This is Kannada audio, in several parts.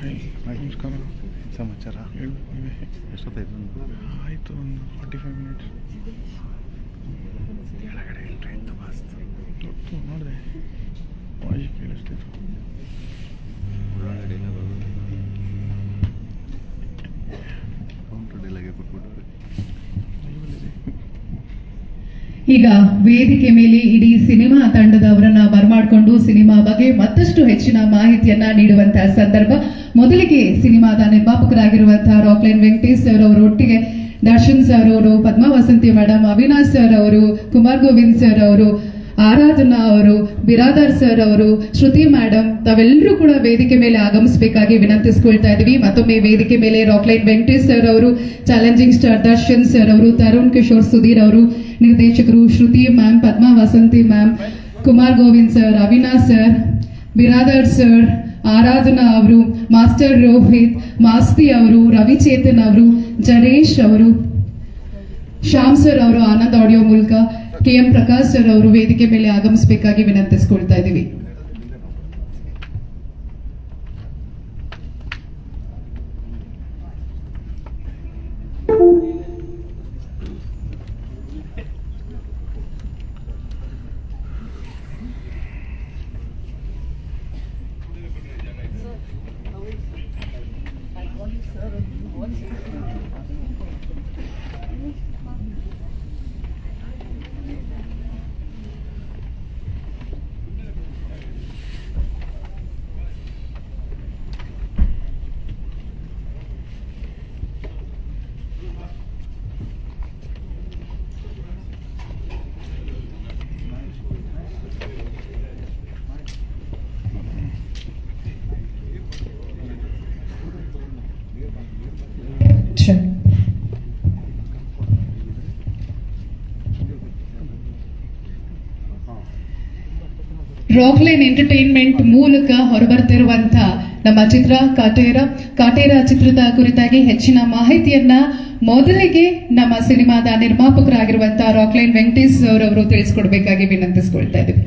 ನಮಸ್ಕಾರ. ಸಮಾಚಾರ ಎಷ್ಟೊತ್ತಾಯ್ತು? ಆಯಿತು, ಒಂದು 45 ಮಿನಿಟ್ಸ್. ಕೆಳಗಡೆ ಟ್ರೈನ್ ಮಸ್ತ್ ನೋಡಿದೆ, ವಾಯ್ಸ್ ಕೇಳಿಸ್ತಿತ್ತು. ಒಳಗಡೆ ಕೌಂಟರ್ ಡೆಲ್ಲಾಗೆ ಕೊಟ್ಬಿಟ್ಟವ್ರೆ. ಈಗ ವೇದಿಕೆ ಮೇಲೆ ಇಡೀ ಸಿನಿಮಾ ತಂಡದವರನ್ನ ಬರಮಾಡಿಕೊಂಡು ಸಿನಿಮಾ ಬಗ್ಗೆ ಮತ್ತಷ್ಟು ಹೆಚ್ಚಿನ ಮಾಹಿತಿಯನ್ನ ನೀಡುವಂತಹ ಸಂದರ್ಭ. ಮೊದಲಿಗೆ ಸಿನಿಮಾದ ನಿರ್ಮಾಪಕರಾಗಿರುವಂತಹ ರಾಕ್ಲೈನ್ ವೆಂಕಟೇಶ್ ಸರ್ ಅವರು, ಒಟ್ಟಿಗೆ ದರ್ಶನ್ ಸರ್ ಅವರು, ಪದ್ಮಾ ವಸಂತಿ ಮೇಡಮ್, ಅವಿನಾಶ್ ಸರ್ ಅವರು, ಕುಮಾರ್ ಗೋವಿಂದ್ ಸರ್ ಅವರು, ಆರಾಧನಾ ಅವರು, ಬಿರಾದರ್ ಸರ್ ಅವರು, ಶ್ರುತಿ ಮೇಡಮ್, ತಾವೆಲ್ಲರೂ ಕೂಡ ವೇದಿಕೆ ಮೇಲೆ ಆಗಮಿಸಬೇಕಾಗಿ ವಿನಂತಿಸಿಕೊಳ್ತಾ ಇದ್ದೀವಿ. ಮತ್ತೊಮ್ಮೆ ವೇದಿಕೆ ಮೇಲೆ ರಾಕ್ಲೈನ್ ವೆಂಕಟೇಶ್ ಸರ್ ಅವರು, ಚಾಲೆಂಜಿಂಗ್ ಸ್ಟಾರ್ ದರ್ಶನ್ ಸರ್ ಅವರು, ತರುಣ್ ಕಿಶೋರ್ ಸುಧೀರ್ ಅವರು, ನಿರ್ದೇಶಕರು Shruti ma'am, Padma Vasanthi ma'am, Kumar Govind sir, Avinash sir, Biradar sir, Aradhana ಅವರು, ಮಾಸ್ಟರ್ ರೋಹಿತ್, ಮಾಸ್ತಿ ಅವರು, ರವಿಚೇತನ್ ಅವರು, ಜನೇಶ್ ಅವರು, ಶ್ಯಾಮ್ ಸರ್ ಅವರು ಆನಂದ್ ಆಡಿಯೋ ಮೂಲಕ, KM ಪ್ರಕಾಶ್ ಸರ್ ಅವರು ವೇದಿಕೆ ಮೇಲೆ ಆಗಮಿಸಬೇಕಾಗಿ ವಿನಂತಿಸಿಕೊಳ್ತಾ ಇದ್ದೀವಿ. ರಾಕ್ಲೈನ್ ಎಂಟರ್ಟೈನ್ಮೆಂಟ್ ಮೂಲಕ ಹೊರಬರ್ತಿರುವಂತಹ ನಮ್ಮ ಚಿತ್ರ ಕಾಟೇರ ಚಿತ್ರದ ಕುರಿತಾಗಿ ಹೆಚ್ಚಿನ ಮಾಹಿತಿಯನ್ನ ಮೊದಲಿಗೆ ನಮ್ಮ ಸಿನಿಮಾದ ನಿರ್ಮಾಪಕರಾಗಿರುವಂತಹ ರಾಕ್ಲೈನ್ ವೆಂಕಟೇಶ್ ಅವರು ತಿಳಿಸ್ಕೊಡ್ಬೇಕಾಗಿ ವಿನಂತಿಸಿಕೊಳ್ತಾ ಇದ್ದೀವಿ.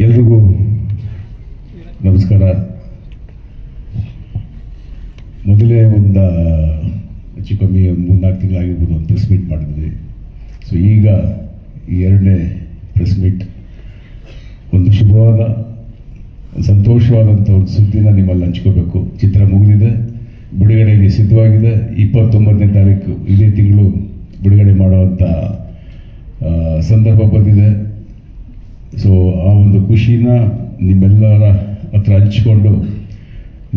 ಎಲ್ರಿಗೂ ನಮಸ್ಕಾರ. ಮೊದಲೇ ಒಂದು ಹೆಚ್ಚು ಕಮ್ಮಿ ಒಂದು 3-4 ತಿಂಗಳಾಗಿರ್ಬೋದು ಒಂದು ಪ್ರೆಸ್ ಮೀಟ್ ಮಾಡಿದ್ವಿ. ಸೊ ಈಗ ಈ 2ನೇ ಪ್ರೆಸ್ ಮೀಟ್ ಒಂದು ಶುಭವಾದ ಸಂತೋಷವಾದಂಥ ಒಂದು ಸುದ್ದಿನ ನಿಮ್ಮಲ್ಲಿ ಹಂಚ್ಕೋಬೇಕು. ಚಿತ್ರ ಮುಗಿದಿದೆ, ಬಿಡುಗಡೆಗೆ ಸಿದ್ಧವಾಗಿದೆ. 29ನೇ ತಾರೀಕು ಇದೇ ತಿಂಗಳು ಬಿಡುಗಡೆ ಮಾಡುವಂಥ ಸಂದರ್ಭ ಬಂದಿದೆ. ಸೊ ಆ ಒಂದು ಖುಷಿನ ನಿಮ್ಮೆಲ್ಲರ ಹತ್ರ ಹಂಚಿಕೊಂಡು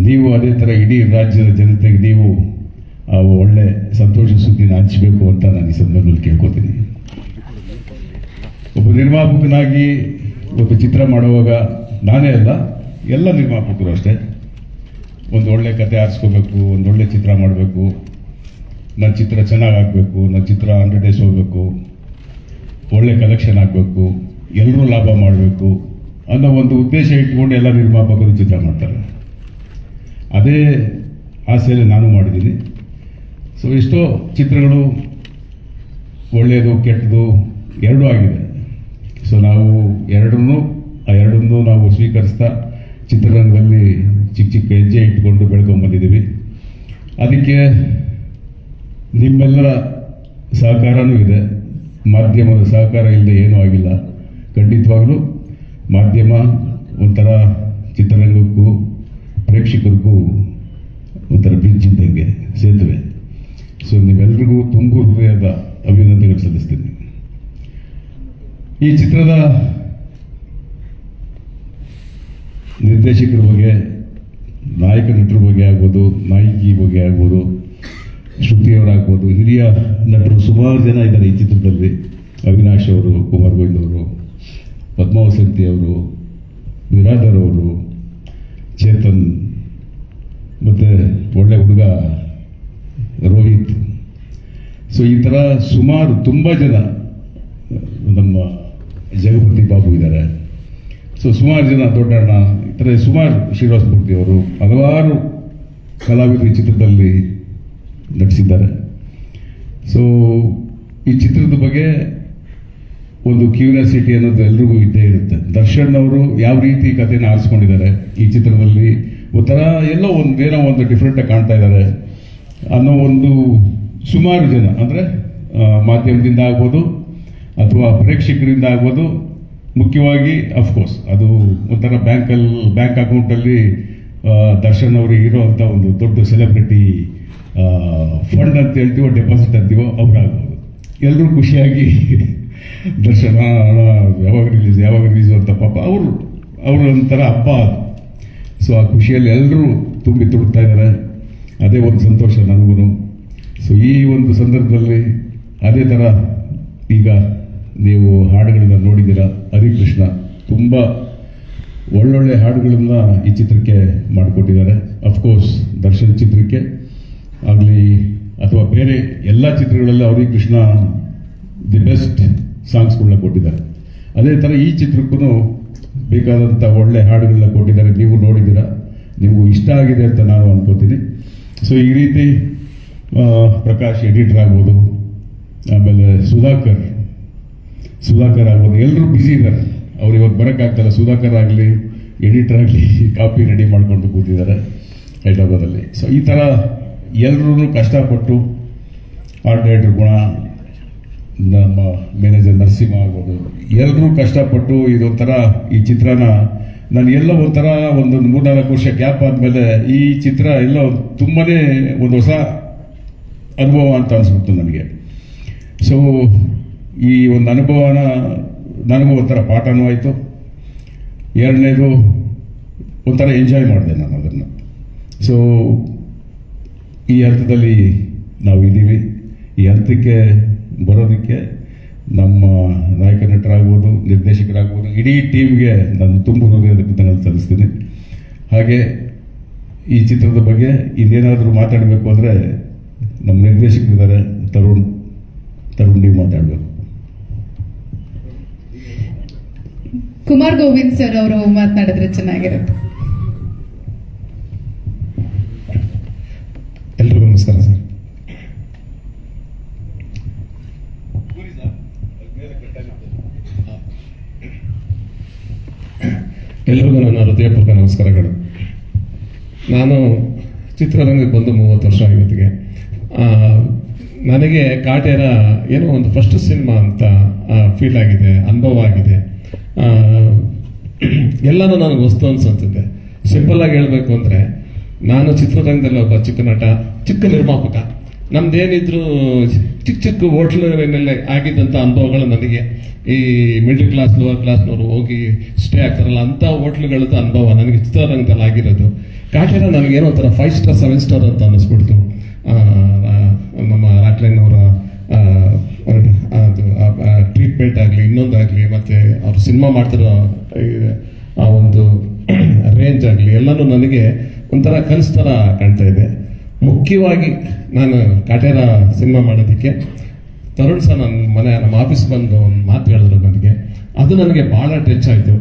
ನೀವು ಅದೇ ಥರ ಇಡೀ ರಾಜ್ಯದ ಜನತೆಗೆ ನೀವು ಆ ಒಳ್ಳೆ ಸಂತೋಷ ಸುದ್ದಿನ ಹಂಚಬೇಕು ಅಂತ ನಾನು ಈ ಸಂದರ್ಭದಲ್ಲಿ ಕೇಳ್ಕೊತೀನಿ. ಒಬ್ಬ ನಿರ್ಮಾಪಕನಾಗಿ ಒಬ್ಬ ಚಿತ್ರ ಮಾಡುವಾಗ ನಾನೇ ಅಲ್ಲ, ಎಲ್ಲ ನಿರ್ಮಾಪಕರು ಅಷ್ಟೇ, ಒಂದು ಒಳ್ಳೆ ಕತೆ ಆರಿಸ್ಕೋಬೇಕು, ಒಂದು ಒಳ್ಳೆ ಚಿತ್ರ ಮಾಡಬೇಕು, ನನ್ನ ಚಿತ್ರ ಚೆನ್ನಾಗಿ ಆಗಬೇಕು, ನನ್ನ ಚಿತ್ರ 100 days ಹೋಗಬೇಕು, ಒಳ್ಳೆ ಕಲೆಕ್ಷನ್ ಆಗಬೇಕು, ಎಲ್ಲರೂ ಲಾಭ ಮಾಡಬೇಕು ಅನ್ನೋ ಒಂದು ಉದ್ದೇಶ ಇಟ್ಕೊಂಡು ಎಲ್ಲ ನಿರ್ಮಾಪಕರು ಚಿತ್ರ ಮಾಡ್ತಾರೆ. ಅದೇ ಆಸೆಯಲ್ಲಿ ನಾನು ಮಾಡಿದ್ದೀನಿ. ಸೊ ಎಷ್ಟೋ ಚಿತ್ರಗಳು ಒಳ್ಳೆಯದು ಕೆಟ್ಟದು ಎರಡೂ ಆಗಿದೆ. ಸೊ ನಾವು ಎರಡನ್ನೂ ನಾವು ಸ್ವೀಕರಿಸ್ತಾ ಚಿತ್ರರಂಗದಲ್ಲಿ ಚಿಕ್ಕ ಹೆಜ್ಜೆ ಇಟ್ಕೊಂಡು ಬೆಳ್ಕೊಂಡ್ಬಂದಿದ್ದೀವಿ. ಅದಕ್ಕೆ ನಿಮ್ಮೆಲ್ಲರ ಸಹಕಾರನೂ ಇದೆ. ಮಾಧ್ಯಮದ ಸಹಕಾರ ಇಲ್ಲದೆ ಏನೂ ಆಗಿಲ್ಲ. ಖಂಡಿತವಾಗ್ಲೂ ಮಾಧ್ಯಮ ಒಂಥರ ಚಿತ್ರರಂಗಕ್ಕೂ ಪ್ರೇಕ್ಷಕರಿಗೂ ಒಂಥರ ಬ್ರಿಡ್ಜ್ ಇದ್ದಂಗೆ, ಸೇತುವೆ. ಸೊ ನೀವೆಲ್ಲರಿಗೂ ತುಂಬ ಹೃದಯದ ಅಭಿನಂದನೆಗಳು ಸಲ್ಲಿಸ್ತೀನಿ. ಈ ಚಿತ್ರದ ನಿರ್ದೇಶಕರ ಬಗ್ಗೆ, ನಾಯಕ ನಟರ ಬಗ್ಗೆ ಆಗ್ಬೋದು, ನಾಯಕಿ ಬಗ್ಗೆ ಆಗ್ಬೋದು, ಶ್ರುತಿಯವರಾಗ್ಬೋದು, ಹಿರಿಯ ನಟರು ಸುಮಾರು ಜನ ಇದ್ದಾರೆ ಈ ಚಿತ್ರದಲ್ಲಿ. ಅವಿನಾಶ್ ಅವರು, ಕುಮಾರ್ ಗೋವಿಂದ್ ಅವರು, ಪದ್ಮಾ ವಸಂತಿ ಅವರು, ಬಿರಾದರ್ ಅವರು, ಚೇತನ್, ಮತ್ತು ಒಳ್ಳೆ ಹುಡುಗ ರೋಹಿತ್. ಸೊ ಈ ಥರ ಸುಮಾರು ತುಂಬ ಜನ, ನಮ್ಮ ಜಗಪತಿ ಬಾಬು ಇದ್ದಾರೆ. ಸೊ ಸುಮಾರು ಜನ ದೊಡ್ಡಣ್ಣ, ಈ ಅಂದರೆ ಸುಮಾರು ಶ್ರೀನಿವಾಸ ಮೂರ್ತಿ ಅವರು ಹಲವಾರು ಕಲಾವಿದರು ಈ ಚಿತ್ರದಲ್ಲಿ ನಟಿಸಿದ್ದಾರೆ. ಸೊ ಈ ಚಿತ್ರದ ಬಗ್ಗೆ ಒಂದು ಕ್ಯೂರಿಯಾಸಿಟಿ ಅನ್ನೋದು ಎಲ್ರಿಗೂ ಇದ್ದೇ ಇರುತ್ತೆ. ದರ್ಶನ್ ಅವರು ಯಾವ ರೀತಿ ಕಥೆನ ಆರಿಸ್ಕೊಂಡಿದ್ದಾರೆ ಈ ಚಿತ್ರದಲ್ಲಿ, ಒಂಥರ ಎಲ್ಲೋ ಏನೋ ಒಂದು ಡಿಫ್ರೆಂಟಾಗಿ ಕಾಣ್ತಾ ಇದ್ದಾರೆ ಅನ್ನೋ ಒಂದು ಸುಮಾರು ಜನ, ಅಂದರೆ ಮಾಧ್ಯಮದಿಂದ ಆಗ್ಬೋದು ಅಥವಾ ಪ್ರೇಕ್ಷಕರಿಂದ ಆಗ್ಬೋದು, ಮುಖ್ಯವಾಗಿ ಅಫ್ಕೋರ್ಸ್ ಅದು ಒಂಥರ ಬ್ಯಾಂಕ್ ಅಕೌಂಟಲ್ಲಿ ದರ್ಶನ್ ಅವರಿಗೆ ಇರೋವಂಥ ಒಂದು ದೊಡ್ಡ ಸೆಲೆಬ್ರಿಟಿ ಫಂಡ್ ಅಂತ ಹೇಳ್ತೀವೋ, ಡೆಪಾಸಿಟ್ ಅಂತೀವೋ, ಅವರಾಗ್ಬೋದು. ಎಲ್ಲರೂ ಖುಷಿಯಾಗಿ ದರ್ಶನ ಯಾವಾಗ ರಿಲೀಸ್ ಅಂತ ಪಾಪ ಅವರು ಒಂಥರ ಹಬ್ಬ ಅದು. ಸೊ ಆ ಖುಷಿಯಲ್ಲಿ ಎಲ್ಲರೂ ತುಂಬಿ ತುಳುಕ್ತಾ ಇದ್ದಾರೆ. ಅದೇ ಒಂದು ಸಂತೋಷ ನನಗೂ. ಸೊ ಈ ಒಂದು ಸಂದರ್ಭದಲ್ಲಿ ಅದೇ ಥರ ಈಗ ನೀವು ಹಾಡುಗಳನ್ನ ನೋಡಿದ್ದೀರಾ. ಹರಿಕೃಷ್ಣ ತುಂಬ ಒಳ್ಳೊಳ್ಳೆ ಹಾಡುಗಳನ್ನ ಈ ಚಿತ್ರಕ್ಕೆ ಮಾಡಿಕೊಟ್ಟಿದ್ದಾರೆ. ಅಫ್ಕೋರ್ಸ್ ದರ್ಶನ್ ಚಿತ್ರಕ್ಕೆ ಆಗಲಿ ಅಥವಾ ಬೇರೆ ಎಲ್ಲ ಚಿತ್ರಗಳೆಲ್ಲ ಹರಿಕೃಷ್ಣ ದಿ ಬೆಸ್ಟ್ ಸಾಂಗ್ಸ್ಗಳನ್ನ ಕೊಟ್ಟಿದ್ದಾರೆ. ಅದೇ ಥರ ಈ ಚಿತ್ರಕ್ಕೂ ಬೇಕಾದಂಥ ಒಳ್ಳೆ ಹಾಡುಗಳನ್ನ ಕೊಟ್ಟಿದ್ದಾರೆ. ನೀವು ನೋಡಿದ್ದೀರಾ, ನಿಮಗೂ ಇಷ್ಟ ಆಗಿದೆ ಅಂತ ನಾನು ಅನ್ಕೋತೀನಿ. ಸೊ ಈ ರೀತಿ ಪ್ರಕಾಶ್ ಎಡಿಟರ್ ಆಗ್ಬೋದು, ಆಮೇಲೆ ಸುಧಾಕರ್ ಆಗ್ಬೋದು, ಎಲ್ಲರೂ ಬ್ಯುಸಿ ಇದ್ದಾರೆ. ಅವ್ರು ಇವತ್ತು ಬರೋಕ್ಕಾಗ್ತಲ್ಲ. ಸುಧಾಕರ್ ಆಗಲಿ, ಎಡಿಟರ್ ಆಗಲಿ ಕಾಪಿ ರೆಡಿ ಮಾಡಿಕೊಂಡು ಕೂತಿದ್ದಾರೆ ಹೈದ್ರಾಬಾದಲ್ಲಿ. ಸೊ ಈ ಥರ ಎಲ್ಲರೂ ಕಷ್ಟಪಟ್ಟು ಆರ್ಟ್ ಡೈರೆಕ್ಟರ್ ಗುಣ, ನಮ್ಮ ಮ್ಯಾನೇಜರ್ ನರಸಿಂಹ ಆಗ್ಬೋದು, ಎಲ್ಲರೂ ಕಷ್ಟಪಟ್ಟು ಇದೊಂಥರ ಈ ಚಿತ್ರನ ನಾನು ಎಲ್ಲೋ ಒಂಥರ ಒಂದು 3-4 ವರ್ಷ ಗ್ಯಾಪ್ ಆದಮೇಲೆ ಈ ಚಿತ್ರ ಎಲ್ಲೋ ತುಂಬನೇ ಒಂದು ಹೊಸ ಅನುಭವ ಅಂತ ಅನಿಸ್ಬಿಡ್ತು ನನಗೆ. ಸೊ ಈ ಒಂದು ಅನುಭವನ ನನಗೂ ಒಂಥರ ಪಾಠನೂ ಆಯಿತು. ಎರಡನೇದು ಒಂಥರ ಎಂಜಾಯ್ ಮಾಡಿದೆ ನಾನು ಅದನ್ನು. ಸೊ ಈ ಹಂತದಲ್ಲಿ ನಾವು ಇದ್ದೀವಿ. ಈ ಹಂತಕ್ಕೆ ಬರೋದಕ್ಕೆ ನಮ್ಮ ನಾಯಕ ನಟರಾಗ್ಬೋದು, ನಿರ್ದೇಶಕರಾಗ್ಬೋದು, ಇಡೀ ಟೀಮ್ಗೆ ನಾನು ತುಂಬ ಹೃದಯದ ಕೃತಜ್ಞತೆ ಸಲ್ಲಿಸ್ತೀನಿ. ಹಾಗೆ ಈ ಚಿತ್ರದ ಬಗ್ಗೆ ಇನ್ನೇನಾದರೂ ಮಾತಾಡಬೇಕು ಅಂದರೆ ನಮ್ಮ ನಿರ್ದೇಶಕರಿದ್ದಾರೆ, ತರುಣ್ ನೀವು ಮಾತಾಡಬೇಕು. ಕುಮಾರ್ ಗೋವಿಂದ್ ಸರ್ ಅವರು ಮಾತನಾಡಿದ್ರೆ ಚೆನ್ನಾಗಿರುತ್ತೆ. ಎಲ್ರಿಗೂ ನಮಸ್ಕಾರ ಸರ್. ಎಲ್ರಿಗೂ ನನ್ನ ಹೃದಯಪೂರ್ವಕ ನಮಸ್ಕಾರಗಳು. ನಾನು ಚಿತ್ರರಂಗಕ್ಕೆ ಬಂದು 30 ವರ್ಷ ಇವತ್ತಿಗೆ. ನನಗೆ ಕಾಟೇರ ಏನೋ ಒಂದು ಫಸ್ಟ್ ಸಿನಿಮಾ ಅಂತ ಫೀಲ್ ಆಗಿದೆ, ಅನುಭವ ಆಗಿದೆ. ಎಲ್ಲನೂ ನನಗೆ ವಸ್ತು ಅನ್ಸುತ್ತಿದ್ದೆ. ಸಿಂಪಲ್ ಆಗಿ ಹೇಳಬೇಕು ಅಂದರೆ, ನಾನು ಚಿತ್ರರಂಗದಲ್ಲಿ ಒಬ್ಬ ಚಿಕ್ಕ ನಟ, ಚಿಕ್ಕ ನಿರ್ಮಾಪಕ. ನಮ್ದೇನಿದ್ರು ಚಿಕ್ಕ ಹೋಟ್ಲಲ್ಲಿ ಆಗಿದ್ದಂಥ ಅನುಭವಗಳು ನನಗೆ ಈ ಮಿಡ್ಲ್ ಕ್ಲಾಸ್ ಲೋವರ್ ಕ್ಲಾಸ್ನವರು ಹೋಗಿ ಸ್ಟೇ ಆಗ್ತಾರಲ್ಲ ಅಂಥ ಹೋಟ್ಲುಗಳದ್ದು ಅನುಭವ ನನಗೆ ಚಿತ್ರರಂಗದಲ್ಲಿ ಆಗಿರೋದು. ಕಾಟೇರ ನನಗೇನೋ ಒಂಥರ 5 ಸ್ಟಾರ್ 7 ಸ್ಟಾರ್ ಅಂತ ಅನ್ನಿಸ್ಬಿಡ್ತು. ನಮ್ಮ ರಾಕ್ಲೈನ್ ಅವರ ಅದು ಟ್ರೀಟ್ಮೆಂಟ್ ಆಗಲಿ, ಇನ್ನೊಂದಾಗಲಿ, ಮತ್ತು ಅವರು ಸಿನಿಮಾ ಮಾಡ್ತಿರೋ ಆ ಒಂದು ರೇಂಜ್ ಆಗಲಿ, ಎಲ್ಲನೂ ನನಗೆ ಒಂಥರ ಕನಸು ಥರ ಕಾಣ್ತಾ ಇದೆ. ಮುಖ್ಯವಾಗಿ ನಾನು ಕಾಟೇರ ಸಿನಿಮಾ ಮಾಡೋದಕ್ಕೆ ತರುಣ್ ಸಹ ನಮ್ಮ ಆಫೀಸ್ ಬಂದು ಒಂದು ಮಾತು ಹೇಳಿದ್ರು ನನಗೆ. ಅದು ನನಗೆ ಭಾಳ ಟಚ್ ಆಯಿತು.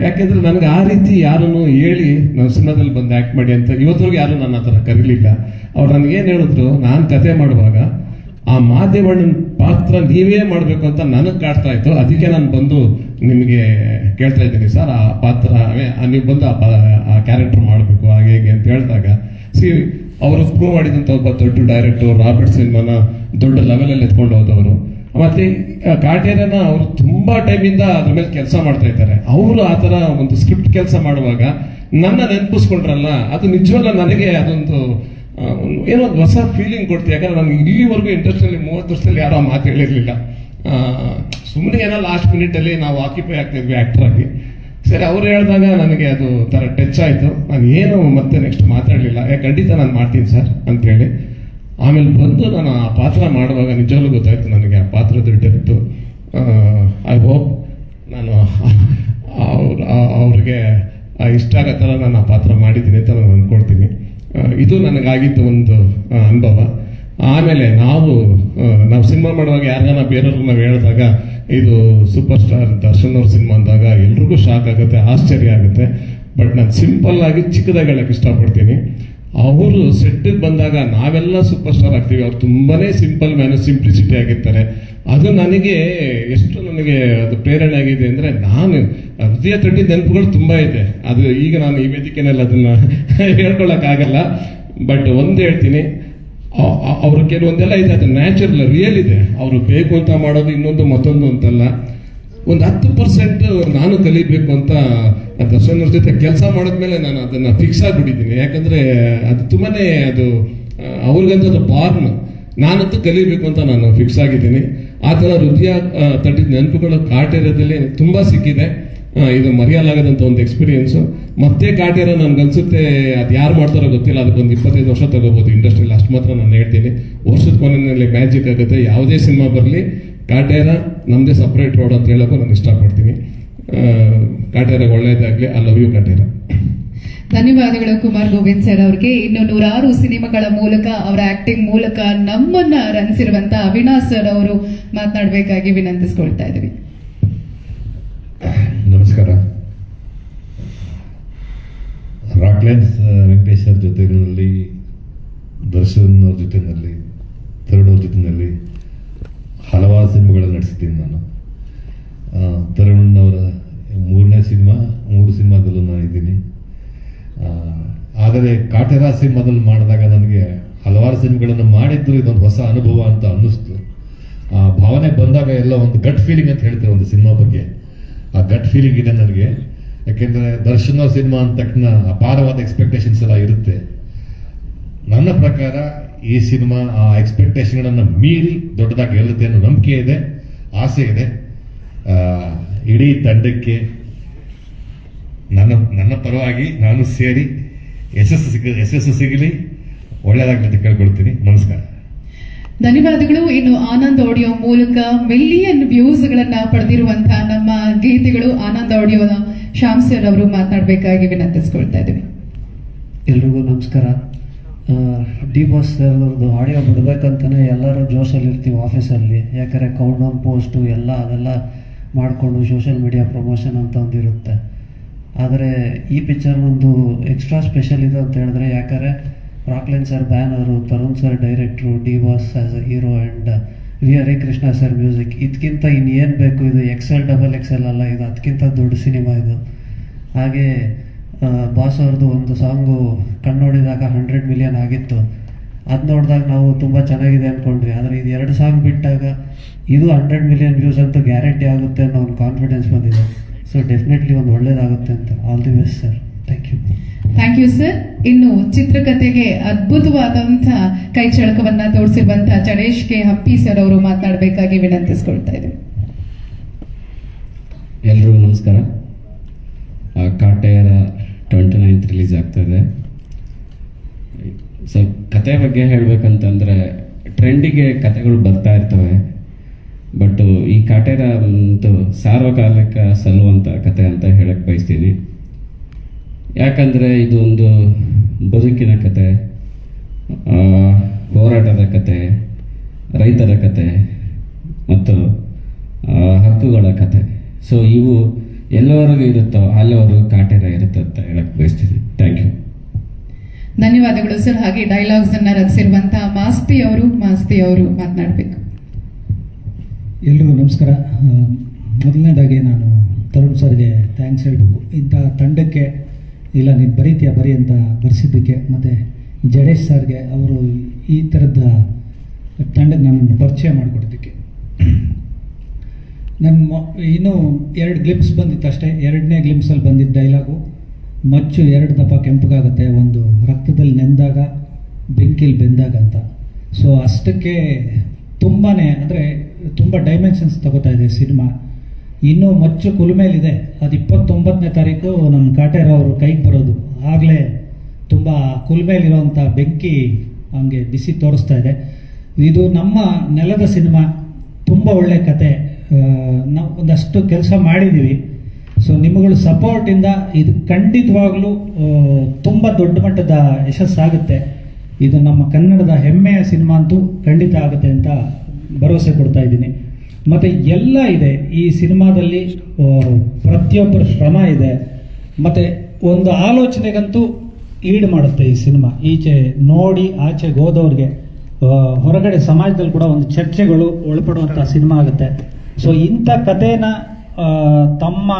ಯಾಕೆಂದರೆ ನನಗೆ ಆ ರೀತಿ ಯಾರನ್ನು ಹೇಳಿ ನಾನು ಸಿನಿಮಾದಲ್ಲಿ ಬಂದು ಆ್ಯಕ್ಟ್ ಮಾಡಿ ಅಂತ ಇವತ್ತರೆಗೂ ಯಾರು ನನ್ನ ಆ ಥರ ಕರೀಲಿಲ್ಲ. ಅವ್ರು ನನಗೇನು ಹೇಳಿದ್ರು, ನಾನು ಕತೆ ಮಾಡುವಾಗ ಆ ಮಾದೇವಣ್ಣನ ಪಾತ್ರ ನೀವೇ ಮಾಡಬೇಕು ಅಂತ ನನಗೆ ಕಾಡ್ತಾ ಇತ್ತು. ಅದಕ್ಕೆ ನಾನು ಬಂದು ನಿಮಗೆ ಕೇಳ್ತಾ ಇದ್ದೀನಿ ಸರ್, ಆ ಪಾತ್ರ ನೀವು ಬಂದು ಆ ಕ್ಯಾರೆಕ್ಟರ್ ಮಾಡಬೇಕು ಹಾಗೆ ಹೇಗೆ ಅಂತ ಹೇಳಿದಾಗ, ಅವರು ಪ್ರೂವ್ ಮಾಡಿದಂಥ ಒಬ್ಬ ದೊಡ್ಡ ಡೈರೆಕ್ಟರ್, ರಾಬರ್ಟ್ ಸಿನಿಮಾನ ದೊಡ್ಡ ಲೆವೆಲಲ್ಲಿ ಎತ್ಕೊಂಡು ಹೋದವರು. ಮತ್ತೆ ಕಾಟೇರನ ಅವರು ತುಂಬಾ ಟೈಮಿಂದ ಅದ್ರ ಮೇಲೆ ಕೆಲಸ ಮಾಡ್ತಾ ಇದ್ದಾರೆ. ಅವರು ಆ ಥರ ಒಂದು ಸ್ಕ್ರಿಪ್ಟ್ ಕೆಲಸ ಮಾಡುವಾಗ ನನ್ನ ನೆನಪಿಸ್ಕೊಂಡ್ರಲ್ಲ, ಅದು ನಿಜವಲ್ಲ ನನಗೆ ಅದೊಂದು ಏನೋ ಒಂದು ಹೊಸ ಫೀಲಿಂಗ್ ಕೊಡ್ತೀವಿ. ಯಾಕಂದ್ರೆ ನನಗೆ ಇಲ್ಲಿವರೆಗೂ ಇಂಡಸ್ಟ್ರಿಯಲ್ಲಿ 30 ವರ್ಷದಲ್ಲಿ ಯಾರೋ ಮಾತು ಹೇಳಿರಲಿಲ್ಲ. ಸುಮ್ಮನೆ ಏನೋ ಲಾಸ್ಟ್ ಮಿನಿಟಲ್ಲಿ ನಾವು ಆಕ್ಯುಪೈ ಆಗ್ತಿದ್ವಿ ಆ್ಯಕ್ಟರ್ ಆಗಿ. ಸರಿ, ಅವ್ರು ಹೇಳಿದಾಗ ನನಗೆ ಅದು ಥರ ಟಚ್ ಆಯಿತು. ನಾನು ಏನು ಮತ್ತೆ ನೆಕ್ಸ್ಟ್ ಮಾತಾಡಲಿಲ್ಲ. ಖಂಡಿತ ನಾನು ಮಾಡ್ತೀನಿ ಸರ್ ಅಂತೇಳಿ. ಆಮೇಲೆ ಬಂದು ನಾನು ಆ ಪಾತ್ರ ಮಾಡುವಾಗ ನಿಜವಾಗ್ಲೂ ಗೊತ್ತಾಯ್ತು ನನಗೆ ಆ ಪಾತ್ರದ ಡೆಪ್ತು. ಐ ಹೋಪ್ ನಾನು ಅವ್ರಿಗೆ ಇಷ್ಟ ಆಗೋ ಥರ ನಾನು ಆ ಪಾತ್ರ ಮಾಡಿದ್ದೀನಿ ಅಂತ ನಾನು ಅಂದ್ಕೊಳ್ತೀನಿ. ಇದು ನನಗಾಗಿತ್ತು ಒಂದು ಅನುಭವ. ಆಮೇಲೆ ನಾವು ಸಿನಿಮಾ ಮಾಡುವಾಗ ಯಾರಿಗಾನ ಬೇರೆಯವ್ರಿಗೆ ನಾವು ಹೇಳಿದಾಗ ಇದು ಸೂಪರ್ ಸ್ಟಾರ್ ದರ್ಶನ್ ಅವ್ರ ಸಿನಿಮಾ ಅಂದಾಗ ಎಲ್ರಿಗೂ ಶಾಕ್ ಆಗುತ್ತೆ, ಆಶ್ಚರ್ಯ ಆಗುತ್ತೆ. ಬಟ್ ನಾನು ಸಿಂಪಲ್ ಆಗಿ ಚಿಕ್ಕದಾಗಿ ಹೇಳಕ್ಕೆ ಇಷ್ಟಪಡ್ತೀನಿ. ಅವರು ಸೆಟ್ಟಿಗೆ ಬಂದಾಗ ನಾವೆಲ್ಲ ಸೂಪರ್ ಸ್ಟಾರ್ ಆಗ್ತೀವಿ, ಅವ್ರು ತುಂಬಾನೇ ಸಿಂಪಲ್ ಮ್ಯಾನ್, ಸಿಂಪ್ಲಿಸಿಟಿ ಆಗಿರ್ತಾರೆ. ಅದು ನನಗೆ ಎಷ್ಟು ನನಗೆ ಅದು ಪ್ರೇರಣೆ ಆಗಿದೆ ಅಂದರೆ, ನಾನು ಹೃದಯ ತಟ್ಟಿದ ನೆನಪುಗಳು ತುಂಬ ಇದೆ. ಅದು ಈಗ ನಾನು ಈ ವೇದಿಕೆನಲ್ಲಿ ಅದನ್ನ ಹೇಳ್ಕೊಳಕ್ಕಾಗಲ್ಲ. ಬಟ್ ಒಂದು ಹೇಳ್ತೀನಿ, ಅವರು ಕೆಲವೊಂದೆಲ್ಲ ಇದೆ, ಅದು ನ್ಯಾಚುರಲ್, ರಿಯಲ್ ಇದೆ. ಅವರು ಬೇಕು ಅಂತ ಮಾಡೋದು ಇನ್ನೊಂದು ಮತ್ತೊಂದು ಅಂತಲ್ಲ. ಒಂದು 10% ನಾನು ಕಲಿಬೇಕು ಅಂತ ದರ್ಶನ್ ಅವ್ರ ಜೊತೆ ಕೆಲಸ ಮಾಡಿದ್ಮೇಲೆ ನಾನು ಅದನ್ನ ಫಿಕ್ಸ್ ಆಗಿಬಿಟ್ಟಿದ್ದೀನಿ. ಯಾಕಂದ್ರೆ ಅದು ತುಂಬಾನೇ ಅದು ಅವ್ರಿಗಂತ ಅದು ಬಾರ್ನ್, ನಾನಂತೂ ಕಲಿಬೇಕು ಅಂತ ನಾನು ಫಿಕ್ಸ್ ಆಗಿದ್ದೀನಿ. ಆ ಥರ ಹೃದಯ ತಟ್ಟಿದ ನೆನಪುಗಳು ಕಾಟೇರದಲ್ಲಿ ತುಂಬ ಸಿಕ್ಕಿದೆ. ಇದು ಮರೆಯಲಾಗದಂಥ ಒಂದು ಎಕ್ಸ್ಪೀರಿಯನ್ಸು. ಮತ್ತೆ ಕಾಟೇರ ನನ್ಗನ್ಸುತ್ತೆ ಅದು ಯಾರು ಮಾಡ್ತಾರೋ ಗೊತ್ತಿಲ್ಲ, ಅದಕ್ಕೊಂದು 25 ವರ್ಷ ತಗೋಬೋದು ಇಂಡಸ್ಟ್ರಿಯಲ್ಲಿ, ಅಷ್ಟು ಮಾತ್ರ ನಾನು ಹೇಳ್ತೀನಿ. ವರ್ಷದ ಕೊನೆಯಲ್ಲಿ ಮ್ಯಾಜಿಕ್ ಆಗುತ್ತೆ. ಯಾವುದೇ ಸಿನಿಮಾ ಬರಲಿ, ಕಾಟೇರ ನಮ್ಮದೇ ಸಪ್ರೇಟ್ ರೋಡ್ ಅಂತ ಹೇಳೋಕ್ಕೂ ನಾನು ಇಷ್ಟಪಡ್ತೀನಿ. ಕಾಟೇರ ಒಳ್ಳೇದಾಗಲಿ. I love you Kaatera. ಧನ್ಯವಾದಗಳು ಕುಮಾರ್ ಗೋವಿಂದ್ ಸರ್ ಅವ್ರಿಗೆ. ಇನ್ನು 100 ಸಿನಿಮಾಗಳ ಮೂಲಕ ಅವರ ಆಕ್ಟಿಂಗ್ ಮೂಲಕ ನಮ್ಮನ್ನ ರಂಜಿಸಿರುವಂತ ಅವಿನಾಶ್ ಸರ್ ಅವರು ಮಾತನಾಡಬೇಕಾಗಿ ವಿನಂತಿಸ್ಕೊಳ್ತಾ ಇದ್ದೀವಿ. ನಮಸ್ಕಾರ. ರಾಕ್ಲೈನ್ಸ್ ವೆಂಕಟೇಶ್ ಅವ್ರ ಜೊತೆಗಳಲ್ಲಿ, ದರ್ಶನ್ ಅವ್ರ ಜೊತೆಯಲ್ಲಿ, ತರುಣ್ ಅವ್ರ ಜೊತೆಯಲ್ಲಿ ಹಲವಾರು ಸಿನಿಮಾಗಳನ್ನು ನಡೆಸಿದ್ದೀನಿ ನಾನು. ತರುಣ್ ಅವರ 3 ಸಿನಿಮಾದಲ್ಲೂ ನಾನು ಇದ್ದೀನಿ. ಆದರೆ ಕಾಟೇರ ಸಿನಿಮಾದಲ್ಲಿ ಮಾಡಿದಾಗ ನನಗೆ ಹಲವಾರು ಸಿನಿಮಾಗಳನ್ನು ಮಾಡಿದ್ರು ಇದೊಂದು ಹೊಸ ಅನುಭವ ಅಂತ ಅನ್ನಿಸ್ತು. ಆ ಭಾವನೆ ಬಂದಾಗ ಎಲ್ಲ ಒಂದು ಗಟ್ ಫೀಲಿಂಗ್ ಅಂತ ಹೇಳ್ತಾರೆ ಒಂದು ಸಿನಿಮಾ ಬಗ್ಗೆ. ಆ ಗಟ್ ಫೀಲಿಂಗ್ ಇದೆ ನನಗೆ. ಯಾಕೆಂದರೆ ದರ್ಶನ್ ಅವ್ರ ಸಿನಿಮಾ ಅಂದ ತಕ್ಷಣ ಅಪಾರವಾದ ಎಕ್ಸ್ಪೆಕ್ಟೇಷನ್ಸ್ ಎಲ್ಲ ಇರುತ್ತೆ. ನನ್ನ ಪ್ರಕಾರ ಈ ಸಿನಿಮಾ ಆ ಎಕ್ಸ್ಪೆಕ್ಟೇಷನ್ಗಳನ್ನು ಮೀರಿ ದೊಡ್ಡದಾಗಿ ಗೆಲ್ಲುತ್ತೆ ಅನ್ನೋ ನಂಬಿಕೆ ಇದೆ, ಆಸೆ ಇದೆ. ಇಡೀ ತಂಡಕ್ಕೆ ನನ್ನ ಪರವಾಗಿ ನಾನು ಸೇರಿ ಯಶಸ್ಸು ಸಿಗಲಿ, ಒಳ್ಳೆಯದಾಗಲಿ ಅಂತ ಕೇಳ್ಕೊಳ್ತೀನಿ. ನಮಸ್ಕಾರ. ಧನ್ಯವಾದಗಳು. ಇನ್ನು ಆನಂದ್ ಆಡಿಯೋ ಮೂಲಕ ಮಿಲಿಯನ್ ವ್ಯೂಸ್ ಗಳನ್ನ ಪಡೆದಿರುವಂತಹ ನಮ್ಮ ಗೀತೆಗಳು ಆನಂದ್ ಆಡಿಯೋನ ಶ್ಯಾಮ್ ಸರ್ ಅವರು ಮಾತನಾಡಬೇಕಾಗಿ ವಿನಂತಿಸ್ಕೊಳ್ತಾ ಇದ್ದೀವಿ. ಎಲ್ರಿಗೂ ನಮಸ್ಕಾರ. ಡಿ ಬಾಸ್ ಸರ್ ಅವ್ರದ್ದು ಆಡಿಯೋ ಬಿಡಬೇಕಂತಲೇ ಎಲ್ಲರೂ ಜೋಶಲ್ಲಿ ಇರ್ತೀವಿ ಆಫೀಸಲ್ಲಿ. ಯಾಕಂದರೆ ಕೌಂಟ್ ಡೌನ್ ಪೋಸ್ಟು ಎಲ್ಲ ಅದೆಲ್ಲ ಮಾಡಿಕೊಂಡು ಸೋಷಿಯಲ್ ಮೀಡಿಯಾ ಪ್ರಮೋಷನ್ ಅಂತ ಒಂದಿರುತ್ತೆ. ಆದರೆ ಈ ಪಿಕ್ಚರ್ ಒಂದು ಎಕ್ಸ್ಟ್ರಾ ಸ್ಪೆಷಲ್ ಇದೆ ಅಂತ ಹೇಳಿದ್ರೆ, ಯಾಕಂದರೆ Rockline sir banner, Tarun sir director, D boss as a hero and we Harikrishna sir music. ಇದಕ್ಕಿಂತ ಇನ್ನೇನು ಬೇಕು? ಇದು XL XXL ಅಲ್ಲ, ಇದು ಅದಕ್ಕಿಂತ ದೊಡ್ಡ ಸಿನಿಮಾ ಇದು. ಹಾಗೆ ಬಾಸ್ ಅವ್ರದ್ದು ಒಂದು ಸಾಂಗು ಕಣ್ಣೋಡಿದಾಗ 100 ಮಿಲಿಯನ್ ಆಗಿತ್ತು. ಅದು ನೋಡಿದಾಗ ನಾವು ತುಂಬ ಚೆನ್ನಾಗಿದೆ ಅಂದ್ಕೊಂಡ್ವಿ. ಆದರೆ ಇದು 2 ಸಾಂಗ್ ಬಿಟ್ಟಾಗ ಇದು 100 ಮಿಲಿಯನ್ ವ್ಯೂಸ್ ಅಂತೂ ಗ್ಯಾರಂಟಿ ಆಗುತ್ತೆ ಅನ್ನೋ ಒಂದು ಕಾನ್ಫಿಡೆನ್ಸ್ ಬಂದಿದೆ. ಸೊ ಡೆಫಿನೆಟ್ಲಿ ಒಂದು ಒಳ್ಳೇದಾಗುತ್ತೆ ಅಂತ. All the best sir. Thank you. Thank you sir. ಇನ್ನು ಚಿತ್ರಕಥೆಗೆ ಅದ್ಭುತವಾದಂತಹ ಕೈ ಚಳಕವನ್ನ ತೋರಿಸಿರುವಂತಹ ಚಡೇಶ್ ಕೆ ಹಂಪಿ ಸರ್ ಅವರು ಮಾತನಾಡಬೇಕಾಗಿ ವಿನಂತಿಸ್ಕೊಳ್ತಾ ಇದ್ದೀವಿ. ಎಲ್ರಿಗೂ ನಮಸ್ಕಾರ. ಕಾಟೇರ 29th ರಿಲೀಸ್ ಆಗ್ತಾ ಇದೆ. ಸ್ವಲ್ಪ ಕತೆ ಬಗ್ಗೆ ಹೇಳಬೇಕಂತಂದರೆ, ಟ್ರೆಂಡಿಗೆ ಕತೆಗಳು ಬರ್ತಾ ಇರ್ತವೆ. ಬಟ್ ಈ ಕಾಟೇರ ಒಂದು ಸಾರ್ವಕಾಲಿಕ ಸಲ್ಲುವಂಥ ಕತೆ ಅಂತ ಹೇಳಕ್ಕೆ ಬಯಸ್ತೀನಿ. ಯಾಕಂದರೆ ಇದು ಒಂದು ಬದುಕಿನ ಕತೆ, ಹೋರಾಟದ ಕತೆ, ರೈತರ ಕತೆ ಮತ್ತು ಹಕ್ಕುಗಳ ಕತೆ. ಸೊ ಇವು ಎಲ್ಲವರೆಗೂ ಇರುತ್ತೋ ಅಲ್ಲಿವರೆಗೂ ಕಾಟೇರ ಇರುತ್ತೆ ಅಂತ ಹೇಳಕ್ಕೆ ಬಯಸ್ತೀನಿ. Thank you. ಧನ್ಯವಾದಗಳು ಸರ್. ಹಾಗೆ ಡೈಲಾಗ್ಸ್ ಅನ್ನ ರಚಿಸಿರುವಂತಹ ಮಾಸ್ತಿ ಅವರು ಮಾತನಾಡಬೇಕು. ಎಲ್ರಿಗೂ ನಮಸ್ಕಾರ. ಮೊದಲನೇದಾಗಿ ನಾನು ತರುಣ್ ಸರ್ಗೆ ಥ್ಯಾಂಕ್ಸ್ ಹೇಳಬೇಕು. ಇಂಥ ತಂಡಕ್ಕೆ ಇಲ್ಲ ನೀನು ಬರಿ ಅಂತ ಬರೆಸಿದ್ದಕ್ಕೆ, ಮತ್ತು ಜಡೇಶ್ ಸರ್ಗೆ ಅವರು ಈ ಥರದ ತಂಡಕ್ಕೆ ನನ್ನನ್ನು ಪರಿಚಯ ಮಾಡಿಕೊಡೋದಕ್ಕೆ. ಇನ್ನೂ 2 ಗ್ಲಿಮ್ಸ್ ಬಂದಿತ್ತು ಅಷ್ಟೇ. 2ನೇ ಗ್ಲಿಮ್ಸಲ್ಲಿ ಬಂದಿದ್ದ ಡೈಲಾಗು, ಮಚ್ಚು 2 ದಪ್ಪ ಕೆಂಪಗಾಗುತ್ತೆ, ಒಂದು ರಕ್ತದಲ್ಲಿ ನೆಂದಾಗ ಬೆಂಕಿಲಿ ಬೆಂದಾಗ ಅಂತ. ಸೊ ಅಷ್ಟಕ್ಕೆ ತುಂಬಾ ಅಂದರೆ ತುಂಬ ಡೈಮೆನ್ಷನ್ಸ್ ತಗೋತಾ ಇದೆ ಸಿನಿಮಾ. ಇನ್ನೂ ಮಚ್ಚು ಕುಲುಮೇಲಿದೆ. ಅದು 29ನೇ ತಾರೀಕು ನಮ್ಮ ಕಾಟೇರ ಅವರು ಕೈಗೆ ಬರೋದು. ಆಗಲೇ ತುಂಬ ಕುಲುಮೇಲಿರುವಂಥ ಬೆಂಕಿ ಹಂಗೆ ಬಿಸಿ ತೋರಿಸ್ತಾ ಇದೆ. ಇದು ನಮ್ಮ ನೆಲದ ಸಿನಿಮಾ, ತುಂಬ ಒಳ್ಳೆ ಕತೆ. ನಾವು ಒಂದಷ್ಟು ಕೆಲಸ ಮಾಡಿದ್ದೀವಿ. ಸೊ ನಿಮ್ಮಗಳ ಸಪೋರ್ಟಿಂದ ಇದು ಖಂಡಿತವಾಗ್ಲೂ ತುಂಬ ದೊಡ್ಡ ಮಟ್ಟದ ಯಶಸ್ಸಾಗುತ್ತೆ. ಇದು ನಮ್ಮ ಕನ್ನಡದ ಹೆಮ್ಮೆಯ ಸಿನಿಮಾ ಅಂತೂ ಖಂಡಿತ ಆಗುತ್ತೆ ಅಂತ ಭರವಸೆ ಕೊಡ್ತಾ ಇದ್ದೀನಿ. ಮತ್ತು ಎಲ್ಲ ಇದೆ ಈ ಸಿನಿಮಾದಲ್ಲಿ, ಪ್ರತಿಯೊಬ್ಬರ ಶ್ರಮ ಇದೆ. ಮತ್ತು ಒಂದು ಆಲೋಚನೆಗಂತೂ ಈಡು ಮಾಡುತ್ತೆ ಈ ಸಿನಿಮಾ. ಈಚೆ ನೋಡಿ ಆಚೆಗೆ ಹೋದವ್ರಿಗೆ ಹೊರಗಡೆ ಸಮಾಜದಲ್ಲಿ ಕೂಡ ಒಂದು ಚರ್ಚೆಗಳು ಒಳಪಡುವಂಥ ಸಿನಿಮಾ ಆಗುತ್ತೆ. ಸೊ ಇಂಥ ಕಥೆನ ತಮ್ಮ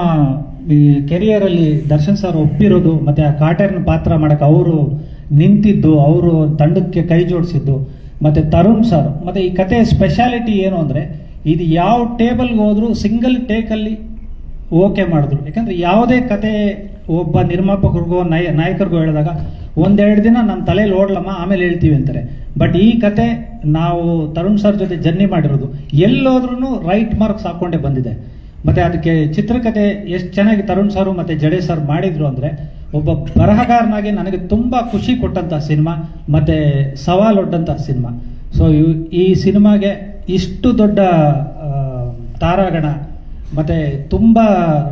ಕೆರಿಯರಲ್ಲಿ ದರ್ಶನ್ ಸರ್ ಒಪ್ಪಿರೋದು, ಮತ್ತು ಆ ಕಾಟೇರನ ಪಾತ್ರ ಮಾಡೋಕ್ಕೆ ಅವರು ನಿಂತಿದ್ದು, ಅವರು ತಂಡಕ್ಕೆ ಕೈ ಜೋಡಿಸಿದ್ದು, ಮತ್ತು ತರುಣ್ ಸರ್. ಮತ್ತು ಈ ಕತೆ ಸ್ಪೆಷಾಲಿಟಿ ಏನು ಅಂದರೆ, ಇದು ಯಾವ ಟೇಬಲ್ಗೆ ಹೋದರೂ ಸಿಂಗಲ್ ಟೇಕಲ್ಲಿ ಓಕೆ ಮಾಡಿದ್ರು. ಯಾಕಂದರೆ ಯಾವುದೇ ಕತೆ ಒಬ್ಬ ನಿರ್ಮಾಪಕರಿಗೋ ನಾಯಕರಿಗೋ ಹೇಳಿದಾಗ ಒಂದೆರಡು ದಿನ ನಮ್ಮ ತಲೆಯಲ್ಲಿ ಓಡಲಮ್ಮ ಆಮೇಲೆ ಹೇಳ್ತೀವಿ ಅಂತಾರೆ. ಬಟ್ ಈ ಕತೆ ನಾವು ತರುಣ್ ಸರ್ ಜೊತೆ ಜರ್ನಿ ಮಾಡಿರೋದು ಎಲ್ಲೋದ್ರೂ ರೈಟ್ ಮಾರ್ಕ್ಸ್ ಹಾಕ್ಕೊಂಡೇ ಬಂದಿದೆ. ಮತ್ತು ಅದಕ್ಕೆ ಚಿತ್ರಕಥೆ ಎಷ್ಟು ಚೆನ್ನಾಗಿ ತರುಣ್ ಸರು ಮತ್ತು ಜಡೇ ಸರ್ ಮಾಡಿದ್ರು ಅಂದರೆ, ಒಬ್ಬ ಬರಹಗಾರನಾಗಿ ನನಗೆ ತುಂಬ ಖುಷಿ ಕೊಟ್ಟಂಥ ಸಿನಿಮಾ ಮತ್ತು ಸವಾಲೊಡ್ಡಂಥ ಸಿನಿಮಾ. ಸೊ ಈ ಸಿನಿಮಾಗೆ ಇಷ್ಟು ದೊಡ್ಡ ತಾರಾಗಣ ಮತ್ತು ತುಂಬ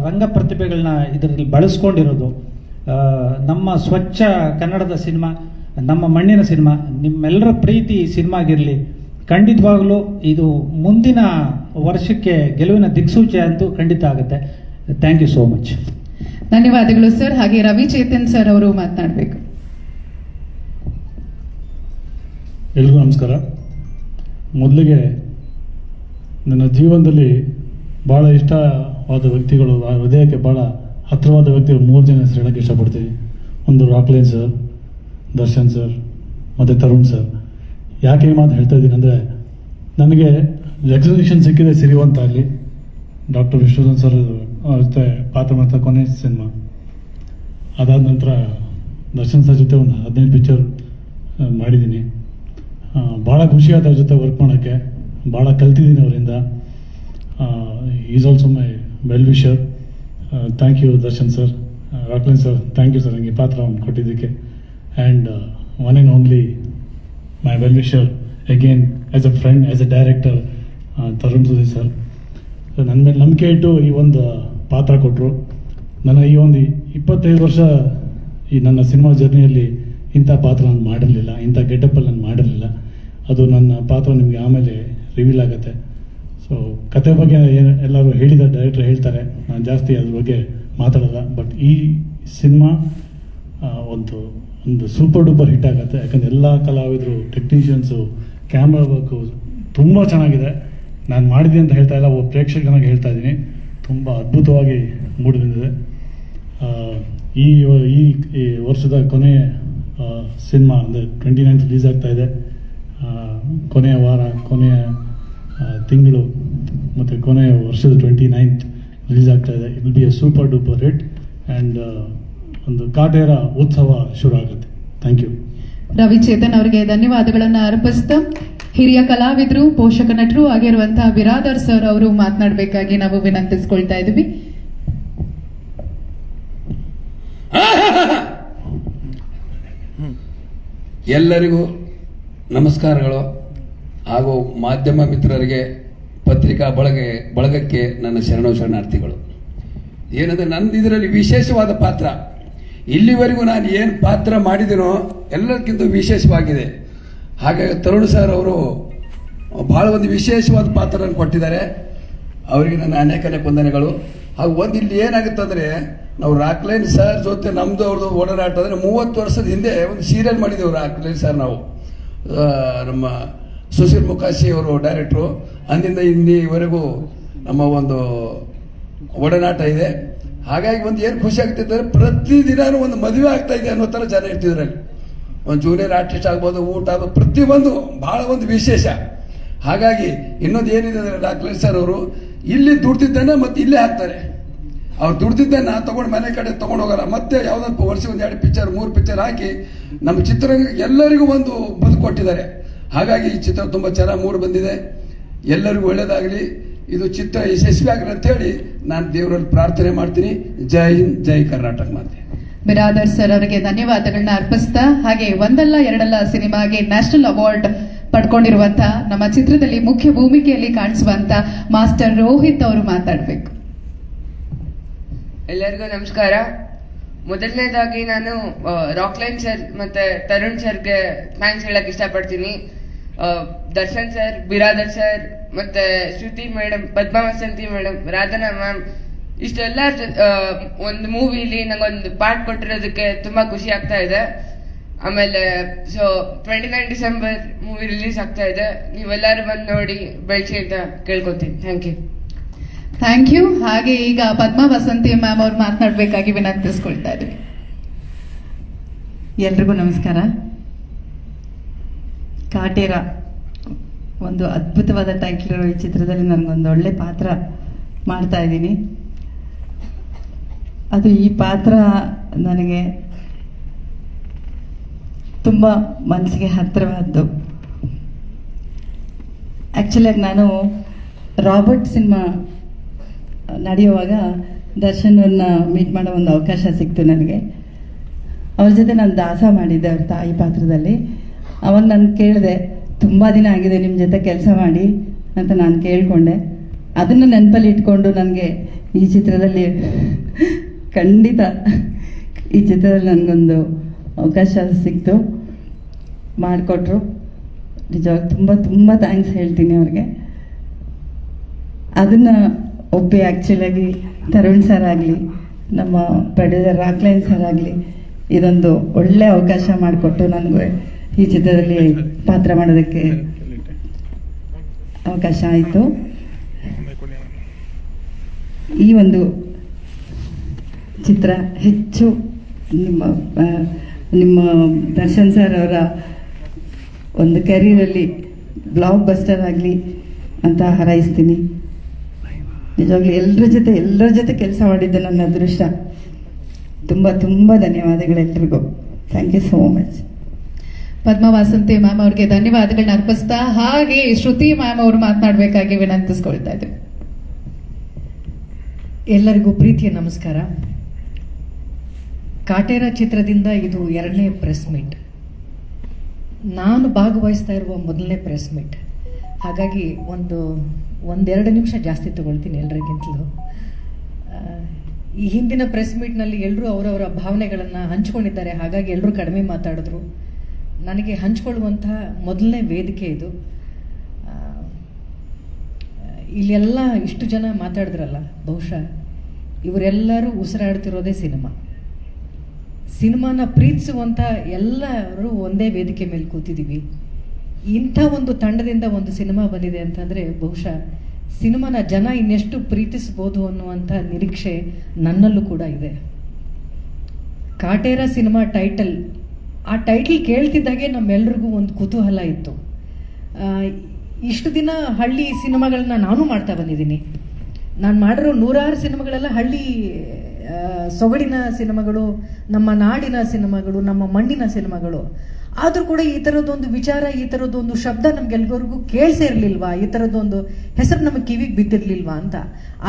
ರಂಗ ಪ್ರತಿಭೆಗಳನ್ನ ಇದರಲ್ಲಿ ಬಳಸ್ಕೊಂಡಿರೋದು, ನಮ್ಮ ಸ್ವಚ್ಛ ಕನ್ನಡದ ಸಿನಿಮಾ, ನಮ್ಮ ಮಣ್ಣಿನ ಸಿನಿಮಾ, ನಿಮ್ಮೆಲ್ಲರ ಪ್ರೀತಿ ಈ ಸಿನಿಮಾಗಿರಲಿ. ಖಂಡಿತವಾಗಲೂ ಇದು ಮುಂದಿನ ವರ್ಷಕ್ಕೆ ಗೆಲುವಿನ ದಿಕ್ಸೂಚಿ ಅಂತೂ ಖಂಡಿತ ಆಗುತ್ತೆ. Thank you so much. ಧನ್ಯವಾದಗಳು ಸರ್. ಹಾಗೆ ರವಿ ಚೇತನ್ ಸರ್ ಅವರು ಮಾತನಾಡಬೇಕು. ಎಲ್ರಿಗೂ ನಮಸ್ಕಾರ. ಮೊದಲಿಗೆ ನನ್ನ ಜೀವನದಲ್ಲಿ ಭಾಳ ಇಷ್ಟವಾದ ವ್ಯಕ್ತಿಗಳು, ಆ ಹೃದಯಕ್ಕೆ ಭಾಳ ಹತ್ತಿರವಾದ ವ್ಯಕ್ತಿಗಳು 3 ಜನ ಹೆಸರು ಹೇಳೋಕ್ಕೆ ಇಷ್ಟಪಡ್ತೀನಿ. ಒಂದು ರಾಕ್ಲೈನ್ ಸರ್, ದರ್ಶನ್ ಸರ್ ಮತ್ತು ತರುಣ್ ಸರ್. ಯಾಕೆ ಈ ಮಾತು ಹೇಳ್ತಾ ಇದ್ದೀನಿ ಅಂದರೆ, ನನಗೆ ರೆಕಗ್ನಿಷನ್ ಸಿಕ್ಕಿದೆ ಸಿರಿವಂತ ಅಲ್ಲಿ ಡಾಕ್ಟರ್ ವಿಶ್ವನಾಥ್ ಸರ್ ಜೊತೆ ಪಾತ್ರ ಮಾಡ್ತಾ ಕೊನೆ ಸಿನಿಮಾ. ಅದಾದ ನಂತರ ದರ್ಶನ್ ಸರ್ ಜೊತೆ ಒಂದು 15 ಪಿಕ್ಚರ್ ಮಾಡಿದ್ದೀನಿ. ಭಾಳ ಖುಷಿಯಾದ ಅವ್ರ ಜೊತೆ ವರ್ಕ್ ಮಾಡೋಕ್ಕೆ, ಭಾಳ ಕಲ್ತಿದ್ದೀನಿ ಅವರಿಂದ. Is also my well wisher. Thank you Darshan sir. Rockline sir, thank you sir ನನಗೆ ಪಾತ್ರ ಕೊಟ್ಟಿದ್ದಕ್ಕೆ. And one and only my well wisher again as a friend, as a director, Tarun Sudhir sir. ನನ್ನ ಮೇಲೆ ನಂಬಿಕೆ ಇಟ್ಟು ಈ ಒಂದು ಪಾತ್ರ ಕೊಟ್ಟರು. ನನ್ನ ಈ ಒಂದು 25 ವರ್ಷ ಈ ನನ್ನ ಸಿನಿಮಾ ಜರ್ನಿಯಲ್ಲಿ ಇಂಥ ಪಾತ್ರ ನಾನು ಮಾಡಿರಲಿಲ್ಲ, ಇಂಥ ಗೆಟಪ್ಪಲ್ಲಿ ನಾನು ಮಾಡಿರಲಿಲ್ಲ. ಅದು ನನ್ನ ಪಾತ್ರ ನಿಮಗೆ ಆಮೇಲೆ ರಿವೀಲ್ ಆಗುತ್ತೆ. ಸೊ ಕತೆ ಬಗ್ಗೆ ಎಲ್ಲರೂ ಹೇಳಿದ ಡೈರೆಕ್ಟರ್ ಹೇಳ್ತಾರೆ, ನಾನು ಜಾಸ್ತಿ ಅದ್ರ ಬಗ್ಗೆ ಮಾತಾಡಲ್ಲ. ಬಟ್ ಈ ಸಿನಿಮಾ ಒಂದು ಸೂಪರ್ ಡೂಪರ್ ಹಿಟ್ ಆಗುತ್ತೆ. ಯಾಕಂದರೆ ಎಲ್ಲ ಕಲಾವಿದರು, ಟೆಕ್ನಿಷಿಯನ್ಸು, ಕ್ಯಾಮ್ರಾ ವರ್ಕು ತುಂಬ ಚೆನ್ನಾಗಿದೆ. ನಾನು ಮಾಡಿದ್ದೀನಿ ಅಂತ ಹೇಳ್ತಾ ಇಲ್ಲ, ಒಬ್ಬ ಪ್ರೇಕ್ಷಕನಾಗಿ ಹೇಳ್ತಾ ಇದ್ದೀನಿ. ತುಂಬ ಅದ್ಭುತವಾಗಿ ಮೂಡಿ ಬಂದಿದೆ. ಈ ವರ್ಷದ ಕೊನೆಯ ಸಿನಿಮಾ ಅಂದರೆ 29th ರಿಲೀಸ್ ಆಗ್ತಾ ಇದೆ. ಕೊನೆಯ ವಾರ, ಕೊನೆಯ ತಿಂಗಳು ಮತ್ತು ಕೊನೆಯ ವರ್ಷದ 29th ರಿಲೀಸ್ ಆಗ್ತಾ ಇದೆ. It will be A super duper hit and ಒಂದು ಕಾಟೇರ ಉತ್ಸವ ಶುರು ಆಗುತ್ತೆ. Thank you. ರವಿ ಚೇತನ್ ಅವರಿಗೆ ಧನ್ಯವಾದಗಳನ್ನು ಅರ್ಪಿಸ್ತಾ, ಹಿರಿಯ ಕಲಾವಿದರು, ಪೋಷಕ ನಟರು ಆಗಿರುವಂತಹ ಬಿರಾದರ್ ಸರ್ ಅವರು ಮಾತನಾಡಬೇಕಾಗಿ ನಾವು ವಿನಂತಿಸಿಕೊಳ್ತಾ ಇದ್ದೀವಿ. ಎಲ್ಲರಿಗೂ ನಮಸ್ಕಾರಗಳು ಹಾಗೂ ಮಾಧ್ಯಮ ಮಿತ್ರರಿಗೆ, ಪತ್ರಿಕಾ ಬಳಗಕ್ಕೆ ನನ್ನ ಶರಣಾರ್ಥಿಗಳು. ಏನಂದರೆ ನಂದು ಇದರಲ್ಲಿ ವಿಶೇಷವಾದ ಪಾತ್ರ. ಇಲ್ಲಿವರೆಗೂ ನಾನು ಏನು ಪಾತ್ರ ಮಾಡಿದ್ದೀನೋ ಎಲ್ಲಕ್ಕಿಂತ ವಿಶೇಷವಾಗಿದೆ. ಹಾಗಾಗಿ ತರುಣ್ ಸರ್ ಅವರು ಭಾಳ ಒಂದು ವಿಶೇಷವಾದ ಪಾತ್ರವನ್ನು ಕೊಟ್ಟಿದ್ದಾರೆ. ಅವರಿಗೆ ನನ್ನ ಅನೇಕ ವಂದನೆಗಳು. ಹಾಗೂ ಒಂದು ಇಲ್ಲಿ ಏನಾಗುತ್ತೆ ಅಂದರೆ, ನಾವು ರಾಕ್ಲೈನ್ ಸರ್ ಜೊತೆ ನಮ್ಮದು ಅವ್ರದ್ದು ಓಡಾಟ ಅಂದರೆ 30 ವರ್ಷದ ಹಿಂದೆ ಒಂದು ಸೀರಿಯಲ್ ಮಾಡಿದ್ದೆವು ರಾಕ್ಲೈನ್ ಸರ್. ನಾವು ನಮ್ಮ ಸುಶೀಲ್ ಮುಖಾಶಿ ಅವರು ಡೈರೆಕ್ಟ್ರು. ಅಂದಿಂದ ಇನ್ನೀವರೆಗೂ ನಮ್ಮ ಒಂದು ಒಡನಾಟ ಇದೆ. ಹಾಗಾಗಿ ಒಂದು ಏನು ಖುಷಿ ಆಗ್ತಿದೆ ಅಂದರೆ, ಪ್ರತಿದಿನ ಒಂದು ಮದುವೆ ಆಗ್ತಾ ಇದೆ ಅನ್ನೋ ಥರ ಜನ ಇರ್ತಿದ್ರಲ್ಲಿ. ಒಂದು ಜೂನಿಯರ್ ಆರ್ಟಿಸ್ಟ್ ಆಗ್ಬೋದು, ಊಟ ಆಗ್ಬೋದು, ಪ್ರತಿಯೊಂದು ಭಾಳ ಒಂದು ವಿಶೇಷ. ಹಾಗಾಗಿ ಇನ್ನೊಂದು ಏನಿದೆ ಅಂದರೆ, ರಾಕ್ಲೈನ್ ಸರ್ ಅವರು ಇಲ್ಲಿ ದುಡ್ದಿದ್ದನ್ನು ಮತ್ತೆ ಇಲ್ಲೇ ಹಾಕ್ತಾರೆ. ಅವ್ರು ದುಡ್ದಿದ್ದನ್ನು ತೊಗೊಂಡು ಮನೆ ಕಡೆ ತೊಗೊಂಡು ಹೋಗಲ್ಲ. ಮತ್ತೆ ಯಾವುದೋ ವರ್ಷ 1-2 ಪಿಕ್ಚರ್ 3 ಪಿಕ್ಚರ್ ಹಾಕಿ ನಮ್ಮ ಚಿತ್ರರಂಗ ಎಲ್ಲರಿಗೂ ಒಂದು ಬದುಕು ಕೊಟ್ಟಿದ್ದಾರೆ. ಹಾಗಾಗಿ ಈ ಚಿತ್ರ ತುಂಬ ಚೆನ್ನಾಗಿ ಮೂಡಿ ಬಂದಿದೆ. ಎಲ್ಲರಿಗೂ ಒಳ್ಳೆಯದಾಗಲಿ, ಇದು ಚಿತ್ರ ಯಶಸ್ವಿ ಆಗಲಿ ಅಂತೇಳಿ ನಾನು ದೇವರಲ್ಲಿ ಪ್ರಾರ್ಥನೆ ಮಾಡ್ತೀನಿ. ಜೈ ಹಿಂದ್, ಜೈ ಕರ್ನಾಟಕ ಮಾತೆ. ಬಿರಾದರ್ ಸರ್ ಅವರಿಗೆ ಧನ್ಯವಾದಗಳನ್ನ ಅರ್ಪಿಸ್ತಾ, ಹಾಗೆ ಒಂದಲ್ಲ ಎರಡಲ್ಲ ಸಿನಿಮಾಗೆ ನ್ಯಾಷನಲ್ ಅವಾರ್ಡ್ ಪಡ್ಕೊಂಡಿರುವಂತಹ, ನಮ್ಮ ಚಿತ್ರದಲ್ಲಿ ಮುಖ್ಯ ಭೂಮಿಕೆಯಲ್ಲಿ ಕಾಣಿಸುವಂತ ಮಾಸ್ಟರ್ ರೋಹಿತ್ ಅವರು ಮಾತಾಡಬೇಕು. ಎಲ್ಲರಿಗೂ ನಮಸ್ಕಾರ. ಮೊದಲನೇದಾಗಿ ನಾನು ರಾಕ್ಲೈನ್ ಸರ್ ಮತ್ತೆ ತರುಣ್ ಸರ್ಗೆ ಥ್ಯಾಂಕ್ಸ್ ಹೇಳಕ್ ಇಷ್ಟಪಡ್ತೀನಿ. ದರ್ಶನ್ ಸರ್, ಬಿರಾದರ್ ಸರ್ ಮತ್ತೆ Shruti madam, Padma Vasanthi madam, Radhana ma'am ಇಷ್ಟೆಲ್ಲ ಒಂದು ಮೂವಿಲಿ ನಂಗೊಂದು ಪಾರ್ಟ್ ಕೊಟ್ಟಿರೋದಕ್ಕೆ ತುಂಬಾ ಖುಷಿ ಆಗ್ತಾ ಇದೆ. ಆಮೇಲೆ ಸೊ 29 ಡಿಸೆಂಬರ್ ಮೂವಿ ರಿಲೀಸ್ ಆಗ್ತಾ ಇದೆ. ನೀವೆಲ್ಲರೂ ಬಂದು ನೋಡಿ ಬೆಳೆಸಿ ಅಂತ ಕೇಳ್ಕೊತೀನಿ. Thank you. ಹಾಗೆ ಈಗ ಪದ್ಮಾ ವಸಂತಿ ಮ್ಯಾಮ್ ಅವ್ರು ಮಾತನಾಡಬೇಕಾಗಿ ವಿನಂತಿಸ್ಕೊಳ್ತಾ ಇದ್ವಿ. ಎಲ್ರಿಗೂ ನಮಸ್ಕಾರ. ಕಾಟೇರ ಒಂದು ಅದ್ಭುತವಾದ ಟೈಟ್ಲ್ ಇರೋ ಈ ಚಿತ್ರದಲ್ಲಿ ನನಗೊಂದು ಒಳ್ಳೆ ಪಾತ್ರ ಮಾಡ್ತಾ ಇದ್ದೀನಿ. ಅದು ಈ ಪಾತ್ರ ನನಗೆ ತುಂಬ ಮನಸ್ಸಿಗೆ ಹತ್ತಿರವಾದ್ದು. ಆ್ಯಕ್ಚುಲಾಗಿ ನಾನು ರಾಬರ್ಟ್ ಸಿನಿಮಾ ನಡೆಯುವಾಗ ದರ್ಶನವ್ರನ್ನ ಮೀಟ್ ಮಾಡೋ ಒಂದು ಅವಕಾಶ ಸಿಕ್ತು ನನಗೆ. ಅವ್ರ ಜೊತೆ ನಾನು ದಾಸ ಮಾಡಿದ್ದೆ ಅವ್ರ ತಾಯಿ ಪಾತ್ರದಲ್ಲಿ. ಅವಾಗ ನಾನು ಕೇಳಿದೆ, ತುಂಬ ದಿನ ಆಗಿದೆ ನಿಮ್ಮ ಜೊತೆ ಕೆಲಸ ಮಾಡಿ ಅಂತ ನಾನು ಕೇಳಿಕೊಂಡೆ. ಅದನ್ನು ನೆನಪಲ್ಲಿ ಇಟ್ಕೊಂಡು ನನಗೆ ಈ ಚಿತ್ರದಲ್ಲಿ ಖಂಡಿತ ಈ ಚಿತ್ರದಲ್ಲಿ ನನಗೊಂದು ಅವಕಾಶ ಸಿಕ್ತು, ಮಾಡಿಕೊಟ್ರು. ನಿಜವಾಗಿ ತುಂಬ ತುಂಬ ಥ್ಯಾಂಕ್ಸ್ ಹೇಳ್ತೀನಿ ಅವ್ರಿಗೆ. ಅದನ್ನು ಒಬ್ಬಿ ಆ್ಯಕ್ಚುಲಾಗಿ ತರುಣ್ ಸರ್ ಆಗಲಿ, ನಮ್ಮ ಪ್ರೊಡ್ಯೂಸರ್ ರಾಕ್ಲೈನ್ ಸರ್ ಆಗಲಿ ಇದೊಂದು ಒಳ್ಳೆ ಅವಕಾಶ ಮಾಡಿಕೊಟ್ಟು ನನಗೆ ಈ ಚಿತ್ರದಲ್ಲಿ ಪಾತ್ರ ಮಾಡೋದಕ್ಕೆ ಅವಕಾಶ ಆಯಿತು. ಈ ಒಂದು ಚಿತ್ರ ಹೆಚ್ಚು ನಿಮ್ಮ ದರ್ಶನ್ ಸರ್ ಅವರ ಒಂದು ಕೆರಿಯರಲ್ಲಿ ಬ್ಲಾಕ್ ಬಸ್ಟರ್ ಆಗಲಿ ಅಂತ ಹಾರೈಸ್ತೀನಿ. ನಿಜವಾಗ್ಲೂ ಎಲ್ಲರ ಜೊತೆ ಕೆಲಸ ಮಾಡಿದ್ದೆ ನನ್ನ ಅದೃಷ್ಟ. ತುಂಬ ತುಂಬ ಧನ್ಯವಾದಗಳು ಎಲ್ರಿಗೂ. Thank you so much. Padma Vasanthi ma'am ಅವ್ರಿಗೆ ಧನ್ಯವಾದಗಳನ್ನ ಅರ್ಪಿಸ್ತಾ ಹಾಗೆ ಶ್ರುತಿ ಮ್ಯಾಮ್ ಅವರು ಮಾತನಾಡಬೇಕಾಗಿ ವಿನಂತಿಸ್ಕೊಳ್ತಾ ಇದ್ವಿ. ಎಲ್ಲರಿಗೂ ಪ್ರೀತಿಯ ನಮಸ್ಕಾರ. ಕಾಟೇರ ಚಿತ್ರದಿಂದ ಇದು 2ನೇ ಪ್ರೆಸ್ ಮೀಟ್. ನಾನು ಭಾಗವಹಿಸ್ತಾ ಇರುವ ಮೊದಲನೇ ಪ್ರೆಸ್ ಮೀಟ್. ಹಾಗಾಗಿ ಒಂದೆರಡು ನಿಮಿಷ ಜಾಸ್ತಿ ತಗೊಳ್ತೀನಿ ಎಲ್ಲರಿಗಿಂತಲೂ. ಈ ಹಿಂದಿನ ಪ್ರೆಸ್ ಮೀಟ್ನಲ್ಲಿ ಎಲ್ಲರೂ ಅವರವರ ಭಾವನೆಗಳನ್ನು ಹಂಚ್ಕೊಂಡಿದ್ದಾರೆ. ಹಾಗಾಗಿ ಎಲ್ಲರೂ ಕಡಿಮೆ ಮಾತಾಡಿದ್ರು. ನನಗೆ ಹಂಚ್ಕೊಳ್ಳುವಂತಹ ಮೊದಲನೇ ವೇದಿಕೆ ಇದು. ಇಲ್ಲೆಲ್ಲ ಇಷ್ಟು ಜನ ಮಾತಾಡಿದ್ರಲ್ಲ, ಬಹುಶಃ ಇವರೆಲ್ಲರೂ ಉಸಿರಾಡ್ತಿರೋದೇ ಸಿನಿಮಾನ ಪ್ರೀತಿಸುವಂಥ ಎಲ್ಲರೂ ಒಂದೇ ವೇದಿಕೆ ಮೇಲೆ ಕೂತಿದ್ದೀವಿ. ಇಂಥ ಒಂದು ತಂಡದಿಂದ ಒಂದು ಸಿನಿಮಾ ಬಂದಿದೆ ಅಂತಂದರೆ ಬಹುಶಃ ಸಿನಿಮಾನ ಜನ ಇನ್ನೆಷ್ಟು ಪ್ರೀತಿಸ್ಬೋದು ಅನ್ನುವಂಥ ನಿರೀಕ್ಷೆ ನನ್ನಲ್ಲೂ ಕೂಡ ಇದೆ. ಕಾಟೇರ ಸಿನಿಮಾ ಟೈಟಲ್, ಆ ಟೈಟಲ್ ಕೇಳ್ತಿದ್ದಾಗೆ ನಮ್ಮೆಲ್ರಿಗೂ ಒಂದು ಕುತೂಹಲ ಇತ್ತು. ಇಷ್ಟು ದಿನ ಹಳ್ಳಿ ಸಿನಿಮಾಗಳನ್ನ ನಾನು ಮಾಡ್ತಾ ಬಂದಿದ್ದೀನಿ. ನಾನು ಮಾಡಿರೋ 100 ಸಿನಿಮಾಗಳೆಲ್ಲ ಹಳ್ಳಿ ಸೊಗಡಿನ ಸಿನಿಮಾಗಳು, ನಮ್ಮ ನಾಡಿನ ಸಿನಿಮಾಗಳು, ನಮ್ಮ ಮಣ್ಣಿನ ಸಿನಿಮಾಗಳು. ಆದರೂ ಕೂಡ ಈ ಥರದ್ದೊಂದು ವಿಚಾರ, ಈ ಥರದ್ದೊಂದು ಶಬ್ದ ನಮ್ಗೆಲ್ರಿಗೂ ಕೇಳಿಸೇ ಇರಲಿಲ್ವಾ, ಈ ಥರದ್ದೊಂದು ಹೆಸರು ನಮಗೆ ಕಿವಿಗೆ ಬಿದ್ದಿರಲಿಲ್ವಾ ಅಂತ.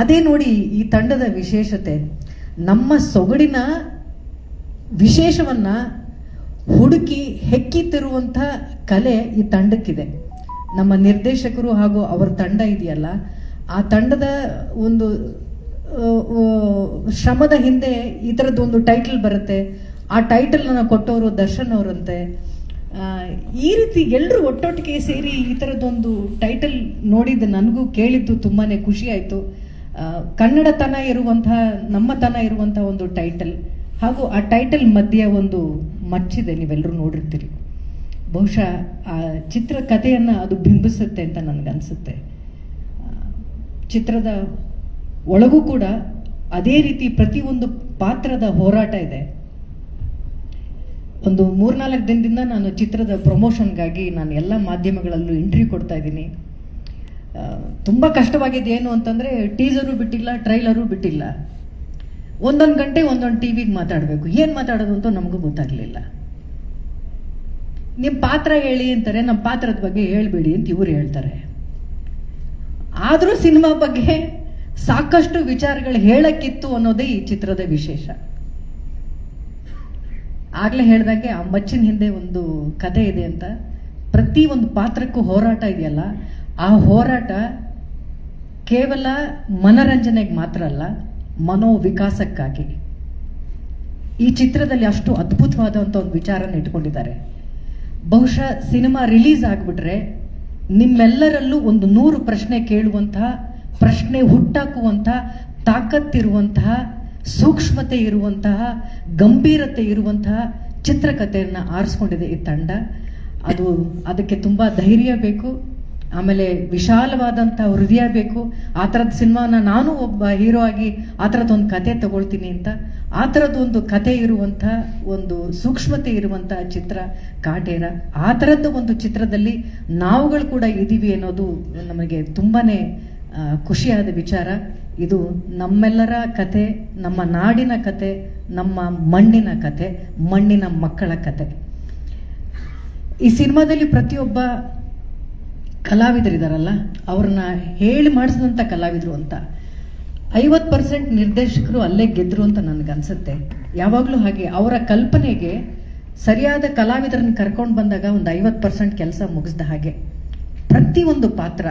ಅದೇ ನೋಡಿ ಈ ತಂಡದ ವಿಶೇಷತೆ. ನಮ್ಮ ಸೊಗಡಿನ ವಿಶೇಷವನ್ನ ಹುಡುಕಿ ಹೆಕ್ಕಿತಿರುವಂಥ ಕಲೆ ಈ ತಂಡಕ್ಕಿದೆ. ನಮ್ಮ ನಿರ್ದೇಶಕರು ಹಾಗೂ ಅವರ ತಂಡ ಇದೆಯಲ್ಲ, ಆ ತಂಡದ ಒಂದು ಶ್ರಮದ ಹಿಂದೆ ಈ ಥರದ್ದೊಂದು ಟೈಟಲ್ ಬರುತ್ತೆ. ಆ ಟೈಟಲ್ನ ಕೊಟ್ಟವರು ದರ್ಶನ್ ಅವರಂತೆ. ಈ ರೀತಿ ಎಲ್ಲರೂ ಒಟ್ಟೊಟ್ಟಿಗೆ ಸೇರಿ ಈ ಥರದ್ದೊಂದು ಟೈಟಲ್ ನೋಡಿದ್ದು ನನಗೂ ಕೇಳಿದ್ದು ತುಂಬಾ ಖುಷಿ ಆಯಿತು. ಕನ್ನಡತನ ಇರುವಂತಹ, ನಮ್ಮತನ ಇರುವಂತಹ ಒಂದು ಟೈಟಲ್. ಹಾಗೂ ಆ ಟೈಟಲ್ ಮಧ್ಯೆ ಒಂದು ಮಚ್ಚಿದೆ, ನೀವೆಲ್ಲರೂ ನೋಡಿರ್ತೀರಿ. ಬಹುಶಃ ಆ ಚಿತ್ರ ಕಥೆಯನ್ನು ಅದು ಬಿಂಬಿಸುತ್ತೆ ಅಂತ ನನಗನ್ಸುತ್ತೆ. ಚಿತ್ರದ ಒಳಗೂ ಕೂಡ ಅದೇ ರೀತಿ ಪ್ರತಿಯೊಂದು ಪಾತ್ರದ ಹೋರಾಟ ಇದೆ. ಒಂದು 3-4 ದಿನದಿಂದ ನಾನು ಚಿತ್ರದ ಪ್ರಮೋಷನ್ಗಾಗಿ ನಾನು ಎಲ್ಲ ಮಾಧ್ಯಮಗಳಲ್ಲೂ ಇಂಟರ್ವ್ಯೂ ಕೊಡ್ತಾ ಇದ್ದೀನಿ. ತುಂಬ ಕಷ್ಟವಾಗಿದೆ. ಏನು ಅಂತಂದರೆ ಟೀಸರು ಬಿಟ್ಟಿಲ್ಲ, ಟ್ರೈಲರು ಬಿಟ್ಟಿಲ್ಲ. 1 ಗಂಟೆ 1 ಟಿವಿಗೆ ಮಾತಾಡಬೇಕು. ಏನು ಮಾತಾಡೋದು ಅಂತ ನಮಗೂ ಗೊತ್ತಾಗಲಿಲ್ಲ. ನಿಮ್ಮ ಪಾತ್ರ ಹೇಳಿ ಅಂತಾರೆ, ನಮ್ಮ ಪಾತ್ರದ ಬಗ್ಗೆ ಹೇಳ್ಬೇಡಿ ಅಂತ ಇವರು ಹೇಳ್ತಾರೆ. ಆದರೂ ಸಿನಿಮಾ ಬಗ್ಗೆ ಸಾಕಷ್ಟು ವಿಚಾರಗಳು ಹೇಳಕ್ಕಿತ್ತು ಅನ್ನೋದೇ ಈ ಚಿತ್ರದ ವಿಶೇಷ. ಆಗ್ಲೇ ಹೇಳ್ದಂಗೆ ಆ ಮಚ್ಚಿನ ಹಿಂದೆ ಒಂದು ಕಥೆ ಇದೆ ಅಂತ. ಪ್ರತಿ ಒಂದು ಪಾತ್ರಕ್ಕೂ ಹೋರಾಟ ಇದೆಯಲ್ಲ, ಆ ಹೋರಾಟ ಕೇವಲ ಮನರಂಜನೆಗೆ ಮಾತ್ರ ಅಲ್ಲ, ಮನೋವಿಕಾಸಕ್ಕಾಗಿ. ಈ ಚಿತ್ರದಲ್ಲಿ ಅಷ್ಟು ಅದ್ಭುತವಾದಂಥ ಒಂದು ವಿಚಾರನ ಇಟ್ಕೊಂಡಿದ್ದಾರೆ. ಬಹುಶಃ ಸಿನಿಮಾ ರಿಲೀಸ್ ಆಗಿಬಿಟ್ರೆ ನಿಮ್ಮೆಲ್ಲರಲ್ಲೂ ಒಂದು 100 ಪ್ರಶ್ನೆ ಕೇಳುವಂತಹ, ಪ್ರಶ್ನೆ ಹುಟ್ಟಾಕುವಂಥ, ತಾಕತ್ತಿರುವಂತಹ, ಸೂಕ್ಷ್ಮತೆ ಇರುವಂತಹ, ಗಂಭೀರತೆ ಇರುವಂತಹ ಚಿತ್ರಕಥೆಯನ್ನು ಆರಿಸ್ಕೊಂಡಿದೆ ಈ ತಂಡ. ಅದಕ್ಕೆ ತುಂಬ ಧೈರ್ಯ ಬೇಕು, ಆಮೇಲೆ ವಿಶಾಲವಾದಂಥ ಹೃದಯ ಬೇಕು. ಆ ಥರದ ಸಿನಿಮಾನ ನಾನು ಒಬ್ಬ ಹೀರೋ ಆಗಿ ಆ ಥರದ್ದೊಂದು ಕತೆ ತಗೊಳ್ತೀನಿ ಅಂತ, ಆ ಥರದ್ದೊಂದು ಕತೆ ಇರುವಂಥ, ಒಂದು ಸೂಕ್ಷ್ಮತೆ ಇರುವಂಥ ಚಿತ್ರ ಕಾಟೇರ. ಆ ಥರದ್ದು ಒಂದು ಚಿತ್ರದಲ್ಲಿ ನಾವುಗಳು ಕೂಡ ಇದ್ದೀವಿ ಅನ್ನೋದು ನಮಗೆ ತುಂಬಾ ಖುಷಿಯಾದ ವಿಚಾರ. ಇದು ನಮ್ಮೆಲ್ಲರ ಕತೆ, ನಮ್ಮ ನಾಡಿನ ಕತೆ, ನಮ್ಮ ಮಣ್ಣಿನ ಕತೆ, ಮಣ್ಣಿನ ಮಕ್ಕಳ ಕತೆ. ಈ ಸಿನಿಮಾದಲ್ಲಿ ಪ್ರತಿಯೊಬ್ಬ ಕಲಾವಿದರಿದಾರಲ್ಲ, ಅವ್ರನ್ನ ಹೇಳಿ ಮಾಡಿಸಿದಂಥ ಕಲಾವಿದರು ಅಂತ 50% ನಿರ್ದೇಶಕರು ಅಲ್ಲೇ ಗೆದ್ರು ಅಂತ ನನಗನ್ಸುತ್ತೆ. ಯಾವಾಗಲೂ ಹಾಗೆ ಅವರ ಕಲ್ಪನೆಗೆ ಸರಿಯಾದ ಕಲಾವಿದರನ್ನ ಕರ್ಕೊಂಡು ಬಂದಾಗ ಒಂದು 50% ಕೆಲಸ ಮುಗಿಸ್ದ ಹಾಗೆ. ಪ್ರತಿಯೊಂದು ಪಾತ್ರ,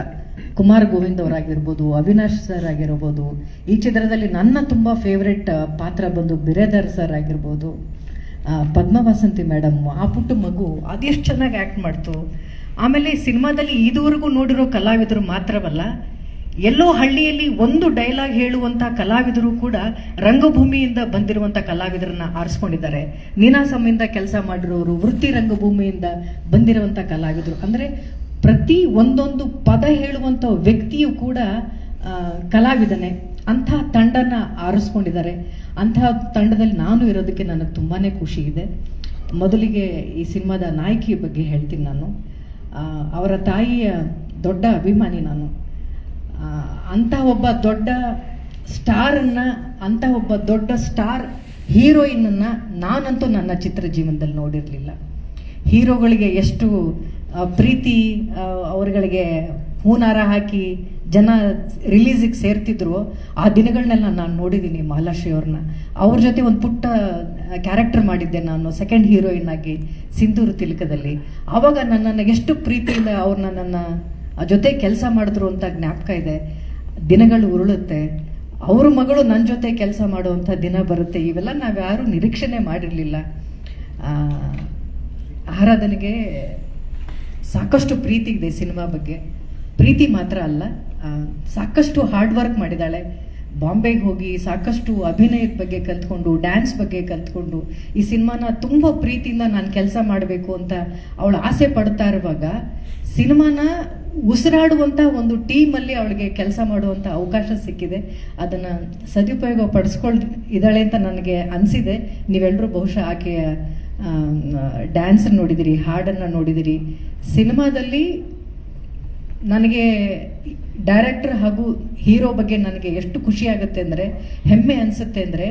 ಕುಮಾರ್ ಗೋವಿಂದ್ ಅವರಾಗಿರ್ಬೋದು, ಅವಿನಾಶ್ ಸರ್ ಆಗಿರ್ಬೋದು, ಈ ಚಿತ್ರದಲ್ಲಿ ನನ್ನ ತುಂಬ ಫೇವ್ರೆಟ್ ಪಾತ್ರ ಬಂದು ಬಿರೇದರ್ ಸರ್ ಆಗಿರ್ಬೋದು, ಪದ್ಮವಾಸಂತಿ ಮೇಡಮ್, ಆ ಪುಟ್ಟ ಮಗು ಅದೆಷ್ಟು ಚೆನ್ನಾಗಿ ಆ್ಯಕ್ಟ್ ಮಾಡ್ತು. ಆಮೇಲೆ ಸಿನಿಮಾದಲ್ಲಿ ಇದುವರೆಗೂ ನೋಡಿರೋ ಕಲಾವಿದರು ಮಾತ್ರವಲ್ಲ, ಎಲ್ಲೋ ಹಳ್ಳಿಯಲ್ಲಿ ಒಂದು ಡೈಲಾಗ್ ಹೇಳುವಂಥ ಕಲಾವಿದರು ಕೂಡ ರಂಗಭೂಮಿಯಿಂದ ಬಂದಿರುವಂಥ ಕಲಾವಿದರನ್ನ ಆರಿಸ್ಕೊಂಡಿದ್ದಾರೆ. ನೀನಾಸಮ್ಮಿಂದ ಕೆಲಸ ಮಾಡಿರೋರು, ವೃತ್ತಿ ರಂಗಭೂಮಿಯಿಂದ ಬಂದಿರುವಂಥ ಕಲಾವಿದರು. ಅಂದರೆ ಪ್ರತಿ ಒಂದೊಂದು ಪದ ಹೇಳುವಂಥ ವ್ಯಕ್ತಿಯು ಕೂಡ ಕಲಾವಿದನೇ. ಅಂಥ ತಂಡನ ಆರಿಸ್ಕೊಂಡಿದ್ದಾರೆ. ಅಂತಹ ತಂಡದಲ್ಲಿ ನಾನು ಇರೋದಕ್ಕೆ ನನಗೆ ತುಂಬಾ ಖುಷಿ ಇದೆ. ಮೊದಲಿಗೆ ಈ ಸಿನಿಮಾದ ನಾಯಕಿ ಬಗ್ಗೆ ಹೇಳ್ತೀನಿ ನಾನು. ಅವರ ತಾಯಿಯ ದೊಡ್ಡ ಅಭಿಮಾನಿ ನಾನು. ಅಂಥ ಒಬ್ಬ ದೊಡ್ಡ ಸ್ಟಾರನ್ನು, ಅಂಥ ಒಬ್ಬ ದೊಡ್ಡ ಸ್ಟಾರ್ ಹೀರೋಯಿನನ್ನು ನಾನಂತೂ ನನ್ನ ಚಿತ್ರ ಜೀವನದಲ್ಲಿ ನೋಡಿರಲಿಲ್ಲ. ಹೀರೋಗಳಿಗೆ ಎಷ್ಟು ಪ್ರೀತಿ, ಅವರುಗಳಿಗೆ ಹೂನಾರ ಹಾಕಿ ಜನ ರಿಲೀಸಿಗೆ ಸೇರ್ತಿದ್ರು, ಆ ದಿನಗಳನ್ನೆಲ್ಲ ನಾನು ನೋಡಿದ್ದೀನಿ. ಮಹಾಲಕ್ಷ್ಮಿ ಅವ್ರನ್ನ, ಅವ್ರ ಜೊತೆ ಒಂದು ಪುಟ್ಟ ಕ್ಯಾರೆಕ್ಟರ್ ಮಾಡಿದ್ದೆ ನಾನು, ಸೆಕೆಂಡ್ ಹೀರೋಯಿನ್ ಆಗಿ ಸಿಂಧೂರು ತಿಲಕದಲ್ಲಿ. ಆವಾಗ ನನ್ನನ್ನು ಎಷ್ಟು ಪ್ರೀತಿಯಿಂದ ಅವ್ರನ್ನ ನನ್ನ ಜೊತೆ ಕೆಲಸ ಮಾಡಿದ್ರು ಅಂತ ಜ್ಞಾಪಕ ಇದೆ. ದಿನಗಳು ಉರುಳುತ್ತೆ, ಅವ್ರ ಮಗಳು ನನ್ನ ಜೊತೆ ಕೆಲಸ ಮಾಡುವಂಥ ದಿನ ಬರುತ್ತೆ. ಇವೆಲ್ಲ ನಾವ್ಯಾರೂ ನಿರೀಕ್ಷಣೆ ಮಾಡಿರಲಿಲ್ಲ. ಆರಾಧನೆಗೆ ಸಾಕಷ್ಟು ಪ್ರೀತಿ ಇದೆ ಸಿನಿಮಾ ಬಗ್ಗೆ. ಪ್ರೀತಿ ಮಾತ್ರ ಅಲ್ಲ, ಸಾಕಷ್ಟು ಹಾರ್ಡ್ ವರ್ಕ್ ಮಾಡಿದ್ದಾಳೆ. ಬಾಂಬೆಗೆ ಹೋಗಿ ಸಾಕಷ್ಟು ಅಭಿನಯದ ಬಗ್ಗೆ ಕಲ್ತ್ಕೊಂಡು, ಡ್ಯಾನ್ಸ್ ಬಗ್ಗೆ ಕಲ್ತ್ಕೊಂಡು, ಈ ಸಿನಿಮಾನ ತುಂಬ ಪ್ರೀತಿಯಿಂದ ನಾನು ಕೆಲಸ ಮಾಡಬೇಕು ಅಂತ ಅವಳು ಆಸೆ ಪಡ್ತಾ ಇರುವಾಗ, ಸಿನಿಮಾನ ಉಸಿರಾಡುವಂಥ ಒಂದು ಟೀಮಲ್ಲಿ ಅವಳಿಗೆ ಕೆಲಸ ಮಾಡುವಂಥ ಅವಕಾಶ ಸಿಕ್ಕಿದೆ. ಅದನ್ನು ಸದುಪಯೋಗ ಪಡಿಸ್ಕೊಂಡಿದ್ದಾಳೆ ಅಂತ ನನಗೆ ಅನಿಸಿದೆ. ನೀವೆಲ್ಲರೂ ಬಹುಶಃ ಆಕೆಯ ಡ್ಯಾನ್ಸ್ ನೋಡಿದಿರಿ, ಹಾಡನ್ನು ನೋಡಿದಿರಿ. ಸಿನಿಮಾದಲ್ಲಿ ನನಗೆ ಡೈರೆಕ್ಟರ್ ಹಾಗೂ ಹೀರೋ ಬಗ್ಗೆ ನನಗೆ ಎಷ್ಟು ಖುಷಿ ಆಗುತ್ತೆ ಅಂದರೆ, ಹೆಮ್ಮೆ ಅನಿಸುತ್ತೆ ಅಂದರೆ,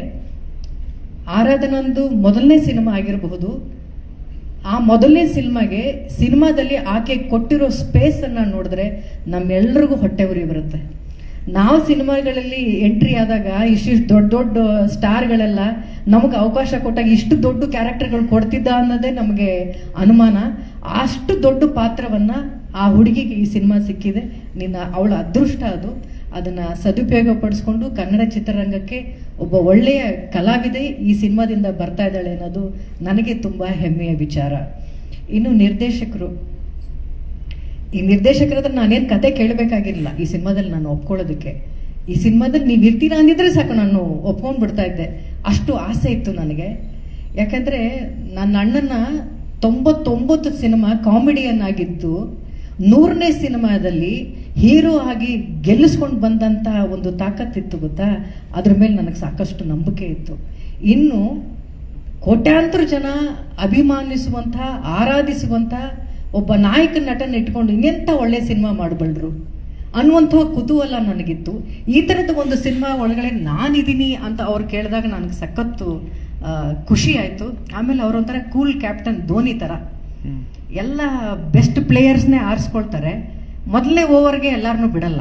ಆರಾಧನಂದು ಮೊದಲನೇ ಸಿನಿಮಾ ಆಗಿರಬಹುದು. ಆ ಮೊದಲನೇ ಸಿನಿಮಾದಲ್ಲಿ ಆಕೆ ಕೊಟ್ಟಿರೋ ಸ್ಪೇಸನ್ನು ನೋಡಿದ್ರೆ ನಮ್ಮೆಲ್ಲರಿಗೂ ಹೊಟ್ಟೆ ಉರಿ ಬರುತ್ತೆ. ನಾವು ಸಿನಿಮಾಗಳಲ್ಲಿ ಎಂಟ್ರಿ ಆದಾಗ ಇಷ್ಟಿಷ್ಟು ದೊಡ್ಡ ದೊಡ್ಡ ಸ್ಟಾರ್ಗಳೆಲ್ಲ ನಮಗೆ ಅವಕಾಶ ಕೊಟ್ಟಾಗ ಇಷ್ಟು ದೊಡ್ಡ ಕ್ಯಾರೆಕ್ಟರ್ಗಳು ಕೊಡ್ತಿದ್ದ ಅನ್ನೋದೇ ನಮಗೆ ಅನುಮಾನ. ಅಷ್ಟು ದೊಡ್ಡ ಪಾತ್ರವನ್ನು ಆ ಹುಡುಗಿಗೆ ಈ ಸಿನಿಮಾ ಸಿಕ್ಕಿದೆ. ಅವಳ ಅದೃಷ್ಟ ಅದು. ಅದನ್ನು ಸದುಪಯೋಗ ಪಡಿಸ್ಕೊಂಡು ಕನ್ನಡ ಚಿತ್ರರಂಗಕ್ಕೆ ಒಬ್ಬ ಒಳ್ಳೆಯ ಕಲಾವಿದೆ ಈ ಸಿನಿಮಾದಿಂದ ಬರ್ತಾ ಇದ್ದಾಳೆ ಅನ್ನೋದು ನನಗೆ ತುಂಬ ಹೆಮ್ಮೆಯ ವಿಚಾರ. ಇನ್ನು ಈ ನಿರ್ದೇಶಕರಾದ್ರೆ ನಾನೇನು ಕತೆ ಕೇಳಬೇಕಾಗಿರಲಿಲ್ಲ ಈ ಸಿನಿಮಾದಲ್ಲಿ ನಾನು ಒಪ್ಕೊಳ್ಳೋದಕ್ಕೆ. ಈ ಸಿನಿಮಾದಲ್ಲಿ ನೀವು ಇರ್ತೀರಾ ಅಂದಿದ್ರೆ ಸಾಕು, ನಾನು ಒಪ್ಕೊಂಡು ಬಿಡ್ತಾ ಇದ್ದೆ. ಅಷ್ಟು ಆಸೆ ಇತ್ತು ನನಗೆ. ಯಾಕಂದರೆ ನನ್ನ ಅಣ್ಣನ 99 ಸಿನಿಮಾ ಕಾಮಿಡಿಯನ್ ಆಗಿದ್ದು, 100ನೇ ಸಿನಿಮಾದಲ್ಲಿ ಹೀರೋ ಆಗಿ ಗೆಲ್ಲಿಸ್ಕೊಂಡು ಬಂದಂಥ ಒಂದು ತಾಕತ್ತಿತ್ತು ಗೊತ್ತಾ. ಅದ್ರ ಮೇಲೆ ನನಗೆ ಸಾಕಷ್ಟು ನಂಬಿಕೆ ಇತ್ತು. ಇನ್ನು ಕೋಟ್ಯಾಂತರ ಜನ ಅಭಿಮಾನಿಸುವಂಥ, ಆರಾಧಿಸುವಂಥ ಒಬ್ಬ ನಾಯಕ ನಟನ ಇಟ್ಕೊಂಡು ಇನ್ನೆಂಥ ಒಳ್ಳೆ ಸಿನಿಮಾ ಮಾಡಬಲ್ರು ಅನ್ನುವಂಥ ಕುತೂಹಲ ನನಗಿತ್ತು. ಈ ಥರದ ಒಂದು ಸಿನಿಮಾ ಒಳಗಡೆ ನಾನಿದ್ದೀನಿ ಅಂತ ಅವ್ರು ಕೇಳಿದಾಗ ನನಗೆ ಸಖತ್ತು ಖುಷಿ ಆಯಿತು. ಆಮೇಲೆ ಅವರೊಂಥರ ಕೂಲ್ ಕ್ಯಾಪ್ಟನ್ ಧೋನಿ ಥರ ಎಲ್ಲ ಬೆಸ್ಟ್ ಪ್ಲೇಯರ್ಸ್ನೇ ಆರಿಸ್ಕೊಳ್ತಾರೆ. ಮೊದಲನೇ ಓವರ್ಗೆ ಎಲ್ಲರನ್ನೂ ಬಿಡಲ್ಲ.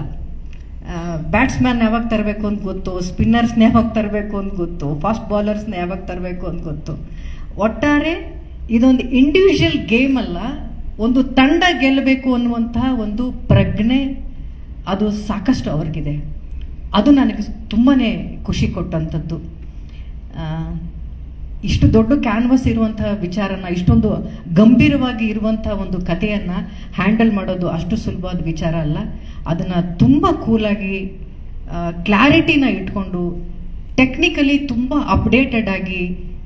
ಬ್ಯಾಟ್ಸ್ಮ್ಯಾನ್ ಯಾವಾಗ ತರಬೇಕು ಅಂತ ಗೊತ್ತು, ಸ್ಪಿನ್ನರ್ಸ್ನ ಯಾವಾಗ ತರಬೇಕು ಅಂತ ಗೊತ್ತು, ಫಾಸ್ಟ್ ಬಾಲರ್ಸ್ನ ಯಾವಾಗ ತರಬೇಕು ಅಂತ ಗೊತ್ತು. ಒಟ್ಟಾರೆ ಇದೊಂದು ಇಂಡಿವಿಜುವಲ್ ಗೇಮ್ ಅಲ್ಲ, ಒಂದು ತಂಡ ಗೆಲ್ಲಬೇಕು ಅನ್ನುವಂತಹ ಒಂದು ಪ್ರಜ್ಞೆ ಅದು ಸಾಕಷ್ಟು ಅವ್ರಿಗಿದೆ. ಅದು ನನಗೆ ತುಂಬಾ ಖುಷಿ ಕೊಟ್ಟಂಥದ್ದು. ಇಷ್ಟು ದೊಡ್ಡ ಕ್ಯಾನ್ವಸ್ ಇರುವಂತಹ ವಿಚಾರನ, ಇಷ್ಟೊಂದು ಗಂಭೀರವಾಗಿ ಇರುವಂಥ ಒಂದು ಕಥೆಯನ್ನು ಹ್ಯಾಂಡಲ್ ಮಾಡೋದು ಅಷ್ಟು ಸುಲಭವಾದ ವಿಚಾರ ಅಲ್ಲ. ಅದನ್ನು ತುಂಬ ಕೂಲಾಗಿ ಕ್ಲಾರಿಟಿನ ಇಟ್ಕೊಂಡು ಟೆಕ್ನಿಕಲಿ ತುಂಬ ಅಪ್ಡೇಟೆಡ್ ಆಗಿ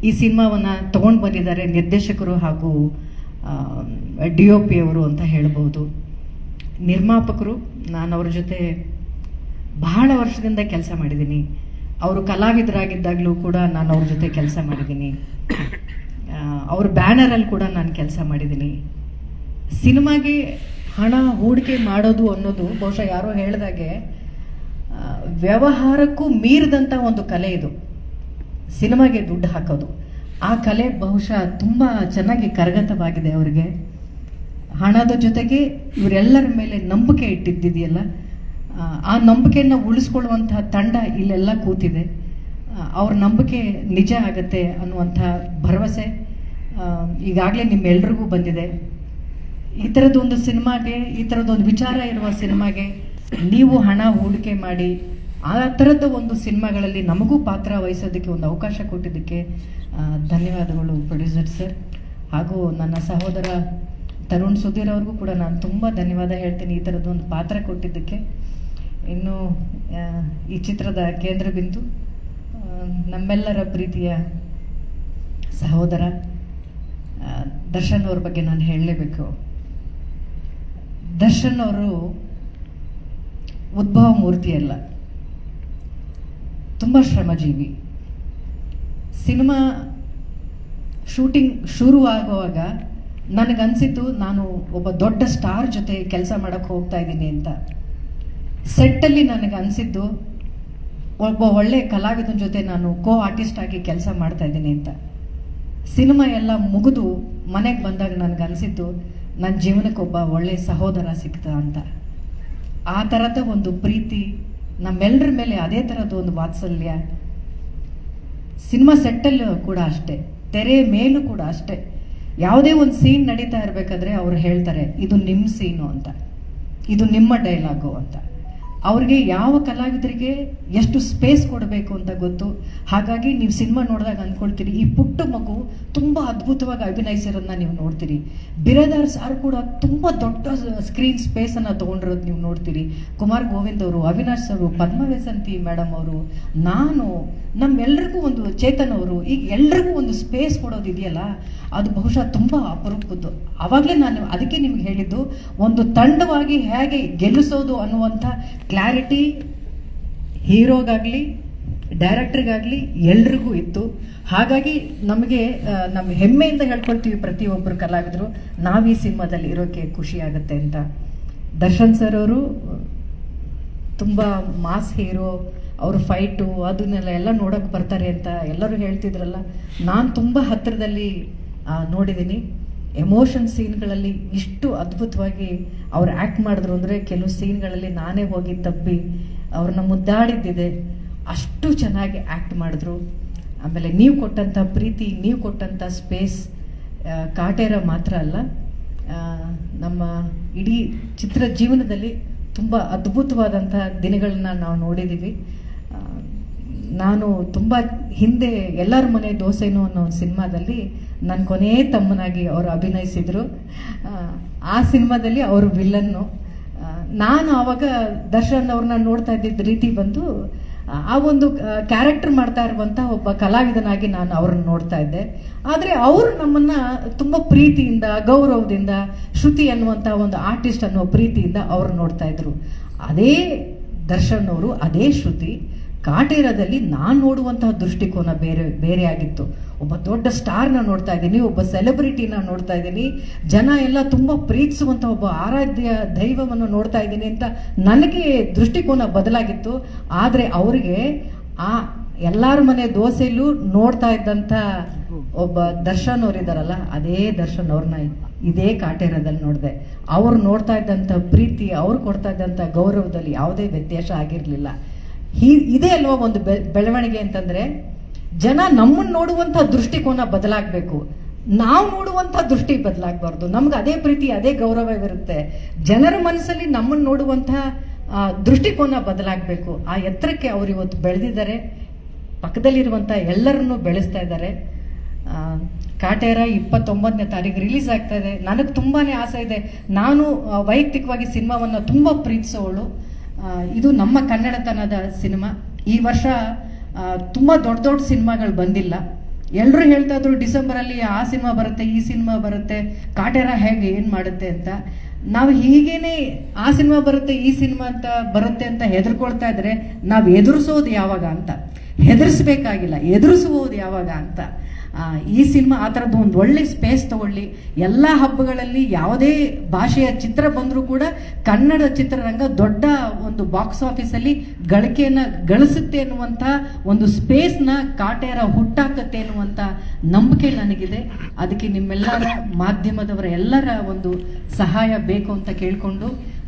ಈ ಸಿನಿಮಾವನ್ನು ತಗೊಂಡು ಬಂದಿದ್ದಾರೆ ನಿರ್ದೇಶಕರು ಹಾಗೂ DOP ಅವರು ಅಂತ ಹೇಳ್ಬೋದು. ನಿರ್ಮಾಪಕರು, ನಾನು ಅವ್ರ ಜೊತೆ ಬಹಳ ವರ್ಷದಿಂದ ಕೆಲಸ ಮಾಡಿದ್ದೀನಿ. ಅವರು ಕಲಾವಿದರಾಗಿದ್ದಾಗಲೂ ಕೂಡ ನಾನು ಅವ್ರ ಜೊತೆ ಕೆಲಸ ಮಾಡಿದ್ದೀನಿ. ಅವ್ರ ಬ್ಯಾನರಲ್ಲಿ ಕೂಡ ನಾನು ಕೆಲಸ ಮಾಡಿದ್ದೀನಿ. ಸಿನಿಮಾಗೆ ಹಣ ಹೂಡಿಕೆ ಮಾಡೋದು ಅನ್ನೋದು ಬಹುಶಃ ಯಾರೋ ಹೇಳಿದಾಗೆ ವ್ಯವಹಾರಕ್ಕೂ ಮೀರಿದಂಥ ಒಂದು ಕಲೆ ಇದು. ಸಿನಿಮಾಗೆ ದುಡ್ಡು ಹಾಕೋದು, ಆ ಕಲೆ ಬಹುಶಃ ತುಂಬ ಚೆನ್ನಾಗಿ ಕರಗತವಾಗಿದೆ ಅವರಿಗೆ. ಹಣದ ಜೊತೆಗೆ ಇವರೆಲ್ಲರ ಮೇಲೆ ನಂಬಿಕೆ ಇಟ್ಟಿದ್ದಿದೆಯಲ್ಲ, ಆ ನಂಬಿಕೆಯನ್ನು ಉಳಿಸ್ಕೊಳ್ಳುವಂತಹ ತಂಡ ಇಲ್ಲೆಲ್ಲ ಕೂತಿದೆ. ಅವ್ರ ನಂಬಿಕೆ ನಿಜ ಆಗತ್ತೆ ಅನ್ನುವಂಥ ಭರವಸೆ ಈಗಾಗಲೇ ನಿಮ್ಮೆಲ್ರಿಗೂ ಬಂದಿದೆ. ಈ ಥರದ್ದೊಂದು ಸಿನಿಮಾಗೆ, ಈ ಥರದ್ದೊಂದು ವಿಚಾರ ಇರುವ ಸಿನಿಮಾಗೆ ನೀವು ಹಣ ಹೂಡಿಕೆ ಮಾಡಿ ಆ ಥರದ ಒಂದು ಸಿನಿಮಾಗಳಲ್ಲಿ ನಮಗೂ ಪಾತ್ರ ವಹಿಸೋದಕ್ಕೆ ಒಂದು ಅವಕಾಶ ಕೊಟ್ಟಿದ್ದಕ್ಕೆ ಧನ್ಯವಾದಗಳು ಪ್ರೊಡ್ಯೂಸರ್ ಸರ್. ಹಾಗೂ ನನ್ನ ಸಹೋದರ ತರುಣ್ ಸುಧೀರ್ ಅವ್ರಿಗೂ ಕೂಡ ನಾನು ತುಂಬ ಧನ್ಯವಾದ ಹೇಳ್ತೀನಿ ಈ ಥರದ್ದೊಂದು ಪಾತ್ರ ಕೊಟ್ಟಿದ್ದಕ್ಕೆ. ಇನ್ನು ಈ ಚಿತ್ರದ ಕೇಂದ್ರ ಬಿಂದು ನಮ್ಮೆಲ್ಲರ ಪ್ರೀತಿಯ ಸಹೋದರ ದರ್ಶನ್ ಅವ್ರ ಬಗ್ಗೆ ನಾನು ಹೇಳಲೇಬೇಕು. ದರ್ಶನ್ ಅವರು ಉದ್ಭವ ಮೂರ್ತಿ ಅಲ್ಲ, ತುಂಬ ಶ್ರಮಜೀವಿ. ಸಿನಿಮಾ ಶೂಟಿಂಗ್ ಶುರು ಆಗುವಾಗ ನನಗನ್ಸಿದ್ದು ನಾನು ಒಬ್ಬ ದೊಡ್ಡ ಸ್ಟಾರ್ ಜೊತೆ ಕೆಲಸ ಮಾಡೋಕ್ಕೆ ಹೋಗ್ತಾ ಇದ್ದೀನಿ ಅಂತ. ಸೆಟ್ಟಲ್ಲಿ ನನಗೆ ಅನಿಸಿದ್ದು ಒಬ್ಬ ಒಳ್ಳೆ ಕಲಾವಿದನ ಜೊತೆ ನಾನು ಆರ್ಟಿಸ್ಟ್ ಆಗಿ ಕೆಲಸ ಮಾಡ್ತಾ ಇದ್ದೀನಿ ಅಂತ. ಸಿನಿಮಾ ಎಲ್ಲ ಮುಗಿದು ಮನೆಗೆ ಬಂದಾಗ ನನಗನ್ಸಿದ್ದು ನನ್ನ ಜೀವನಕ್ಕೆ ಒಬ್ಬ ಒಳ್ಳೆ ಸಹೋದರ ಸಿಕ್ತ ಅಂತ. ಆ ಥರದ ಒಂದು ಪ್ರೀತಿ ನಮ್ಮೆಲ್ಲರ ಮೇಲೆ, ಅದೇ ಥರದ ಒಂದು ವಾತ್ಸಲ್ಯ ಸಿನಿಮಾ ಸೆಟ್ಟಲ್ಲೂ ಕೂಡ ಅಷ್ಟೇ, ತೆರೆ ಮೇಲೂ ಕೂಡ ಅಷ್ಟೇ. ಯಾವುದೇ ಒಂದು ಸೀನ್ ನಡೀತಾ ಇರಬೇಕಾದ್ರೆ ಅವ್ರು ಹೇಳ್ತಾರೆ ಇದು ನಿಮ್ಮ ಸೀನು ಅಂತ, ಇದು ನಿಮ್ಮ ಡೈಲಾಗು ಅಂತ. ಅವ್ರಿಗೆ ಯಾವ ಕಲಾವಿದರಿಗೆ ಎಷ್ಟು ಸ್ಪೇಸ್ ಕೊಡಬೇಕು ಅಂತ ಗೊತ್ತು. ಹಾಗಾಗಿ ನೀವು ಸಿನಿಮಾ ನೋಡಿದಾಗ ಅಂದ್ಕೊಳ್ತೀರಿ ಈ ಪುಟ್ಟ ಮಗು ತುಂಬ ಅದ್ಭುತವಾಗಿ ಅಭಿನಯಿಸಿರೋದನ್ನ ನೀವು ನೋಡ್ತೀರಿ. ಬಿರಾದಾರ್ ಸಾರ್ ಕೂಡ ತುಂಬ ದೊಡ್ಡ ಸ್ಕ್ರೀನ್ ಸ್ಪೇಸನ್ನು ತೊಗೊಂಡಿರೋದು ನೀವು ನೋಡ್ತೀರಿ. ಕುಮಾರ್ ಗೋವಿಂದ್ ಅವರು, ಅವಿನಾಶ್ ಅವರು, ಪದ್ಮವೇಸಂತಿ ಮೇಡಮ್ ಅವರು, ನಾನು, ನಮ್ಮೆಲ್ಲರಿಗೂ ಒಂದು ಚೇತನ್ ಅವರು, ಈಗ ಎಲ್ರಿಗೂ ಒಂದು ಸ್ಪೇಸ್ ಕೊಡೋದಿದೆಯಲ್ಲ, ಅದು ಬಹುಶಃ ತುಂಬ ಅಪರೂಪದ್ದು. ಆವಾಗಲೇ ನಾನು ಅದಕ್ಕೆ ನಿಮ್ಗೆ ಹೇಳಿದ್ದು, ಒಂದು ತಂಡವಾಗಿ ಹೇಗೆ ಗೆಲ್ಲಿಸೋದು ಅನ್ನುವಂಥ ಕ್ಲಾರಿಟಿ ಹೀರೋಗಾಗಲಿ ಡೈರೆಕ್ಟ್ರಿಗಾಗಲಿ ಎಲ್ರಿಗೂ ಇತ್ತು. ಹಾಗಾಗಿ ನಮಗೆ ನಮ್ಮ ಹೆಮ್ಮೆಯಿಂದ ಹೇಳ್ಕೊಳ್ತೀವಿ ಪ್ರತಿಯೊಬ್ಬರು ಕಲಾವಿದರು, ನಾವು ಈ ಸಿನಿಮಾದಲ್ಲಿ ಇರೋಕ್ಕೆ ಖುಷಿ ಆಗುತ್ತೆ ಅಂತ. ದರ್ಶನ್ ಸರ್ ಅವರು ತುಂಬ ಮಾಸ್ ಹೀರೋ, ಅವರು ಫೈಟು ಅದನ್ನೆಲ್ಲ ನೋಡೋಕೆ ಬರ್ತಾರೆ ಅಂತ ಎಲ್ಲರೂ ಹೇಳ್ತಿದ್ರಲ್ಲ, ನಾನು ತುಂಬ ಹತ್ತಿರದಲ್ಲಿ ನೋಡಿದ್ದೀನಿ. ಎಮೋಷನ್ ಸೀನ್ಗಳಲ್ಲಿ ಇಷ್ಟು ಅದ್ಭುತವಾಗಿ ಅವ್ರು ಆ್ಯಕ್ಟ್ ಮಾಡಿದ್ರು ಅಂದರೆ, ಕೆಲವು ಸೀನ್ಗಳಲ್ಲಿ ನಾನೇ ಹೋಗಿ ತಪ್ಪಿ ಅವ್ರನ್ನ ಮುದ್ದಾಡಿದ್ದಿದೆ, ಅಷ್ಟು ಚೆನ್ನಾಗಿ ಆ್ಯಕ್ಟ್ ಮಾಡಿದ್ರು. ಆಮೇಲೆ ನೀವು ಕೊಟ್ಟಂಥ ಪ್ರೀತಿ, ನೀವು ಕೊಟ್ಟಂಥ ಸ್ಪೇಸ್ ಕಾಟೇರ ಮಾತ್ರ ಅಲ್ಲ, ನಮ್ಮ ಇಡೀ ಚಿತ್ರ ಜೀವನದಲ್ಲಿ ತುಂಬ ಅದ್ಭುತವಾದಂಥ ದಿನಗಳನ್ನ ನಾವು ನೋಡಿದ್ದೀವಿ. ನಾನು ತುಂಬ ಹಿಂದೆ ಎಲ್ಲರ ಮನೆ ದೋಸೆನೋ ಅನ್ನೋ ಒಂದು ಸಿನಿಮಾದಲ್ಲಿ ನನ್ನ ಕೊನೆ ತಮ್ಮನಾಗಿ ಅವರು ಅಭಿನಯಿಸಿದರು. ಆ ಸಿನಿಮಾದಲ್ಲಿ ಅವರು ವಿಲ್ಲನ್ನು. ನಾನು ಆವಾಗ ದರ್ಶನ್ ಅವ್ರನ್ನ ನೋಡ್ತಾ ಇದ್ದಿದ್ದ ರೀತಿ ಬಂದು ಆ ಒಂದು ಕ್ಯಾರೆಕ್ಟರ್ ಮಾಡ್ತಾ ಇರುವಂಥ ಒಬ್ಬ ಕಲಾವಿದನಾಗಿ ನಾನು ಅವ್ರನ್ನ ನೋಡ್ತಾ ಇದ್ದೆ. ಆದರೆ ಅವರು ನಮ್ಮನ್ನು ತುಂಬ ಪ್ರೀತಿಯಿಂದ, ಗೌರವದಿಂದ, ಶ್ರುತಿ ಅನ್ನುವಂಥ ಒಂದು ಆರ್ಟಿಸ್ಟ್ ಅನ್ನೋ ಪ್ರೀತಿಯಿಂದ ಅವರು ನೋಡ್ತಾ ಇದ್ರು. ಅದೇ ದರ್ಶನ್ ಅವರು, ಅದೇ ಶ್ರುತಿ ಕಾಟೇರದಲ್ಲಿ ನಾನು ನೋಡುವಂತಹ ದೃಷ್ಟಿಕೋನ ಬೇರೆ ಆಗಿತ್ತು. ಒಬ್ಬ ದೊಡ್ಡ ಸ್ಟಾರ್ನ ನೋಡ್ತಾ ಇದ್ದೀನಿ, ಒಬ್ಬ ಸೆಲೆಬ್ರಿಟಿನ ನೋಡ್ತಾ ಇದ್ದೀನಿ, ಜನ ಎಲ್ಲ ತುಂಬ ಪ್ರೀತಿಸುವಂಥ ಒಬ್ಬ ಆರಾಧ್ಯ ದೈವವನ್ನು ನೋಡ್ತಾ ಇದ್ದೀನಿ ಅಂತ ನನಗೆ ದೃಷ್ಟಿಕೋನ ಬದಲಾಗಿತ್ತು. ಆದರೆ ಅವರಿಗೆ ಆ ಎಲ್ಲರ ಮನೆ ದೋಸೆಯಲ್ಲೂ ನೋಡ್ತಾ ಇದ್ದಂಥ ಒಬ್ಬ ದರ್ಶನ್ ಅವರಿದ್ದಾರಲ್ಲ, ಅದೇ ದರ್ಶನ್ ಅವ್ರನ್ನ ಇದೇ ಕಾಟೇರದಲ್ಲಿ ನೋಡಿದೆ. ಅವ್ರು ನೋಡ್ತಾ ಇದ್ದಂಥ ಪ್ರೀತಿ, ಅವ್ರು ಕೊಡ್ತಾ ಇದ್ದಂಥ ಗೌರವದಲ್ಲಿ ಯಾವುದೇ ವ್ಯತ್ಯಾಸ ಆಗಿರಲಿಲ್ಲ. ಇದೇ ಅಲ್ವಾ ಒಂದು ಬೆಳವಣಿಗೆ ಅಂತಂದ್ರೆ, ಜನ ನಮ್ಮನ್ನು ನೋಡುವಂಥ ದೃಷ್ಟಿಕೋನ ಬದಲಾಗಬೇಕು, ನಾವು ನೋಡುವಂಥ ದೃಷ್ಟಿ ಬದಲಾಗಬಾರ್ದು. ನಮ್ಗೆ ಅದೇ ಪ್ರೀತಿ, ಅದೇ ಗೌರವವಿರುತ್ತೆ. ಜನರ ಮನಸ್ಸಲ್ಲಿ ನಮ್ಮನ್ನು ನೋಡುವಂಥ ದೃಷ್ಟಿಕೋನ ಬದಲಾಗಬೇಕು. ಆ ಎತ್ತರಕ್ಕೆ ಅವರು ಇವತ್ತು ಬೆಳೆದಿದ್ದಾರೆ, ಪಕ್ಕದಲ್ಲಿರುವಂಥ ಎಲ್ಲರನ್ನೂ ಬೆಳೆಸ್ತಾ ಇದ್ದಾರೆ. ಕಾಟೇರ 29ನೇ ತಾರೀಕು ರಿಲೀಸ್ ಆಗ್ತಾ ಇದೆ. ನನಗೆ ತುಂಬಾ ಆಸೆ ಇದೆ. ನಾನು ವೈಯಕ್ತಿಕವಾಗಿ ಸಿನಿಮಾವನ್ನು ತುಂಬ ಪ್ರೀತಿಸೋಳು. ಇದು ನಮ್ಮ ಕನ್ನಡತನದ ಸಿನಿಮಾ. ಈ ವರ್ಷ ತುಂಬ ದೊಡ್ಡ ದೊಡ್ಡ ಸಿನಿಮಾಗಳು ಬಂದಿಲ್ಲ. ಎಲ್ಲರೂ ಹೇಳ್ತಾ ಇದ್ರು ಡಿಸೆಂಬರಲ್ಲಿ ಆ ಸಿನಿಮಾ ಬರುತ್ತೆ, ಈ ಸಿನಿಮಾ ಬರುತ್ತೆ, ಕಾಟೇರ ಹೇಗೆ ಏನು ಮಾಡುತ್ತೆ ಅಂತ. ನಾವು ಹೀಗೇನೆ ಆ ಸಿನಿಮಾ ಬರುತ್ತೆ, ಈ ಸಿನಿಮಾ ಅಂತ ಬರುತ್ತೆ ಅಂತ ಹೆದರ್ಕೊಳ್ತಾ ಇದ್ರೆ ನಾವು ಎದುರಿಸೋದು ಯಾವಾಗ ಅಂತ, ಹೆದರ್ಸ್ಬೇಕಾಗಿಲ್ಲ, ಎದುರಿಸುವುದು ಯಾವಾಗ ಅಂತ. ಈ ಸಿನಿಮಾ ಆ ಥರದ್ದು ಒಂದು ಒಳ್ಳೆ ಸ್ಪೇಸ್ ತಗೊಳ್ಳಿ. ಎಲ್ಲ ಹಬ್ಬಗಳಲ್ಲಿ ಯಾವುದೇ ಭಾಷೆಯ ಚಿತ್ರ ಬಂದರೂ ಕೂಡ ಕನ್ನಡ ಚಿತ್ರರಂಗ ದೊಡ್ಡ ಒಂದು ಬಾಕ್ಸ್ ಆಫೀಸಲ್ಲಿ ಗಳಿಕೆಯನ್ನು ಗಳಿಸುತ್ತೆ ಅನ್ನುವಂಥ ಒಂದು ಸ್ಪೇಸ್ನ ಕಾಟೇರ ಹುಟ್ಟಾಕತ್ತೆ ಅನ್ನುವಂಥ ನಂಬಿಕೆ ನನಗಿದೆ. ಅದಕ್ಕೆ ನಿಮ್ಮೆಲ್ಲರ ಮಾಧ್ಯಮದವರ ಎಲ್ಲರ ಒಂದು ಸಹಾಯ ಬೇಕು ಅಂತ ಕೇಳಿಕೊಂಡು,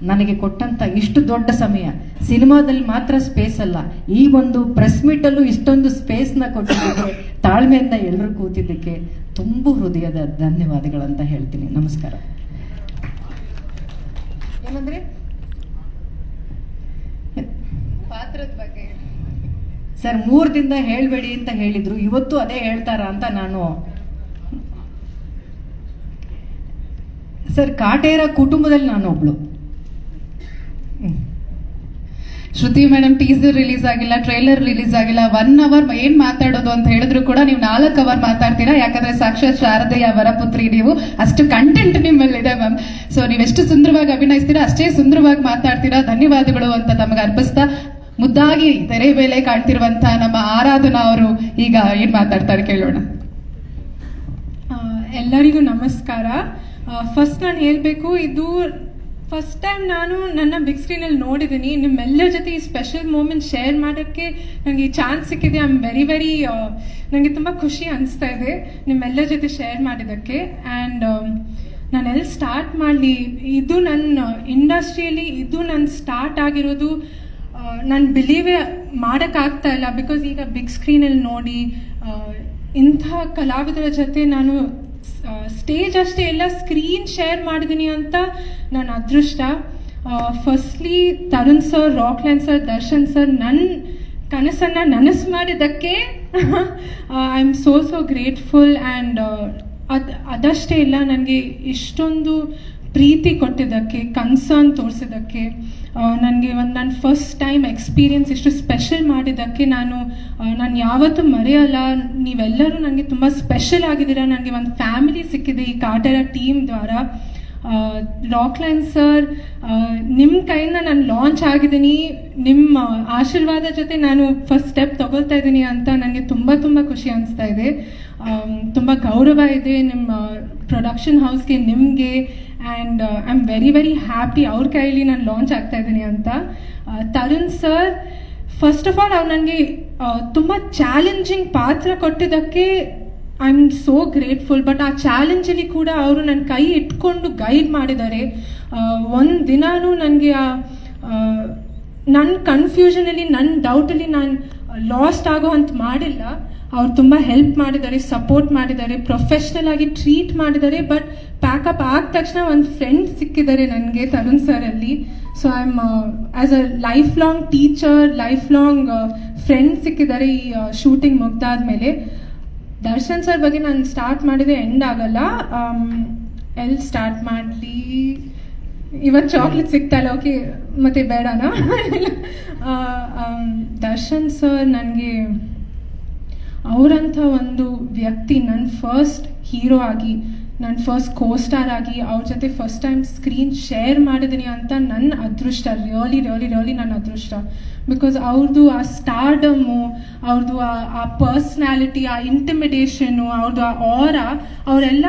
ನನಗೆ ಕೊಟ್ಟಂತ ಇಷ್ಟು ದೊಡ್ಡ ಸಮಯ, ಸಿನಿಮಾದಲ್ಲಿ ಮಾತ್ರ ಸ್ಪೇಸ್ ಅಲ್ಲ, ಈ ಒಂದು ಪ್ರೆಸ್ ಮೀಟಲ್ಲೂ ಇಷ್ಟೊಂದು ಸ್ಪೇಸ್ನ ಕೊಟ್ಟಿದ್ದಕ್ಕೆ, ತಾಳ್ಮೆಯಿಂದ ಎಲ್ಲರೂ ಕೂತಿದ್ದಕ್ಕೆ ತುಂಬ ಹೃದಯದ ಧನ್ಯವಾದಗಳಂತ ಹೇಳ್ತೀನಿ. ನಮಸ್ಕಾರ. ಏನಂದ್ರೆ ಪಾತ್ರದ ಬಗ್ಗೆ ಸರ್ 3 ದಿನದಿಂದ ಹೇಳ್ಬೇಡಿ ಅಂತ ಹೇಳಿದ್ರು, ಇವತ್ತು ಅದೇ ಹೇಳ್ತಾರ ಅಂತ ನಾನು. ಸರ್, ಕಾಟೇರ ಕುಟುಂಬದಲ್ಲಿ ನಾನು ಒಬ್ಳು. ಶ್ರುತಿ ಮೇಡಮ್ ಟೀಸರ್ ರಿಲೀಸ್ ಆಗಿಲ್ಲ, ಟ್ರೈಲರ್ ರಿಲೀಸ್ ಆಗಿಲ್ಲ, 1 ಅವರ್ ಏನ್ ಮಾತಾಡೋದು ಅಂತ ಹೇಳಿದ್ರು ಕೂಡ ನೀವು 4 ಅವರ್ ಮಾತಾಡ್ತೀರಾ. ಯಾಕಂದ್ರೆ ಸಾಕ್ಷಾತ್ ಶಾರದೆಯ ವರಪುತ್ರಿ ನೀವು, ಅಷ್ಟು ಕಂಟೆಂಟ್ ನಿಮ್ಮಲ್ಲಿದೆ ಮ್ಯಾಮ್. ಸೊ ನೀವೆಷ್ಟು ಸುಂದರವಾಗಿ ಅಭಿನಯಿಸ್ತೀರಾ ಅಷ್ಟೇ ಸುಂದರವಾಗಿ ಮಾತಾಡ್ತೀರಾ. ಧನ್ಯವಾದಗಳು ಅಂತ ತಮಗೆ ಅರ್ಪಿಸ್ತಾ, ಮುದ್ದಾಗಿ ತೆರೆ ಮೇಲೆ ಕಾಣ್ತಿರುವಂತ ನಮ್ಮ ಆರಾಧನಾ ಅವರು ಈಗ ಏನ್ ಮಾತಾಡ್ತಾರೆ ಕೇಳೋಣ. ಎಲ್ಲರಿಗೂ ನಮಸ್ಕಾರ. ಫಸ್ಟ್ ನಾನು ಹೇಳಬೇಕು, ಇದು ಫಸ್ಟ್ ಟೈಮ್ ನಾನು ನನ್ನ ಬಿಗ್ ಸ್ಕ್ರೀನಲ್ಲಿ ನೋಡಿದ್ದೀನಿ. ನಿಮ್ಮೆಲ್ಲರ ಜೊತೆ ಈ ಸ್ಪೆಷಲ್ ಮೂಮೆಂಟ್ ಶೇರ್ ಮಾಡೋಕ್ಕೆ ನನಗೆ ಈ ಚಾನ್ಸ್ ಸಿಕ್ಕಿದೆ. ಐ ಆಮ್ ವೆರಿ ನನಗೆ ತುಂಬ ಖುಷಿ ಅನಿಸ್ತಾ ಇದೆ ನಿಮ್ಮೆಲ್ಲರ ಜೊತೆ ಶೇರ್ ಮಾಡಿದ್ದಕ್ಕೆ. ಆ್ಯಂಡ್ ನಾನು ಎಲ್ಲಿ ಸ್ಟಾರ್ಟ್ ಮಾಡಲಿ, ಇದು ನನ್ನ ಇಂಡಸ್ಟ್ರಿಯಲ್ಲಿ ಇದು ನನ್ನ ಸ್ಟಾರ್ಟ್ ಆಗಿರೋದು ನಾನು ಬಿಲೀವೇ ಮಾಡೋಕ್ಕಾಗ್ತಾ ಇಲ್ಲ. ಬಿಕಾಸ್ ಈಗ ಬಿಗ್ ಸ್ಕ್ರೀನಲ್ಲಿ ನೋಡಿ ಇಂಥ ಕಲಾವಿದರ ಜೊತೆ ನಾನು ಸ್ಟೇಜ್ ಅಷ್ಟೇ ಎಲ್ಲ ಸ್ಕ್ರೀನ್ ಶೇರ್ ಮಾಡಿದ್ದೀನಿ ಅಂತ ನನ್ನ ಅದೃಷ್ಟ. Firstly Tarun sir, Rockline sir, Darshan sir ನನ್ನ ಕನಸನ್ನು ನನಸು ಮಾಡಿದ್ದಕ್ಕೆ I am so grateful. And ಅದಷ್ಟೇ ಇಲ್ಲ, ನನಗೆ ಇಷ್ಟೊಂದು ಪ್ರೀತಿ ಕೊಟ್ಟಿದ್ದಕ್ಕೆ, ಕನ್ಸರ್ನ್ ತೋರಿಸಿದ್ದಕ್ಕೆ, ನನಗೆ ನನ್ನ ಫಸ್ಟ್ ಟೈಮ್ ಎಕ್ಸ್ಪೀರಿಯನ್ಸ್ ಇಷ್ಟು ಸ್ಪೆಷಲ್ ಮಾಡಿದ್ದಕ್ಕೆ ನಾನು ಯಾವತ್ತೂ ಮರೆಯಲ್ಲ. ನೀವೆಲ್ಲರೂ ನನಗೆ ತುಂಬ ಸ್ಪೆಷಲ್ ಆಗಿದ್ದೀರಾ. ನನಗೆ ಒಂದು ಫ್ಯಾಮಿಲಿ ಸಿಕ್ಕಿದೆ ಈ ಕಾಟೇರ ಟೀಮ್ ದ್ವಾರಾ. ರಾಕ್ಲೈನ್ ಸರ್, ನಿಮ್ಮ ಕೈಯಿಂದ ನಾನು ಲಾಂಚ್ ಆಗಿದ್ದೀನಿ, ನಿಮ್ಮ ಆಶೀರ್ವಾದ ಜೊತೆ ನಾನು ಫಸ್ಟ್ ಸ್ಟೆಪ್ ತಗೊಳ್ತಾ ಇದ್ದೀನಿ ಅಂತ ನನಗೆ ತುಂಬ ಖುಷಿ ಅನಿಸ್ತಾ ಇದೆ. ತುಂಬ ಗೌರವ ಇದೆ ನಿಮ್ಮ ಪ್ರೊಡಕ್ಷನ್ ಹೌಸ್ಗೆ, ನಿಮಗೆ. And I am very happy ಅವ್ರ ಕೈಯಲ್ಲಿ ನಾನು ಲಾಂಚ್ ಆಗ್ತಾ ಇದ್ದೀನಿ ಅಂತ. Tarun sir, first of all ಅವ್ರು ನನಗೆ ತುಂಬ ಚಾಲೆಂಜಿಂಗ್ ಪಾತ್ರ ಕೊಟ್ಟಿದ್ದಕ್ಕೆ I am so grateful. But ಆ ಚಾಲೆಂಜಲ್ಲಿ ಕೂಡ ಅವರು ನನ್ನ ಕೈ ಇಟ್ಕೊಂಡು ಗೈಡ್ ಮಾಡಿದ್ದಾರೆ. ಒಂದು ದಿನಾನೂ ನನಗೆ ನನ್ನ ಕನ್ಫ್ಯೂಷನಲ್ಲಿ, ನನ್ನ ಡೌಟಲ್ಲಿ ನಾನು ಲಾಸ್ಟ್ ಆಗೋ ಅಂತ ಮಾಡಿಲ್ಲ. ಅವ್ರು ತುಂಬ ಹೆಲ್ಪ್ ಮಾಡಿದ್ದಾರೆ, ಸಪೋರ್ಟ್ ಮಾಡಿದ್ದಾರೆ, ಪ್ರೊಫೆಷ್ನಲ್ ಆಗಿ ಟ್ರೀಟ್ ಮಾಡಿದ್ದಾರೆ. ಬಟ್ ಪ್ಯಾಕಪ್ ಆದ ತಕ್ಷಣ ಒಂದು ಫ್ರೆಂಡ್ ಸಿಕ್ಕಿದ್ದಾರೆ ನನಗೆ ತರುಣ್ ಸರಲ್ಲಿ. So I am as a life long teacher, life long friend ಸಿಕ್ಕಿದ್ದಾರೆ ಈ ಶೂಟಿಂಗ್ ಮುಗ್ದಾದ್ಮೇಲೆ. ದರ್ಶನ್ ಸರ್ ಬಗ್ಗೆ ನಾನು ಸ್ಟಾರ್ಟ್ ಮಾಡಿದೆ, ಎಂಡ್ ಆಗಲ್ಲ. ಎಲ್ಲಿ ಸ್ಟಾರ್ಟ್ ಮಾಡಲಿ, ಇವತ್ತು ಚಾಕ್ಲೇಟ್ ಸಿಗ್ತಾಯಿಲ್ಲ, ಓಕೆ ಮತ್ತೆ ಬೇಡನಾ? ದರ್ಶನ್ ಸರ್ ನನಗೆ ಅವರಂಥ ಒಂದು ವ್ಯಕ್ತಿ, ನನ್ನ ಫಸ್ಟ್ ಹೀರೋ ಆಗಿ, ನನ್ನ ಫಸ್ಟ್ ಕೋಸ್ಟಾರ್ ಆಗಿ ಅವ್ರ ಜೊತೆ ಫಸ್ಟ್ ಟೈಮ್ ಸ್ಕ್ರೀನ್ ಶೇರ್ ಮಾಡಿದ್ದೀನಿ ಅಂತ ನನ್ನ ಅದೃಷ್ಟ. ರಿಯಲಿ ನನ್ನ ಅದೃಷ್ಟ. ಬಿಕಾಸ್ ಅವ್ರದ್ದು ಆ ಸ್ಟಾರ್ಡಮ್ಮು, ಅವ್ರದ್ದು ಆ ಪರ್ಸ್ನಾಲಿಟಿ, ಆ ಇಂಟಿಮಿಡೇಷನು, ಅವ್ರದ್ದು ಆ ಆರಾ, ಅವರೆಲ್ಲ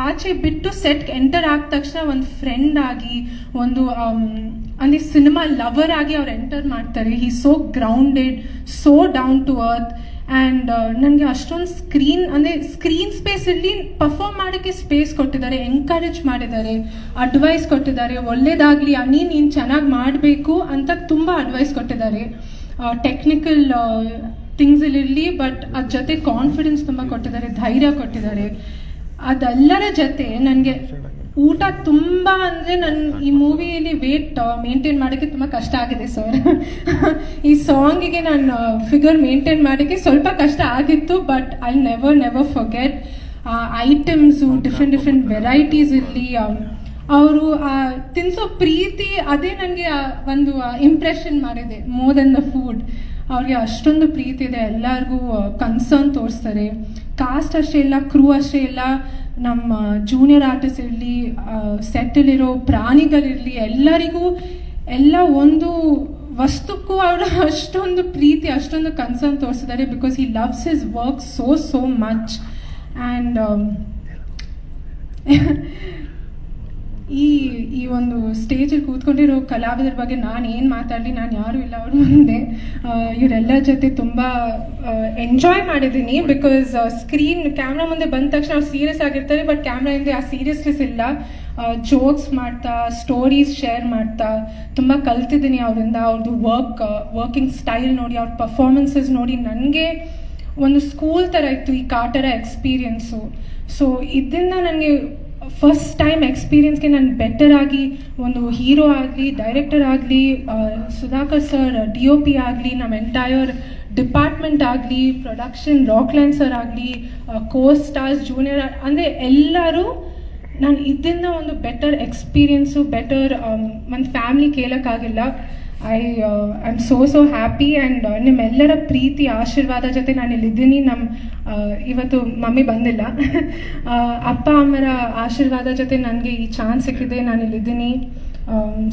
ಆಚೆ ಬಿಟ್ಟು ಸೆಟ್ಗೆ ಎಂಟರ್ ಆದ ತಕ್ಷಣ ಒಂದು ಫ್ರೆಂಡ್ ಆಗಿ, ಒಂದು ಅಂದರೆ ಸಿನಿಮಾ ಲವರ್ ಆಗಿ ಅವ್ರು ಎಂಟರ್ ಮಾಡ್ತಾರೆ. He so grounded, so down to earth. And ನನಗೆ ಅಷ್ಟೊಂದು ಸ್ಕ್ರೀನ್ ಸ್ಪೇಸಲ್ಲಿ ಪರ್ಫಾರ್ಮ್ ಮಾಡೋಕ್ಕೆ ಸ್ಪೇಸ್ ಕೊಟ್ಟಿದ್ದಾರೆ, ಎಂಕರೇಜ್ ಮಾಡಿದ್ದಾರೆ, ಅಡ್ವೈಸ್ ಕೊಟ್ಟಿದ್ದಾರೆ. ಒಳ್ಳೇದಾಗಲಿ ನೀನು ಚೆನ್ನಾಗಿ ಮಾಡಬೇಕು ಅಂತ ತುಂಬ ಅಡ್ವೈಸ್ ಕೊಟ್ಟಿದ್ದಾರೆ. ಟೆಕ್ನಿಕಲ್ ಥಿಂಗ್ಸಲ್ಲಿರಲಿ, ಬಟ್ ಅದ್ರ ಜೊತೆ ಕಾನ್ಫಿಡೆನ್ಸ್ ತುಂಬ ಕೊಟ್ಟಿದ್ದಾರೆ, ಧೈರ್ಯ ಕೊಟ್ಟಿದ್ದಾರೆ. ಅದೆಲ್ಲರ ಜೊತೆ ನನಗೆ ಊಟ ತುಂಬ ಅಂದರೆ ನನ್ನ ಈ ಮೂವಿಯಲ್ಲಿ ವೇಟ್ ಮೇಂಟೈನ್ ಮಾಡೋಕ್ಕೆ ತುಂಬ ಕಷ್ಟ ಆಗಿದೆ ಸರ್. ಈ ಸಾಂಗಿಗೆ ನಾನು ಫಿಗರ್ ಮೇಂಟೈನ್ ಮಾಡೋಕ್ಕೆ ಸ್ವಲ್ಪ ಕಷ್ಟ ಆಗಿತ್ತು. But I never forget items, different varieties ಇರಲಿ, ಅವರು ತಿನ್ಸೋ ಪ್ರೀತಿ ಅದೇ ನನಗೆ ಒಂದು ಇಂಪ್ರೆಷನ್ ಮಾಡಿದೆ ಮೋರ್ ದೆನ್ ದ ಫುಡ್. ಅವ್ರಿಗೆ ಅಷ್ಟೊಂದು ಪ್ರೀತಿ ಇದೆ, ಎಲ್ಲರಿಗೂ ಕನ್ಸರ್ನ್ ತೋರಿಸ್ತಾರೆ. ಕಾಸ್ಟ್ ಅಷ್ಟೇ ಇಲ್ಲ, ಕ್ರೂ ಅಷ್ಟೇ ಇಲ್ಲ, ನಮ್ಮ ಜೂನಿಯರ್ ಆರ್ಟಿಸ್ಟ್ ಇರಲಿ, ಸೆಟ್ಟಲ್ಲಿರೋ ಪ್ರಾಣಿಗಳಿರಲಿ, ಎಲ್ಲರಿಗೂ ಎಲ್ಲ ಒಂದು ವಸ್ತುಕ್ಕೂ ಅವರು ಅಷ್ಟೊಂದು ಪ್ರೀತಿ, ಅಷ್ಟೊಂದು ಕನ್ಸರ್ನ್ ತೋರಿಸಿದ್ದಾರೆ. Because he loves his work so much. And ಈ ಒಂದು ಸ್ಟೇಜಲ್ಲಿ ಕೂತ್ಕೊಂಡಿರೋ ಕಲಾವಿದರ ಬಗ್ಗೆ ನಾನು ಏನು ಮಾತಾಡಲಿ, ನಾನು ಯಾರೂ ಇಲ್ಲ ಅವ್ರ ಮುಂದೆ. ಇವರೆಲ್ಲರ ಜೊತೆ ತುಂಬ ಎಂಜಾಯ್ ಮಾಡಿದ್ದೀನಿ. ಬಿಕಾಸ್ ಕ್ಯಾಮ್ರಾ ಮುಂದೆ ಬಂದ ತಕ್ಷಣ ಅವ್ರು ಸೀರಿಯಸ್ ಆಗಿರ್ತಾರೆ, ಬಟ್ ಕ್ಯಾಮ್ರಾ ಹಿಂದೆ ಆ ಸೀರಿಯಸ್ನೆಸ್ ಇಲ್ಲ. ಜೋಕ್ಸ್ ಮಾಡ್ತಾ, ಸ್ಟೋರೀಸ್ ಶೇರ್ ಮಾಡ್ತಾ ತುಂಬ ಕಲ್ತಿದ್ದೀನಿ ಅವರಿಂದ. ಅವ್ರದ್ದು ವರ್ಕಿಂಗ್ ಸ್ಟೈಲ್ ನೋಡಿ, ಅವ್ರ ಪರ್ಫಾರ್ಮೆನ್ಸಸ್ ನೋಡಿ ನನಗೆ ಒಂದು ಸ್ಕೂಲ್ ಥರ ಇತ್ತು ಈ ಕಾಟರ ಎಕ್ಸ್ಪೀರಿಯನ್ಸು. ಸೊ ಇದರಿಂದ ನನಗೆ ಫಸ್ಟ್ ಟೈಮ್ ಎಕ್ಸ್ಪೀರಿಯನ್ಸ್ಗೆ ನಾನು ಬೆಟರ್ ಆಗಿ ಒಂದು ಹೀರೋ ಆಗಲಿ, ಡೈರೆಕ್ಟರ್ ಆಗಲಿ, ಸುಧಾಕರ್ ಸರ್ DOP ಆಗಲಿ, ನಮ್ಮ ಎಂಟೈರ್ ಡಿಪಾರ್ಟ್ಮೆಂಟ್ ಆಗಲಿ, ಪ್ರೊಡಕ್ಷನ್ ರಾಕ್ಲೈನ್ ಸರ್ ಆಗಲಿ, ಕೋ ಸ್ಟಾರ್ಸ್, ಜೂನಿಯರ್ ಅಂದರೆ ಎಲ್ಲರೂ ನಾನು ಇದರಿಂದ ಒಂದು ಬೆಟರ್ ಎಕ್ಸ್ಪೀರಿಯನ್ಸು, ಬೆಟರ್ ಒಂದು ಫ್ಯಾಮಿಲಿ ಕೇಳೋಕ್ಕಾಗಿಲ್ಲ. I am so happy. And ನಿಮ್ಮೆಲ್ಲರ ಪ್ರೀತಿ ಆಶೀರ್ವಾದ ಜೊತೆ ನಾನು ಇಲ್ಲಿದ್ದೀನಿ. ಇವತ್ತು ಮಮ್ಮಿ ಬಂದಿಲ್ಲ, ಅಪ್ಪ ಅಮ್ಮರ ಆಶೀರ್ವಾದ ಜೊತೆ ನನಗೆ ಈ ಚಾನ್ಸ್ ಸಿಕ್ಕಿದೆ, ನಾನು ಇಲ್ಲಿದ್ದೀನಿ.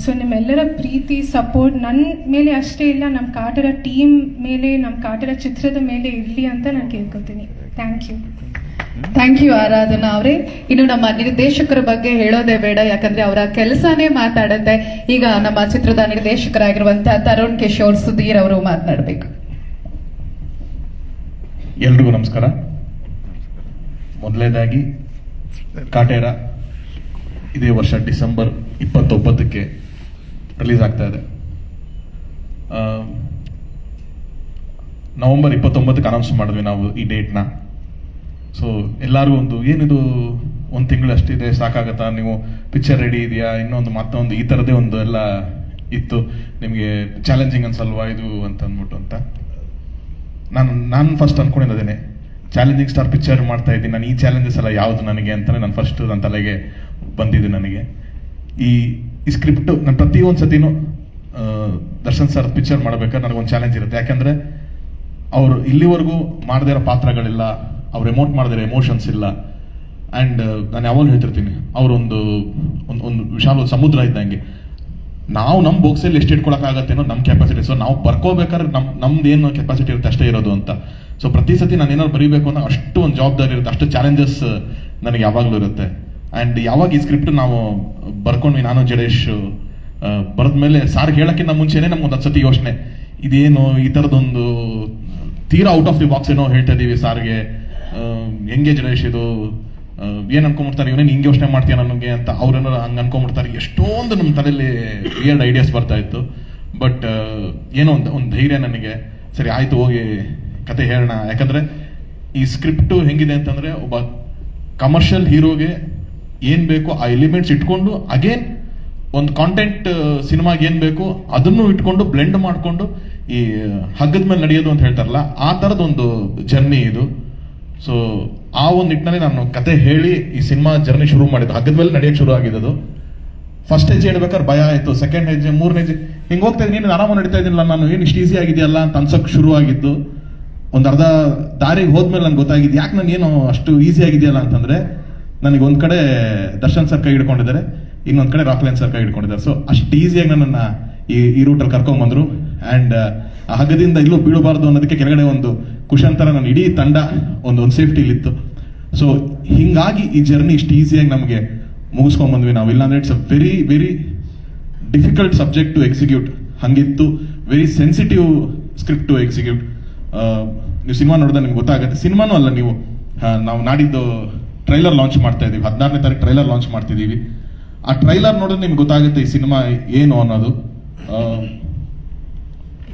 ಸೊ ನಿಮ್ಮೆಲ್ಲರ ಪ್ರೀತಿ ಸಪೋರ್ಟ್ ನನ್ನ ಮೇಲೆ ಅಷ್ಟೇ ಇಲ್ಲ, ನಮ್ಮ ಕಾಟರ ಟೀಮ್ ಮೇಲೆ, ನಮ್ಮ ಕಾಟರ ಚಿತ್ರದ ಮೇಲೆ ಇರಲಿ ಅಂತ ನಾನು ಕೇಳ್ಕೊತೀನಿ. ಥ್ಯಾಂಕ್ ಯು ಆರಾಧನಾ ಅವರೇ. ಇನ್ನು ನಮ್ಮ ನಿರ್ದೇಶಕರ ಬಗ್ಗೆ ಹೇಳೋದೇ ಬೇಡ, ಯಾಕಂದ್ರೆ ಅವರ ಕೆಲಸನೇ ಮಾತಾಡುತ್ತೆ. ಈಗ ನಮ್ಮ ಚಿತ್ರದ ನಿರ್ದೇಶಕರಾಗಿರುವಂತಹ ತರುಣ್ ಕಿಶೋರ್ ಸುಧೀರ್ ಅವರು ಮಾತನಾಡಬೇಕು. ಎಲ್ರಿಗೂ ನಮಸ್ಕಾರ. ಮೊದಲನೇದಾಗಿ ಕಾಟೇರ ಇದೇ ವರ್ಷ ಡಿಸೆಂಬರ್ 29ಕ್ಕೆ ರಿಲೀಸ್ ಆಗ್ತಾ ಇದೆ. ನವೆಂಬರ್ 29ಕ್ಕೆ ಅನೌನ್ಸ್ ಮಾಡಿದ್ವಿ ನಾವು ಈ ಡೇಟ್ನ. ಸೊ ಎಲ್ಲರಿಗೂ ಏನಿದು ಒಂದು ತಿಂಗಳು ಅಷ್ಟಿದೆ, ಸಾಕಾಗತ್ತಾ, ನೀವು ಪಿಕ್ಚರ್ ರೆಡಿ ಇದೆಯಾ, ಇನ್ನೊಂದು ಮತ್ತೊಂದು ಈ ಥರದೇ ಒಂದು ಎಲ್ಲ ಇತ್ತು, ನಿಮಗೆ ಚಾಲೆಂಜಿಂಗ್ ಅನ್ಸಲ್ವಾ ಇದು ಅಂತ ಅಂದ್ಬಿಟ್ಟು ಅಂತ ನಾನು ಫಸ್ಟ್ ಅನ್ಕೊಂಡಿದ್ದೇನೆ. ಚಾಲೆಂಜಿಂಗ್ ಸ್ಟಾರ್ ಪಿಕ್ಚರ್ ಮಾಡ್ತಾ ಇದ್ದೀನಿ ನಾನು, ಈ ಚಾಲೆಂಜಸ್ ಎಲ್ಲ ಯಾವುದು ನನಗೆ ಅಂತಲೇ ನಾನು ಫಸ್ಟ್ ನನ್ನ ತಲೆಗೆ ಬಂದಿದೆ. ನನಗೆ ಈ ಸ್ಕ್ರಿಪ್ಟ್ ನಾನು ಪ್ರತಿಯೊಂದು ಸತಿನೂ ದರ್ಶನ್ ಸರ್ ಪಿಕ್ಚರ್ ಮಾಡ್ಬೇಕಾದ್ರೆ ನನಗೊಂದು ಚಾಲೆಂಜ್ ಇರುತ್ತೆ. ಯಾಕಂದರೆ ಅವರು ಇಲ್ಲಿವರೆಗೂ ಮಾಡದೇ ಇರೋ ಪಾತ್ರಗಳಿಲ್ಲ, ಅವ್ರು ಎಮೋಟ್ ಮಾಡಿದ್ರೆ ಎಮೋಷನ್ಸ್ ಇಲ್ಲ. ಆ್ಯಂಡ್ ನಾನು ಯಾವಾಗ ಹೇಳ್ತಿರ್ತೀನಿ, ಅವರೊಂದು ಒಂದು ವಿಶಾಲ ಸಮುದ್ರ ಇದ್ದಂಗೆ. ನಾವು ನಮ್ಮ ಬಾಕ್ಸಲ್ಲಿ ಎಷ್ಟು ಇಟ್ಕೊಳಕ್ಕಾಗತ್ತೆ ಅನ್ನೋ ನಮ್ಮ ಕೆಪಾಸಿಟಿ. ಸೊ ನಾವು ಬರ್ಕೋಬೇಕಾದ್ರೆ ನಮ್ದು ಏನು ಕೆಪಾಸಿಟಿ ಇರುತ್ತೆ ಅಷ್ಟೇ ಇರೋದು ಅಂತ. ಸೊ ಪ್ರತಿ ಸತಿ ನಾನು ಏನಾದ್ರು ಬರೀಬೇಕು ಅನ್ನೋ ಅಷ್ಟು ಒಂದು ಜವಾಬ್ದಾರಿ ಇರುತ್ತೆ, ಅಷ್ಟು ಚಾಲೆಂಜಸ್ ನನಗೆ ಯಾವಾಗಲೂ ಇರುತ್ತೆ. ಆ್ಯಂಡ್ ಯಾವಾಗ ಈ ಸ್ಕ್ರಿಪ್ಟ್ ನಾವು ಬರ್ಕೊಂಡ್ವಿ, ನಾನು ಜಡೇಶ್ ಬರೆದ್ಮೇಲೆ ಸಾರ್ ಹೇಳೋಕ್ಕಿಂತ ಮುಂಚೆನೇ ನಮ್ಗೊಂದು ಸತಿ ಯೋಚನೆ, ಇದೇನು ಈ ಥರದೊಂದು ತೀರಾ ಔಟ್ ಆಫ್ ದಿ ಬಾಕ್ಸ್ ಏನೋ ಹೇಳ್ತಾ ಇದ್ದೀವಿ ಸಾರ್ಗೆ, ಹೆಂಗೆ ಜಡೇಶ್ ಇದು ಏನು ಅನ್ಕೊಂಡ್ಬಿಡ್ತಾರೆ, ಇವನೇನು ಹಿಂಗೆ ಯೋಚನೆ ಮಾಡ್ತೀಯ ನನಗೆ ಅಂತ ಅವ್ರೇನೋ ಹಂಗೆ ಅನ್ಕೊಂಡ್ಬಿಡ್ತಾರೆ. ಎಷ್ಟೊಂದು ನಮ್ಮ ತಲೆಯಲ್ಲಿ ವಿಯರ್ಡ್ ಐಡಿಯಾಸ್ ಬರ್ತಾ ಇತ್ತು. ಬಟ್ ಏನೋ ಒಂದು ಧೈರ್ಯ ನನಗೆ, ಸರಿ ಆಯಿತು ಹೋಗಿ ಕತೆ ಹೇಳೋಣ. ಯಾಕಂದರೆ ಈ ಸ್ಕ್ರಿಪ್ಟು ಹೆಂಗಿದೆ ಅಂತಂದರೆ, ಒಬ್ಬ ಕಮರ್ಷಿಯಲ್ ಹೀರೋಗೆ ಏನು ಬೇಕು ಆ ಎಲಿಮೆಂಟ್ಸ್ ಇಟ್ಕೊಂಡು, ಅಗೇನ್ ಒಂದು ಕಾಂಟೆಂಟ್ ಸಿನಿಮಾಗೆ ಏನು ಬೇಕು ಅದನ್ನು ಇಟ್ಕೊಂಡು ಬ್ಲೆಂಡ್ ಮಾಡಿಕೊಂಡು ಈ ಹಗ್ಗದ ಮೇಲೆ ನಡೆಯೋದು ಅಂತ ಹೇಳ್ತಾರಲ್ಲ, ಆ ಥರದೊಂದು ಜರ್ನಿ ಇದು. ಸೊ ಆ ಒಂದು ನಿಟ್ಟಿನಲ್ಲಿ ನಾನು ಕತೆ ಹೇಳಿ ಈ ಸಿನಿಮಾ ಜರ್ನಿ ಶುರು ಮಾಡಿದ್ದು. ಹಗ್ಗದ ಮೇಲೆ ನಡೆಯೋಕ್ಕೆ ಶುರು ಆಗಿದ್ದು. ಫಸ್ಟ್ ಹೆಜ್ಜೆ ಇಡ್ಬೇಕಾದ್ರೆ ಭಯ ಆಯಿತು, ಸೆಕೆಂಡ್ ಹೆಜ್ಜೆ, ಮೂರನೇ ಹೆಜ್ಜೆ ಹಿಂಗೆ ಹೋಗ್ತಾ ಇದ್ದೀನಿ, ನೀನು ಆರಾಮ ನಡೀತಾ ಇದ್ದೀನಿಲ್ಲ, ನಾನು ಏನು ಇಷ್ಟು ಈಸಿ ಆಗಿದೆಯಲ್ಲ ಅಂತ ಅನ್ಸೋಕ್ಕೆ ಶುರು ಆಗಿದ್ದು. ಒಂದು ಅರ್ಧ ದಾರಿಗೆ ಹೋದ್ಮೇಲೆ ನನಗೆ ಗೊತ್ತಾಗಿದ್ದು, ಯಾಕೆ ನಾನು ಏನು ಅಷ್ಟು ಈಸಿ ಆಗಿದೆಯಲ್ಲ ಅಂತಂದರೆ, ನನಗೆ ಒಂದು ಕಡೆ ದರ್ಶನ್ ಸರ್ ಕೈ ಹಿಡ್ಕೊಂಡಿದ್ದಾರೆ, ಇನ್ನೊಂದು ಕಡೆ ರಾಕ್ಲೈನ್ ಸರ್ ಕೈ ಹಿಡ್ಕೊಂಡಿದ್ದಾರೆ. ಸೊ ಅಷ್ಟು ಈಸಿಯಾಗಿ ನನ್ನನ್ನು ಈ ರೂಟಲ್ಲಿ ಕರ್ಕೊಂಡ್ಬಂದರು. ಆ್ಯಂಡ್ ಆ ಹಗ್ಗದಿಂದ ಇಲ್ಲೂ ಬೀಳಬಾರ್ದು ಅನ್ನೋದಕ್ಕೆ ಕೆಳಗಡೆ ಒಂದು ಕುಶನ್ ಥರ ನನ್ನ ಇಡೀ ತಂಡ ಒಂದು ಸೇಫ್ಟಿಲಿತ್ತು. ಸೊ ಹಿಂಗಾಗಿ ಈ ಜರ್ನಿ ಇಷ್ಟು ಈಸಿಯಾಗಿ ನಮಗೆ ಮುಗಿಸ್ಕೊಂಡ್ಬಂದ್ವಿ ನಾವು. ಇಲ್ಲಾಂದ್ರೆ it's a very very difficult subject to execute. ಹಾಗಿತ್ತು, very sensitive script to execute. ನೀವು ಸಿನಿಮಾ ನೋಡಿದ್ರೆ ನಿಮ್ಗೆ ಗೊತ್ತಾಗುತ್ತೆ. ಸಿನಿಮಾನೂ ಅಲ್ಲ, ನಾವು ನಾಡಿದ್ದು ಟ್ರೈಲರ್ ಲಾಂಚ್ ಮಾಡ್ತಾ ಇದ್ದೀವಿ, 16ನೇ ತಾರೀಕು ಟ್ರೈಲರ್ ಲಾಂಚ್ ಮಾಡ್ತಿದ್ದೀವಿ. ಆ ಟ್ರೈಲರ್ ನೋಡಿದ್ರೆ ನಿಮ್ಗೆ ಗೊತ್ತಾಗುತ್ತೆ ಈ ಸಿನಿಮಾ ಏನು ಅನ್ನೋದು.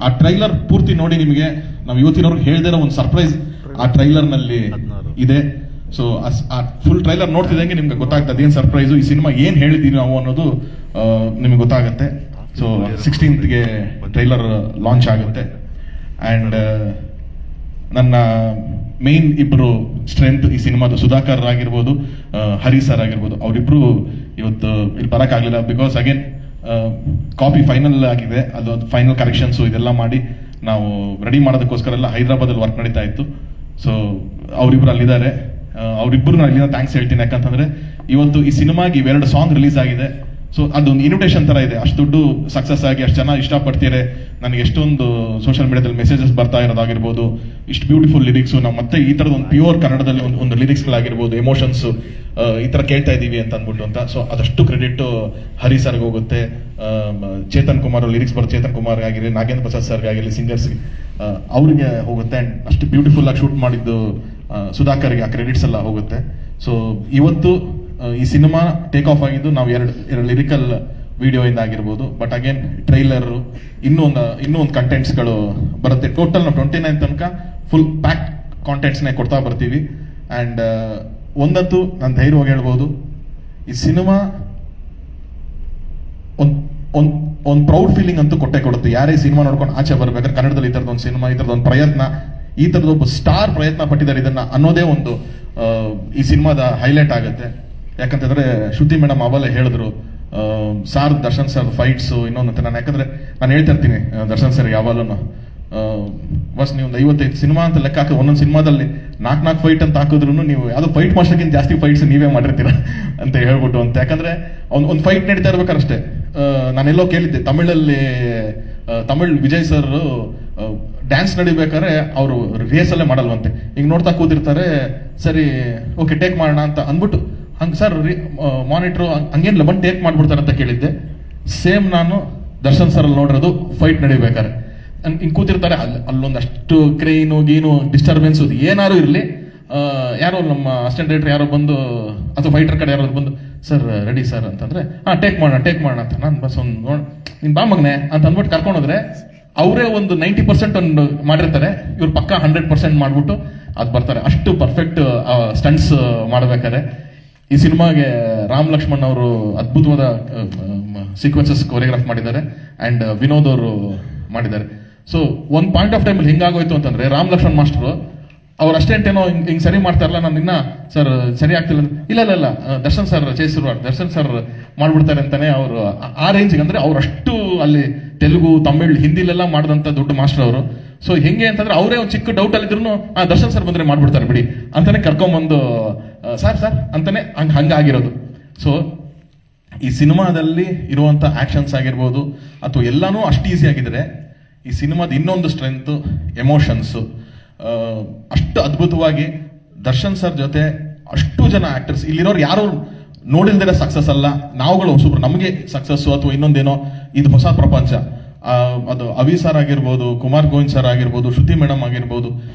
ಆ ಟ್ರೈಲರ್ ಪೂರ್ತಿ ನೋಡಿ ನಿಮಗೆ ನಾವು ಇವತ್ತಿನವ್ರಿಗೆ ಹೇಳ್ದಿರೋ ಒಂದು ಸರ್ಪ್ರೈಸ್ ಆ ಟ್ರೈಲರ್ನಲ್ಲಿ ಇದೆ. ಸೊ ಆ ಫುಲ್ ಟ್ರೈಲರ್ ನೋಡ್ತಿದ್ದಂಗೆ ನಿಮ್ಗೆ ಗೊತ್ತಾಗ್ತದೆ ಏನು ಸರ್ಪ್ರೈಸು, ಈ ಸಿನಿಮಾ ಏನು ಹೇಳಿದ್ದೀವಿ ನಾವು ಅನ್ನೋದು ನಿಮಗೆ ಗೊತ್ತಾಗುತ್ತೆ. ಸೊ 16th ಟ್ರೈಲರ್ ಲಾಂಚ್ ಆಗುತ್ತೆ. ಆ್ಯಂಡ್ ನನ್ನ ಮೇನ್ ಇಬ್ಬರು ಸ್ಟ್ರೆಂತ್ ಈ ಸಿನಿಮಾದ ಸುಧಾಕರ್ ಆಗಿರ್ಬೋದು, ಹರಿ ಸರ್ ಆಗಿರ್ಬೋದು, ಅವರಿಬ್ರು ಇವತ್ತು ಇಲ್ಲಿ ಬರೋಕ್ಕಾಗಲಿಲ್ಲ. ಬಿಕಾಸ್ ಅಗೇನ್ ಕಾಪಿ ಫೈನಲ್ ಆಗಿದೆ, ಅದು ಫೈನಲ್ ಕರೆಕ್ಷನ್ಸು ಇದೆಲ್ಲ ಮಾಡಿ ನಾವು ರೆಡಿ ಮಾಡೋದಕ್ಕೋಸ್ಕರ ಎಲ್ಲ ಹೈದರಾಬಾದಲ್ಲಿ ವರ್ಕ್ ನಡೀತಾ ಇತ್ತು. ಸೊ ಅವರಿಬ್ರು ಅಲ್ಲಿದ್ದಾರೆ, ಅವರಿಬ್ಬರು ನಾನು ಇಲ್ಲಿಂದ ಥ್ಯಾಂಕ್ಸ್ ಹೇಳ್ತೀನಿ. ಯಾಕಂತಂದ್ರೆ ಇವತ್ತು ಈ ಸಿನಿಮಾಗೆ ಇವೆರಡು ಸಾಂಗ್ ರಿಲೀಸ್ ಆಗಿದೆ. ಸೊ ಅದೊಂದು ಇನ್ವಿಟೇಷನ್ ತರ ಇದೆ. ಅಷ್ಟು ದುಡ್ಡು ಸಕ್ಸಸ್ ಆಗಿ ಅಷ್ಟು ಜನ ಇಷ್ಟಪಡ್ತೀರಾ, ನನಗೆ ಎಷ್ಟೊಂದು ಸೋಷಿಯಲ್ ಮೀಡಿಯಾದಲ್ಲಿ ಮೆಸೇಜಸ್ ಬರ್ತಾ ಇರೋದಾಗಿರ್ಬೋದು, ಇಷ್ಟು ಬ್ಯೂಟಿಫುಲ್ ಲಿರಿಕ್ಸು, ನಾವು ಮತ್ತೆ ಈ ತರದ ಒಂದು ಪ್ಯೂರ್ ಕನ್ನಡದಲ್ಲಿ ಒಂದು ಲಿರಿಕ್ಸ್ಗಳಾಗಿರ್ಬೋದು, ಎಮೋಷನ್ಸ್ ಈ ತರ ಕೇಳ್ತಾ ಇದೀವಿ ಅಂತ ಅಂದ್ಬಿಟ್ಟು ಅಂತ. ಸೊ ಅದಷ್ಟು ಕ್ರೆಡಿಟ್ ಹರಿ ಸರ್ಗೆ ಹೋಗುತ್ತೆ, ಚೇತನ್ ಕುಮಾರ್ ಲಿರಿಕ್ಸ್ ಬರೋ ಚೇತನ್ ಕುಮಾರ್ ಆಗಿರಲಿ, ನಾಗೇಂದ್ರ ಪ್ರಸಾದ್ ಸರ್ಗೆ ಆಗಿರಲಿ, ಸಿಂಗರ್ಸ್ ಅವ್ರಿಗೆ ಹೋಗುತ್ತೆ. ಅಂಡ್ ಅಷ್ಟು ಬ್ಯೂಟಿಫುಲ್ ಆಗಿ ಶೂಟ್ ಮಾಡಿದ್ದು ಸುಧಾಕರ್ಗೆ ಆ ಕ್ರೆಡಿಟ್ಸ್ ಎಲ್ಲ ಹೋಗುತ್ತೆ. ಸೊ ಇವತ್ತು ಈ ಸಿನಿಮಾ ಟೇಕ್ ಆಫ್ ಆಗಿದ್ದು ನಾವು ಎರಡು ಲಿರಿಕಲ್ ವಿಡಿಯೋ ಇಂದ ಆಗಿರ್ಬೋದು, ಬಟ್ ಅಗೇನ್ ಟ್ರೈಲರ್ ಇನ್ನೂ ಒಂದು ಕಂಟೆಂಟ್ಸ್ಗಳು ಬರುತ್ತೆ. ಟೋಟಲ್ ನಾವು 29 ತನಕ ಫುಲ್ ಪ್ಯಾಕ್ ಕಾಂಟೆಂಟ್ಸ್ನೇ ಕೊಡ್ತಾ ಬರ್ತೀವಿ. ಆ್ಯಂಡ್ ಒಂದಂತೂ ನಾನು ಧೈರ್ಯವಾಗಿ ಹೇಳ್ಬೋದು, ಈ ಸಿನಿಮಾ ಒಂದು ಪ್ರೌಡ್ ಫೀಲಿಂಗ್ ಅಂತೂ ಕೊಟ್ಟೆ ಕೊಡುತ್ತೆ. ಯಾರೇ ಸಿನಿಮಾ ನೋಡ್ಕೊಂಡು ಆಚೆ ಬರ್ಬೇಕಾದ್ರೆ ಕನ್ನಡದಲ್ಲಿ ಈ ಥರದೊಂದು ಸಿನಿಮಾ, ಈ ಥರದೊಂದು ಪ್ರಯತ್ನ, ಈ ಥರದ್ದು ಒಬ್ಬ ಸ್ಟಾರ್ ಪ್ರಯತ್ನ ಪಟ್ಟಿದ್ದಾರೆ ಇದನ್ನ ಅನ್ನೋದೇ ಒಂದು ಈ ಸಿನಿಮಾದ ಹೈಲೈಟ್ ಆಗುತ್ತೆ. ಯಾಕಂತಂದ್ರೆ ಶ್ರುತಿ ಮೇಡಮ್ ಅವಲ್ಲೇ ಹೇಳಿದ್ರು, ಸಾರ್ ದರ್ಶನ್ ಸರ್ ಫೈಟ್ಸ್ ಇನ್ನೊಂದು. ನಾನು ಯಾಕಂದ್ರೆ ನಾನು ಹೇಳ್ತಾ ಇರ್ತೀನಿ ದರ್ಶನ್ ಸರ್ ಯಾವಾಗಲೂ, ಬಸ್ ನೀವು ಒಂದು 55 ಸಿನಿಮಾ ಅಂತ ಲೆಕ್ಕ ಹಾಕಿ ಒಂದೊಂದು ಸಿನಿಮಾದಲ್ಲಿ 4 ಫೈಟ್ ಅಂತ ಹಾಕಿದ್ರು ನೀವು ಯಾವ್ದು ಫೈಟ್ ಮಾಸ್ಟರ್ಗಿಂತ ಜಾಸ್ತಿ ಫೈಟ್ಸ್ ನೀವೇ ಮಾಡಿರ್ತೀರ ಅಂತ ಹೇಳ್ಬಿಟ್ಟು ಅಂತ. ಯಾಕಂದ್ರೆ ಒಂದು ಫೈಟ್ ನಡೀತಾ ಇರ್ಬೇಕಾರೆ ಅಷ್ಟೇ. ನಾನೆಲ್ಲೋ ಕೇಳಿದ್ದೆ, ತಮಿಳ್ ವಿಜಯ್ ಸರ್ ಡ್ಯಾನ್ಸ್ ನಡಿಬೇಕಾದ್ರೆ ಅವರು ರಿಹರ್ಸಲ್ಲೇ ಮಾಡಲ್ವಂತೆ. ಈಗ ನೋಡ್ತಾ ಕೂತಿರ್ತಾರೆ, ಸರಿ ಓಕೆ ಟೇಕ್ ಮಾಡೋಣ ಅಂತ ಅಂದ್ಬಿಟ್ಟು ಹಂಗೆ ಸರ್ ಮಾನಿಟ್ರು ಹಂಗೇನಿಲ್ಲ ಬಂದು ಟೇಕ್ ಮಾಡ್ಬಿಡ್ತಾರೆ ಅಂತ ಕೇಳಿದ್ದೆ. ಸೇಮ್ ನಾನು ದರ್ಶನ್ ಸರ್ ಅಲ್ಲಿ ನೋಡಿರೋದು ಫೈಟ್ ನಡಿಬೇಕಾರೆ ಹಿಂಗೆ ಕೂತಿರ್ತಾರೆ, ಅಲ್ಲೊಂದಷ್ಟು ಕ್ರೈನು ಗೀನು ಡಿಸ್ಟರ್ಬೆನ್ಸ್ ಏನಾರು ಇರಲಿ, ಯಾರೋ ನಮ್ಮ ಅಸಿಸ್ಟೆಂಟ್ ಡೈರೆಕ್ಟರ್ ಯಾರೋ ಬಂದು ಅಥವಾ ಫೈಟರ್ ಕಡೆ ಯಾರೋ ಬಂದು ಸರ್ ರೆಡಿ ಸರ್ ಅಂತಂದ್ರೆ ಟೇಕ್ ಮಾಡೋಣ ಅಂತ ನಾನು ಬಸ್ ಒಂದು ನೋಡಿ ನಿನ್ ಬಾ ಮಗನೆ ಅಂತ ಅಂದ್ಬಿಟ್ಟು ಕರ್ಕೊಂಡೋದ್ರೆ ಅವರೇ ಒಂದು 90% ಒಂದು ಮಾಡಿರ್ತಾರೆ, ಇವ್ರು ಪಕ್ಕ 100% ಮಾಡ್ಬಿಟ್ಟು ಅದು ಬರ್ತಾರೆ. ಅಷ್ಟು ಪರ್ಫೆಕ್ಟ್ ಸ್ಟಂಟ್ಸ್ ಮಾಡ್ಬೇಕಾರೆ ಈ ಸಿನಿಮಾಗೆ ರಾಮ್ ಲಕ್ಷ್ಮಣ್ ಅವರು ಅದ್ಭುತವಾದ ಸೀಕ್ವೆನ್ಸಸ್ ಕೊರಿಯೋಗ್ರಾಫ್ ಮಾಡಿದ್ದಾರೆ ಅಂಡ್ ವಿನೋದ್ ಅವರು ಮಾಡಿದ್ದಾರೆ. ಸೊ ಒಂದು ಪಾಯಿಂಟ್ ಆಫ್ ಟೈಮಲ್ಲಿ ಹಿಂಗಾಗೋಯ್ತು ಅಂತಂದ್ರೆ ರಾಮ್ ಲಕ್ಷ್ಮಣ್ ಮಾಸ್ಟರ್ ಅವ್ರ ಅಸ್ಟೆಂಟ್ ಏನೋ ಹಿಂಗೆ ಸರಿ ಮಾಡ್ತಾ ಇರಲ್ಲ, ನಾನು ಇನ್ನ ಸರ್ ಸರಿ ಆಗ್ತಿಲ್ಲ, ಇಲ್ಲ ದರ್ಶನ್ ಸರ್ ದರ್ಶನ್ ಸರ್ ಮಾಡ್ಬಿಡ್ತಾರೆ ಅಂತಾನೆ ಅವರು ಆ ರೇಂಜ್ಗೆ. ಅಂದ್ರೆ ಅವ್ರಷ್ಟು ಅಲ್ಲಿ ತೆಲುಗು ತಮಿಳ್ ಹಿಂದಿಲೆಲ್ಲ ಮಾಡಿದಂತ ದೊಡ್ಡ ಮಾಸ್ಟರ್ ಅವರು. ಸೊ ಹೆಂಗೆ ಅಂತಂದ್ರೆ ಅವರೇ ಒಂದು ಚಿಕ್ಕ ಡೌಟ್ ಅಲ್ಲಿದ್ರು ದರ್ಶನ್ ಸರ್ ಬಂದ್ರೆ ಮಾಡ್ಬಿಡ್ತಾರೆ ಬಿಡಿ ಅಂತಾನೆ ಕರ್ಕೊಂಡ್ಬಂದು ಸರ್ ಅಂತಾನೆ ಹಂಗಾಗಿರೋದು. ಸೊ ಈ ಸಿನಿಮಾದಲ್ಲಿ ಇರುವಂತ ಆಕ್ಷನ್ಸ್ ಆಗಿರ್ಬೋದು ಅಥವಾ ಎಲ್ಲಾನು ಅಷ್ಟು ಈಸಿ ಆಗಿದ್ರೆ, ಈ ಸಿನಿಮಾದ ಇನ್ನೊಂದು ಸ್ಟ್ರೆಂತ್ ಎಮೋಷನ್ಸು ಅಷ್ಟು ಅದ್ಭುತವಾಗಿ ದರ್ಶನ್ ಸರ್ ಜೊತೆ ಅಷ್ಟು ಜನ ಆಕ್ಟರ್ಸ್ ಇಲ್ಲಿರೋರು ಯಾರು ನೋಡಿಲ್ದಿರ ಸಕ್ಸಸ್ ಅಲ್ಲ, ನಾವುಗಳು ಹೊಸಬ್ರು ನಮಗೆ ಸಕ್ಸಸ್ಸು ಅಥವಾ ಇನ್ನೊಂದೇನೋ ಇದು ಹೊಸ ಪ್ರಪಂಚ. ಅದು ಅವಿ ಸರ್ ಆಗಿರ್ಬೋದು, ಕುಮಾರ್ ಗೋವಿಂದ್ ಸರ್ ಆಗಿರ್ಬೋದು, ಶ್ರುತಿ ಮೇಡಮ್ ಆಗಿರ್ಬೋದು,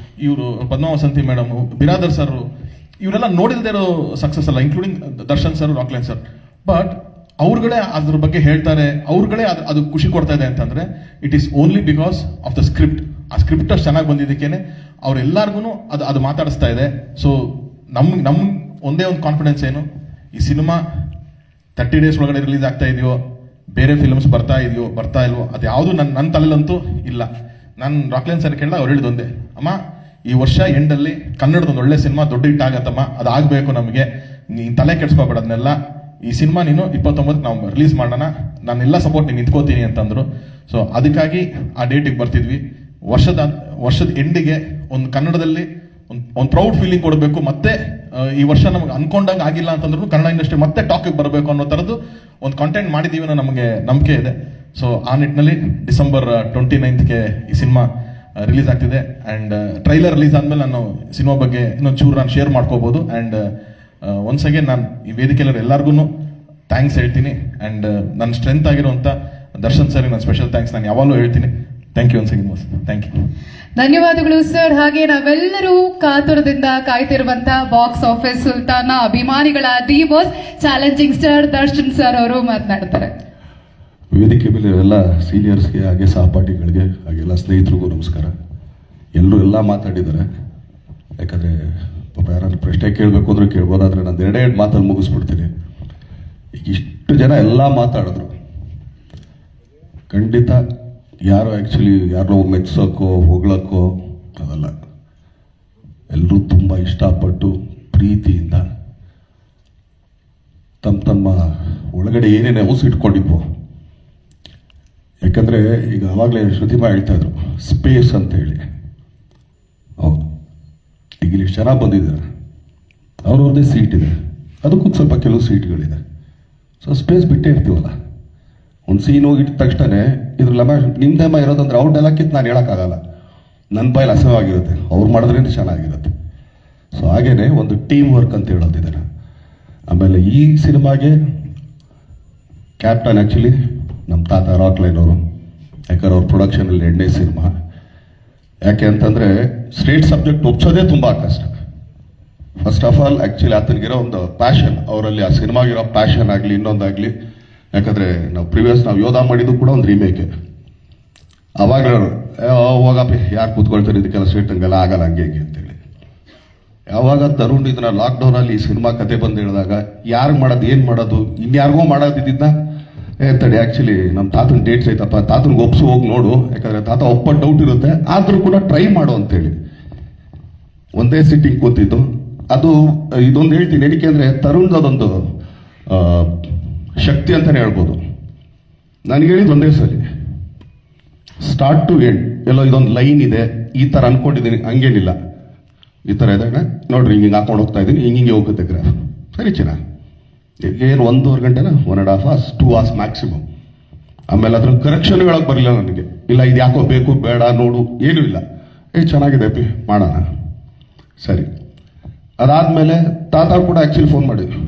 ಇವರು ಪದ್ಮಾವಸಂತಿ ಮೇಡಮ್, ಬಿರಾದರ್ ಸರ್, ಇವರೆಲ್ಲ ನೋಡಿಲ್ದಿರೋ ಸಕ್ಸಸ್ ಅಲ್ಲ, including Darshan sir, Rockline sir. But ಅವ್ರುಗಳೇ ಅದ್ರ ಬಗ್ಗೆ ಹೇಳ್ತಾರೆ, ಅವ್ರುಗಳೇ ಅದು ಖುಷಿ ಕೊಡ್ತಾ ಇದೆ ಅಂತಂದ್ರೆ it is only because of the script. ಆ ಸ್ಕ್ರಿಪ್ಟ್ ಅಷ್ಟು ಚೆನ್ನಾಗಿ ಬಂದಿದ್ದಕ್ಕೇನೆ ಅವ್ರೆಲ್ಲರಿಗೂ ಅದು ಮಾತಾಡಿಸ್ತಾ ಇದೆ. ಸೊ ನಮ್ ಒಂದೇ ಒಂದು ಕಾನ್ಫಿಡೆನ್ಸ್ ಏನು, ಈ ಸಿನಿಮಾ 30 days ಒಳಗಡೆ ರಿಲೀಸ್ ಆಗ್ತಾ ಇದೆಯೋ, ಬೇರೆ ಫಿಲ್ಮ್ಸ್ ಬರ್ತಾ ಇಲ್ವೋ, ಅದು ಯಾವುದು ನನ್ನ ತಲೆಲಂತೂ ಇಲ್ಲ. ನಾನು ರಾಕ್ಲೈನ್ ಸರ್ ಕೇಳಿದ ಅವ್ರು ಹೇಳಿದೊಂದೇ, ಅಮ್ಮ ಈ ವರ್ಷ ಎಂಡಲ್ಲಿ ಕನ್ನಡದೊಂದು ಒಳ್ಳೆ ಸಿನಿಮಾ ದೊಡ್ಡ ಹಿಟ್ ಆಗತ್ತಮ್ಮ, ಅದಾಗಬೇಕು ನಮಗೆ, ನೀನು ತಲೆ ಕೆಡಿಸ್ಕೋಬೇಡ ಅದನ್ನೆಲ್ಲ, ಈ ಸಿನಿಮಾ ನೀನು 29 ನಾವು ರಿಲೀಸ್ ಮಾಡೋಣ, ನಾನೆಲ್ಲ ಸಪೋರ್ಟ್ ನೀನು ನಿಂತ್ಕೋತೀನಿ ಅಂತಂದ್ರು. ಸೊ ಅದಕ್ಕಾಗಿ ಆ ಡೇಟಿಗೆ ಬರ್ತಿದ್ವಿ. ವರ್ಷದ ಎಂಡಿಗೆ ಒಂದು ಕನ್ನಡದಲ್ಲಿ ಒಂದು ಪ್ರೌಡ್ ಫೀಲಿಂಗ್ ಕೊಡಬೇಕು, ಮತ್ತೆ ಈ ವರ್ಷ ನಮಗೆ ಅನ್ಕೊಂಡಂಗೆ ಆಗಿಲ್ಲ ಅಂತಂದ್ರು ಕನ್ನಡ ಇಂಡಸ್ಟ್ರಿ ಮತ್ತೆ ಟಾಕಿಗೆ ಬರಬೇಕು ಅನ್ನೋ ಥರದ್ದು ಒಂದು ಕಾಂಟೆಂಟ್ ಮಾಡಿದ್ದೀವಿ ಅನ್ನೋ ನಮಗೆ ನಂಬಿಕೆ ಇದೆ. ಸೊ ಆ ನಿಟ್ಟಿನಲ್ಲಿ ಡಿಸೆಂಬರ್ 29ಗೆ ಈ ಸಿನಿಮಾ ರಿಲೀಸ್ ಆಗ್ತಿದೆ. ಆ್ಯಂಡ್ ಟ್ರೈಲರ್ ರಿಲೀಸ್ ಆದಮೇಲೆ ನಾನು ಸಿನಿಮಾ ಬಗ್ಗೆ ಇನ್ನೊಂದು ಚೂರು ನಾನು ಶೇರ್ ಮಾಡ್ಕೋಬೋದು. ಆ್ಯಂಡ್ ಒನ್ಸ್ ಅಗೇನ್ ನಾನು ಈ ವೇದಿಕೆಯಲ್ಲಿ ಎಲ್ಲರಿಗೂ ಥ್ಯಾಂಕ್ಸ್ ಹೇಳ್ತೀನಿ. ಆ್ಯಂಡ್ ನನ್ನ ಸ್ಟ್ರೆಂತ್ ಆಗಿರುವಂಥ ದರ್ಶನ್ ಸರ್ ನಾನು ಸ್ಪೆಷಲ್ ಥ್ಯಾಂಕ್ಸ್ ನಾನು ಯಾವಾಗಲೂ ಹೇಳ್ತೀನಿ. Thank you once again boss, thank you. ಧನ್ಯವಾದಗಳು ಸರ್. ಹಾಗೆ ನಾವೆಲ್ಲರೂ ಕಾತುರದಿಂದ ಕಾಯ್ತಿರುವಂತ ಬಾಕ್ಸ್ ಆಫೀಸ್ ಸುಲ್ತಾನ ಅಭಿಮಾನಿಗಳ D boss challenging star Darshan sir ಅವರು ಮಾತನಾಡ್ತಾರೆ. ವೇದಿಕೆ ಮೇಲೆ ಎಲ್ಲ ಸೀನಿಯರ್ಸ್ಗೆ ಹಾಗೆ ಸಹಪಾಠಿಗಳಿಗೆ ಹಾಗೆ ಎಲ್ಲ ಸ್ನೇಹಿತರಿಗೂ ನಮಸ್ಕಾರ. ಎಲ್ಲರೂ ಎಲ್ಲ ಮಾತಾಡಿದ್ದಾರೆ. ಯಾಕಂದರೆ ಪಾಪ ಯಾರಾದ್ರೂ ಪ್ರಶ್ನೆ ಕೇಳಬೇಕು ಅಂದ್ರೆ ಕೇಳ್ಬೋದಾದ್ರೆ ನಾನು 2 ಮಾತಲ್ಲಿ ಮುಗಿಸ್ಬಿಡ್ತೀನಿ. ಈಗ ಇಷ್ಟು ಜನ ಎಲ್ಲ ಮಾತಾಡಿದ್ರು, ಖಂಡಿತ ಯಾರು ಆ್ಯಕ್ಚುಲಿ ಯಾರೋ ಮೆಚ್ಚೋಕ್ಕೋ ಹೊಗಳಕ್ಕೋ ಅದಲ್ಲ. ಎಲ್ಲರೂ ತುಂಬ ಇಷ್ಟಪಟ್ಟು ಪ್ರೀತಿಯಿಂದ ತಮ್ಮ ಒಳಗಡೆ ಏನೇನು ಔಸ್ ಇಟ್ಕೊಂಡಿದ್ವು. ಯಾಕಂದರೆ ಈಗ ಆವಾಗಲೇ ಶ್ರುತಿಮಾ ಹೇಳ್ತಾ ಇದ್ರು ಸ್ಪೇಸ್ ಅಂತ ಹೇಳಿ. ಹೌದು, ಈಗ ಇಲ್ಲಿ ಇಷ್ಟು ಜನ ಬಂದಿದ್ದಾರೆ, ಅವ್ರವ್ರದ್ದೇ ಸೀಟ್ ಇದೆ, ಅದಕ್ಕೂ ಸ್ವಲ್ಪ ಕೆಲವು ಸೀಟ್ಗಳಿದೆ. ಸೊ ಸ್ಪೇಸ್ ಬಿಟ್ಟೇ ಇರ್ತೀವಲ್ಲ. ಒಂದು ಸೀನ್ ಹೋಗಿಟ್ಟ ತಕ್ಷಣ ಇದ್ರಲ್ಲ ನಿಮ್ದಮ್ಮ ಇರೋದಂದ್ರೆ ಅವ್ರ ಡೈಲಾಗ್ ನಾನು ಹೇಳೋಕ್ಕಾಗಲ್ಲ, ನನ್ನ ಬಾಯಲ್ಲಿ ಅಸಹ್ಯವಾಗಿರುತ್ತೆ, ಅವ್ರು ಮಾಡಿದ್ರೇ ಚೆನ್ನಾಗಿರುತ್ತೆ. ಸೊ ಹಾಗೇನೆ ಒಂದು ಟೀಮ್ ವರ್ಕ್ ಅಂತ ಹೇಳೋದಿದ್ದಾರೆ. ಆಮೇಲೆ ಈ ಸಿನಿಮಾಗೆ ಕ್ಯಾಪ್ಟನ್ ಆ್ಯಕ್ಚುಲಿ ನಮ್ಮ ತಾತ ರಾಕ್ಲೈನ್ ಅವರು. ಯಾಕಂದ್ರೆ ಅವ್ರ ಪ್ರೊಡಕ್ಷನಲ್ಲಿ 2ನೇ ಸಿನಿಮಾ. ಯಾಕೆ ಅಂತಂದರೆ ಸ್ಟ್ರೇಟ್ ಸಬ್ಜೆಕ್ಟ್ ಒಪ್ಸೋದೇ ತುಂಬ ಕಷ್ಟ. ಫಸ್ಟ್ ಆಫ್ ಆಲ್ ಆ್ಯಕ್ಚುಲಿ ಆತನಿಗಿರೋ ಒಂದು ಪ್ಯಾಷನ್, ಅವರಲ್ಲಿ ಆ ಸಿನಿಮಾಗಿರೋ ಪ್ಯಾಷನ್ ಆಗಲಿ ಇನ್ನೊಂದಾಗಲಿ. ಯಾಕಂದರೆ ನಾವು ಯೋಧ ಮಾಡಿದ್ದು ಕೂಡ ಒಂದು ರೀಮೇಕೆ. ಅವಾಗ ಹೋಗಪ್ಪ ಯಾರು ಕೂತ್ಕೊಳ್ತಾರೆ ಇದಕ್ಕೆಲ್ಲ ಸ್ಟ್ರೇಟ್ ಹಂಗೆಲ್ಲ ಆಗಲ್ಲ ಹಂಗೆ ಹಿಂಗೆ ಅಂತೇಳಿ. ಯಾವಾಗ ತರುಣ್ ಇದನ್ನ ಲಾಕ್ಡೌನಲ್ಲಿ ಈ ಸಿನಿಮಾ ಕತೆ ಬಂದು ಹೇಳಿದಾಗ ಯಾರಿಗೆ ಮಾಡೋದು ಏನು ಮಾಡೋದು ಇನ್ಯಾರಿಗೋ ಮಾಡೋದಿದ್ದನ್ನ ತಡಿ ಆ್ಯಕ್ಚುಲಿ ನಮ್ಮ ತಾತನ ಡೇಟ್ಸ್ ಐತಪ್ಪ, ತಾತನಿಗೆ ಒಪ್ಸು ಹೋಗಿ ನೋಡು, ಯಾಕಂದರೆ ತಾತ ಒಪ್ಪ ಡೌಟ್ ಇರುತ್ತೆ, ಆದರೂ ಕೂಡ ಟ್ರೈ ಮಾಡು ಅಂತೇಳಿ ಒಂದೇ ಸಿಟ್ಟಿಂಗ್ ಕೂತಿದ್ದು. ಅದು ಇದೊಂದು ಹೇಳ್ತೀನಿ ಏನಕ್ಕೆ ಅಂದರೆ ತರುಣ್ದು ಅದೊಂದು ಶಕ್ತಿ ಅಂತಲೇ ಹೇಳ್ಬೋದು. ನನಗೆ ಹೇಳಿದ್ದು ಒಂದೇ ಸರಿ, ಸ್ಟಾರ್ಟ್ ಟು ಎಂಡ್ ಎಲ್ಲೋ ಇದೊಂದು ಲೈನ್ ಇದೆ, ಈ ಥರ ಅನ್ಕೊಂಡಿದ್ದೀನಿ, ಹಂಗೇನಿಲ್ಲ, ಈ ಥರ ಇದೆ ನೋಡ್ರಿ, ಹಿಂಗೆ ಹಾಕೊಂಡು ಹೋಗ್ತಾ ಇದ್ದೀನಿ, ಹಿಂಗೆ ಹೋಗುತ್ತೆ ಗ್ರಾಫ್. ಸರಿ ಚೆನ್ನಾಗಿ ಏನು 1.5 ಗಂಟೆನ 1.5 hours 2 hours ಮ್ಯಾಕ್ಸಿಮಮ್. ಆಮೇಲೆ ಅದ್ರ ಕರೆಕ್ಷನ್ಗಳಾಗಿ ಬರಲಿಲ್ಲ ನನಗೆ, ಇಲ್ಲ ಇದು ಯಾಕೋ ಬೇಕು ಬೇಡ ನೋಡು ಏನೂ ಇಲ್ಲ, ಚೆನ್ನಾಗಿದೆ ಪಿ ಮಾಡೋಣ ಸರಿ. ಅದಾದಮೇಲೆ ತಾತ ಕೂಡ ಆ್ಯಕ್ಚುಲಿ ಫೋನ್ ಮಾಡಿದ್ರು,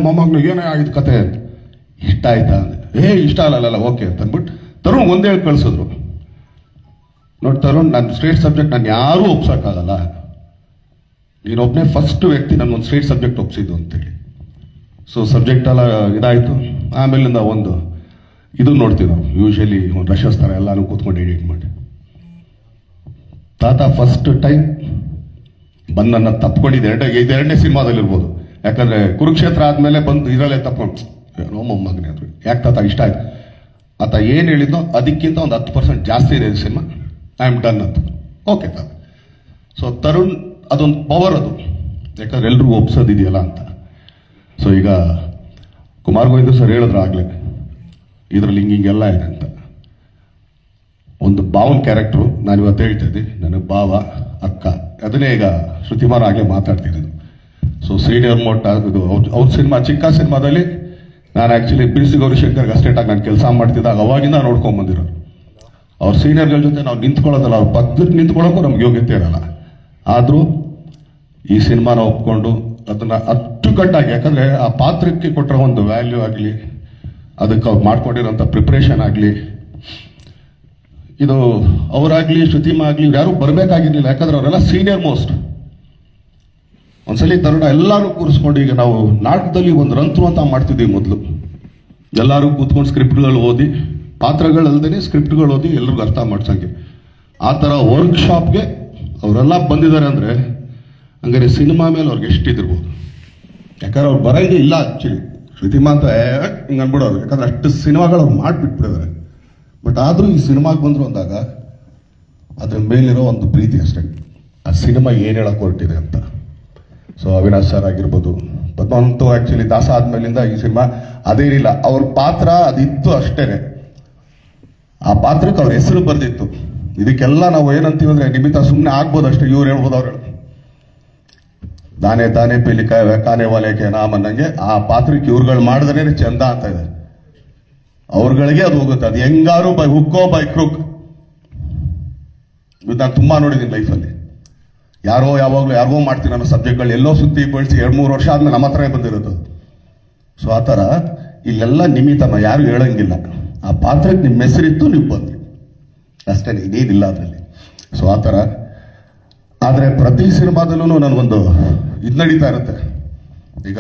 ಮೊಮ್ಮಗನು ಏನೇ ಆಗಿದ್ದು ಕತೆ ಅಂತ. ಇಷ್ಟ ಆಯ್ತಾ ಅಂದ್ರೆ ಇಷ್ಟ ಅಲ್ಲಲ್ಲ ಓಕೆ ಅಂತ ಅಂದ್ಬಿಟ್ಟು ತರುಣ್ ಒಂದೇ ಹೇಳಿ ಕಳಿಸಿದ್ರು. ನೋಡಿ ತರುಣ್, ನನ್ನ ಸ್ಟ್ರೇಟ್ ಸಬ್ಜೆಕ್ಟ್ ನಾನು ಯಾರೂ ಒಪ್ಸೋಕ್ಕಾಗಲ್ಲ, ನೀನೊಬ್ಬನೇ ಫಸ್ಟ್ ವ್ಯಕ್ತಿ ನನಗೊಂದು ಸ್ಟ್ರೇಟ್ ಸಬ್ಜೆಕ್ಟ್ ಒಪ್ಸಿದ್ದು ಅಂತೇಳಿ. ಸೊ ಸಬ್ಜೆಕ್ಟ್ ಎಲ್ಲ ಇದಾಯಿತು. ಆಮೇಲಿಂದ ಒಂದು ಇದು ನೋಡ್ತೀವಿ ನಾವು ಯೂಶಲಿ ಒಂದು ರಶಸ್ ಥರ ಎಲ್ಲಾನು ಕೂತ್ಕೊಂಡು ಎಡಿಟ್ ಮಾಡಿ. ತಾತ ಫಸ್ಟ್ ಟೈಮ್ ಬಂದು ನನ್ನ ತಪ್ಕೊಂಡಿದ್ದೆ. 2ನೇ ಸಿನಿಮಾದಲ್ಲಿರ್ಬೋದು, ಯಾಕಂದರೆ ಕುರುಕ್ಷೇತ್ರ ಆದಮೇಲೆ ಬಂದು ಇದರಲ್ಲೇ ತಪ್ಕೊಂಡು ಏನೋ ಮೊಮ್ಮಗನೇ ಅಂದರು. ಯಾಕೆ ತಾತ ಇಷ್ಟ ಆಯ್ತು, ಆತ ಏನು ಹೇಳಿದ್ನೋ ಅದಕ್ಕಿಂತ ಒಂದು 10% ಜಾಸ್ತಿ ಇದೆ ಸಿನಿಮಾ, ಐ ಆಮ್ ಡನ್ ಅಂತ. ಓಕೆ ತಾತ. ಸೊ ತರುಣ್ ಅದೊಂದು ಪವರ್ ಅದು, ಯಾಕಂದ್ರೆ ಎಲ್ರಿಗೂ ಒಪ್ಸೋದಿದೆಯಲ್ಲ ಅಂತ. ಸೊ ಈಗ ಕುಮಾರ್ ಗೋವಿಂದ ಸರ್ ಹೇಳಿದ್ರು ಆಗಲೇ ಇದರಲ್ಲಿ ಹಿಂಗೆಲ್ಲ ಇದೆ ಅಂತ. ಒಂದು ಭಾವನ ಕ್ಯಾರೆಕ್ಟ್ರು ನಾನು ಇವತ್ತು ಹೇಳ್ತಾ ಇದ್ದೀನಿ, ನನಗೆ ಭಾವ ಅಕ್ಕ, ಅದನ್ನೇ ಈಗ ಶ್ರುತಿಮಾರ್ ಆಗಲೇ ಮಾತಾಡ್ತಿರೋದು. ಸೊ ಸೀನಿಯರ್ ಮೋಟ್ ಇದು ಅವ್ರ ಸಿನಿಮಾ ಚಿಕ್ಕ ಸಿನಿಮಾದಲ್ಲಿ ನಾನು ಆ್ಯಕ್ಚುಲಿ ಬಿಸಿ ಗೌರಿಶಂಕರ್ಗೆ ಅಸ್ಟೇಟಾಗಿ ನಾನು ಕೆಲಸ ಮಾಡ್ತಿದ್ದಾಗ ಅವಾಗಿಂದ ನೋಡ್ಕೊಂಬಂದಿರೋರು. ಅವ್ರ ಸೀನಿಯರ್ಗಳ ಜೊತೆ ನಾವು ನಿಂತ್ಕೊಳ್ಳೋದಲ್ಲ, ಅವ್ರ ಪಕ್ಕಕ್ಕೆ ನಿಂತ್ಕೊಳ್ಳೋಕ್ಕೂ ನಮ್ಗೆ ಯೋಗ್ಯತೆ ಇರಲ್ಲ. ಆದರೂ ಈ ಸಿನಿಮಾನ ಒಪ್ಕೊಂಡು ಅದನ್ನು ಅಚ್ಚುಕಟ್ಟಾಗಿ, ಯಾಕಂದರೆ ಆ ಪಾತ್ರಕ್ಕೆ ಕೊಟ್ಟಿರೋ ಒಂದು ವ್ಯಾಲ್ಯೂ ಆಗಲಿ, ಅದಕ್ಕೆ ಅವ್ರು ಮಾಡ್ಕೊಂಡಿರೋಂಥ ಪ್ರಿಪ್ರೇಷನ್ ಆಗಲಿ, ಇದು ಅವರಾಗಲಿ ಶ್ರುತಿಮಾ ಆಗಲಿ ಯಾರೂ ಬರಬೇಕಾಗಿರಲಿಲ್ಲ, ಯಾಕಂದ್ರೆ ಅವರೆಲ್ಲ ಸೀನಿಯರ್ ಮೋಸ್ಟ್. ಒಂದ್ಸಲಿ ತರುಣ ಎಲ್ಲರೂ ಕೂರಿಸ್ಕೊಂಡು, ಈಗ ನಾವು ನಾಟಕದಲ್ಲಿ ಒಂದು ರಂತ್ರು ಅಂತ ಮಾಡ್ತಿದ್ದೀವಿ ಮೊದಲು, ಎಲ್ಲರೂ ಕೂತ್ಕೊಂಡು ಸ್ಕ್ರಿಪ್ಟ್ಗಳು ಓದಿ, ಪಾತ್ರಗಳಲ್ಲದೇ ಸ್ಕ್ರಿಪ್ಟ್ಗಳು ಓದಿ ಎಲ್ರಿಗೂ ಅರ್ಥ ಮಾಡ್ಸಂಗೆ. ಆ ಥರ ವರ್ಕ್ಶಾಪ್ಗೆ ಅವರೆಲ್ಲ ಬಂದಿದ್ದಾರೆ ಅಂದರೆ ಹಂಗಾರೆ ಸಿನಿಮಾ ಮೇಲೆ ಅವ್ರಿಗೆ ಎಷ್ಟಿದಿರ್ಬೋದು. ಯಾಕಂದ್ರೆ ಅವ್ರು ಬರೋಂಗೆ ಇಲ್ಲ ಆ್ಯಕ್ಚುಲಿ ಶ್ರುತಿಮಾ ಅಂತ ಹಿಂಗೆ ಅನ್ಬಿಡೋರು, ಯಾಕಂದ್ರೆ ಅಷ್ಟು ಸಿನಿಮಾಗಳು ಅವ್ರು ಮಾಡಿಬಿಟ್ಬಿಟ್ಟಿದ್ದಾರೆ. ಬಟ್ ಆದರೂ ಈ ಸಿನಿಮಾಗೆ ಬಂದರು ಅಂದಾಗ ಅದ್ರ ಮೇಲಿರೋ ಒಂದು ಪ್ರೀತಿ ಅಷ್ಟೇ, ಆ ಸಿನಿಮಾ ಏನು ಹೇಳಕ್ಕೆ ಹೊರಟಿದೆ ಅಂತ. ಸೊ ಅವಿನಾಶ್ ಸರ್ ಆಗಿರ್ಬೋದು, ಪದ್ಮವಂತು ಆ್ಯಕ್ಚುಲಿ ದಾಸ ಆದಮೇಲಿಂದ ಈ ಸಿನಿಮಾ ಅದೇನಿಲ್ಲ, ಅವ್ರ ಪಾತ್ರ ಅದಿತ್ತು ಅಷ್ಟೇ, ಆ ಪಾತ್ರಕ್ಕೆ ಅವ್ರ ಹೆಸರು ಬರ್ದಿತ್ತು. ಇದಕ್ಕೆಲ್ಲ ನಾವು ಏನಂತೀವಿ ಅಂದರೆ ನಿಮಿತ್ತ ಸುಮ್ಮನೆ ಆಗ್ಬೋದು ಅಷ್ಟೇ, ಇವ್ರು ಹೇಳ್ಬೋದು ಅವ್ರು ದಾನೆ ದಾನೆ ಪೇಲಿ ಕಾನೆ ವಾಲೇಕೆ ನಾಮ್ ಅನ್ನಂಗೆ ಆ ಪಾತ್ರಕ್ಕೆ ಇವ್ರುಗಳು ಮಾಡಿದ್ರೇ ಚಂದ ಅಂತ ಇದೆ. ಅವ್ರಗಳಿಗೆ ಅದು ಹೋಗುತ್ತೆ, ಅದು ಹೆಂಗಾರು ಬೈ ಹುಕ್ಕೋ ಬೈ ಕ್ರೂಕ್. ನಾನು ತುಂಬ ನೋಡಿದ್ದೀನಿ ಲೈಫಲ್ಲಿ, ಯಾರೋ ಯಾವಾಗಲೂ ಯಾರಿಗೋ ಮಾಡ್ತೀನಿ ಅನ್ನೋ ಸಬ್ಜೆಕ್ಟ್ಗಳು ಎಲ್ಲೋ ಸುತ್ತಿ ಬಳಸಿ 2-3 ವರ್ಷ ಆದ್ಮೇಲೆ ನಮ್ಮ ಹತ್ರನೇ ಬಂದಿರೋದು. ಸೊ ಆ ಥರ ಇಲ್ಲೆಲ್ಲ ನಿಮಿತ್ತಮ್ಮ ಯಾರು ಹೇಳಂಗಿಲ್ಲ, ಆ ಪಾತ್ರಕ್ಕೆ ನಿಮ್ಮ ಹೆಸರಿತ್ತು ನೀವು ಬಂದ್ರಿ ಅಷ್ಟೇ, ಇದೇನಿಲ್ಲ ಅದರಲ್ಲಿ. ಸೊ ಆ ಥರ. ಆದರೆ ಪ್ರತಿ ಸಿನಿಮಾದಲ್ಲೂ ನನಗೊಂದು ಇದು ನಡೀತಾ ಇರುತ್ತೆ. ಈಗ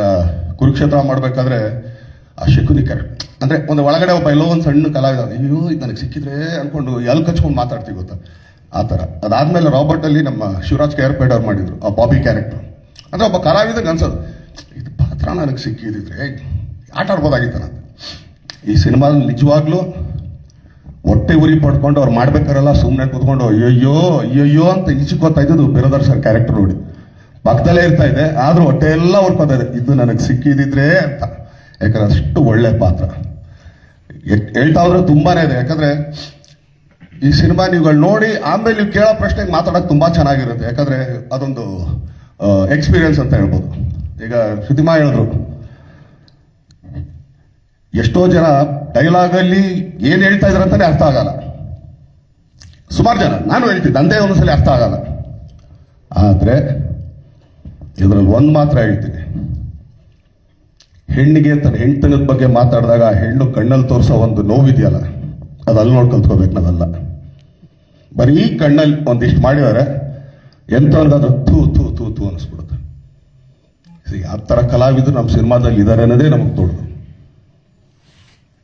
ಕುರುಕ್ಷೇತ್ರ ಮಾಡಬೇಕಾದ್ರೆ ಆ ಶಕುನಿ ಕ್ಯಾರೆಕ್ಟರ್ ಅಂದರೆ ಒಂದು ಒಳಗಡೆ ಒಬ್ಬ ಎಲ್ಲೋ ಒಂದು ಸಣ್ಣ ಕಲಾವಿದ, ಅಯ್ಯೋ ಇದು ನನಗೆ ಸಿಕ್ಕಿದ್ರೆ ಅಂದ್ಕೊಂಡು ಎಲ್ಲಿ ಕಚ್ಕೊಂಡು ಮಾತಾಡ್ತೀವಿ ಗೊತ್ತಾ, ಆ ಥರ. ಅದಾದಮೇಲೆ ರಾಬರ್ಟಲ್ಲಿ ನಮ್ಮ ಶಿವರಾಜ್ ಕೇರ್ಪೇಡ್ ಅವ್ರು ಮಾಡಿದರು ಆ ಬಾಬಿ ಕ್ಯಾರೆಕ್ಟರ್. ಅಂದರೆ ಒಬ್ಬ ಕಲಾವಿದಂಗೆ ಅನ್ಸೋದು, ಇದು ಪಾತ್ರ ನನಗೆ ಸಿಕ್ಕಿದ್ರೆ ಆಟ ಆಡ್ಬೋದಾಗಿತ್ತು ನಾನು. ಈ ಸಿನಿಮಾದಲ್ಲಿ ನಿಜವಾಗ್ಲೂ ಹೊಟ್ಟೆ ಉರಿ ಪಡ್ಕೊಂಡು ಅವ್ರು ಮಾಡ್ಬೇಕಾರಲ್ಲ ಸುಮ್ಮನೆ ಕೂತ್ಕೊಂಡು ಅಯ್ಯಯ್ಯೋ ಅಯ್ಯಯ್ಯೋ ಅಂತ ಈಚಕ್ಕೋತಾ ಇದ್ದು ಬಿರದರ್ ಸರ್ ಕ್ಯಾರೆಕ್ಟರ್ ನೋಡಿ ಪಕ್ಕದಲ್ಲೇ ಇರ್ತಾ ಇದೆ, ಆದರೂ ಹೊಟ್ಟೆ ಎಲ್ಲ ಹೊಡ್ಕೋತಾ ಇದೆ, ಇದು ನನಗೆ ಸಿಕ್ಕಿದಿದ್ರೆ ಅಂತ. ಯಾಕಂದ್ರೆ ಅಷ್ಟು ಒಳ್ಳೆ ಪಾತ್ರ. ಹೇಳ್ತಾ ಹೋದ್ರೆ ತುಂಬಾನೇ ಇದೆ. ಯಾಕಂದ್ರೆ ಈ ಸಿನಿಮಾ ನೀವುಗಳು ನೋಡಿ ಆಮೇಲೆ ನೀವು ಕೇಳೋ ಪ್ರಶ್ನೆಗೆ ಮಾತಾಡೋಕೆ ತುಂಬಾ ಚೆನ್ನಾಗಿರುತ್ತೆ. ಯಾಕಂದ್ರೆ ಅದೊಂದು ಎಕ್ಸ್ಪೀರಿಯನ್ಸ್ ಅಂತ ಹೇಳ್ಬೋದು. ಈಗ ಶ್ರುತಿಮಾ ಹೇಳಿದ್ರು, ಎಷ್ಟೋ ಜನ ಡೈಲಾಗಲ್ಲಿ ಏನ್ ಹೇಳ್ತಾ ಇದ್ರ ಅಂತಾನೆ ಅರ್ಥ ಆಗಲ್ಲ. ಸುಮಾರು ಜನ, ನಾನು ಹೇಳ್ತೀನಿ, ನಂದೇ ಒಂದ್ಸಲಿ ಅರ್ಥ ಆಗಲ್ಲ. ಆದ್ರೆ ಇದರಲ್ಲಿ ಒಂದು ಮಾತ್ರ ಹೇಳ್ತೀನಿ, ಹೆಣ್ಣಿಗೆ ತನ್ನ ಹೆಣ್ತನದ ಬಗ್ಗೆ ಮಾತಾಡಿದಾಗ ಆ ಹೆಣ್ಣು ಕಣ್ಣಲ್ಲಿ ತೋರಿಸೋ ಒಂದು ನೋವಿದೆಯಲ್ಲ, ಅದು ಅಲ್ಲಿ ನೋಡಿ ಕಲ್ತ್ಕೋಬೇಕು ನಾವೆಲ್ಲ. ಬರೀ ಕಣ್ಣಲ್ಲಿ ಒಂದಿಷ್ಟು ಮಾಡಿದರೆ ಎಂಥವ್ರಿಗಾದ್ರೂ ಥೂ ಥೂ ಥೂ ಥೂ ಅನಿಸ್ಬಿಡುತ್ತೆ. ಆ ಥರ ಕಲಾವಿದರು ನಮ್ಮ ಸಿನಿಮಾದಲ್ಲಿ ಇದ್ದಾರೆ ಅನ್ನೋದೇ ನಮಗೆ ತೋಡುದು.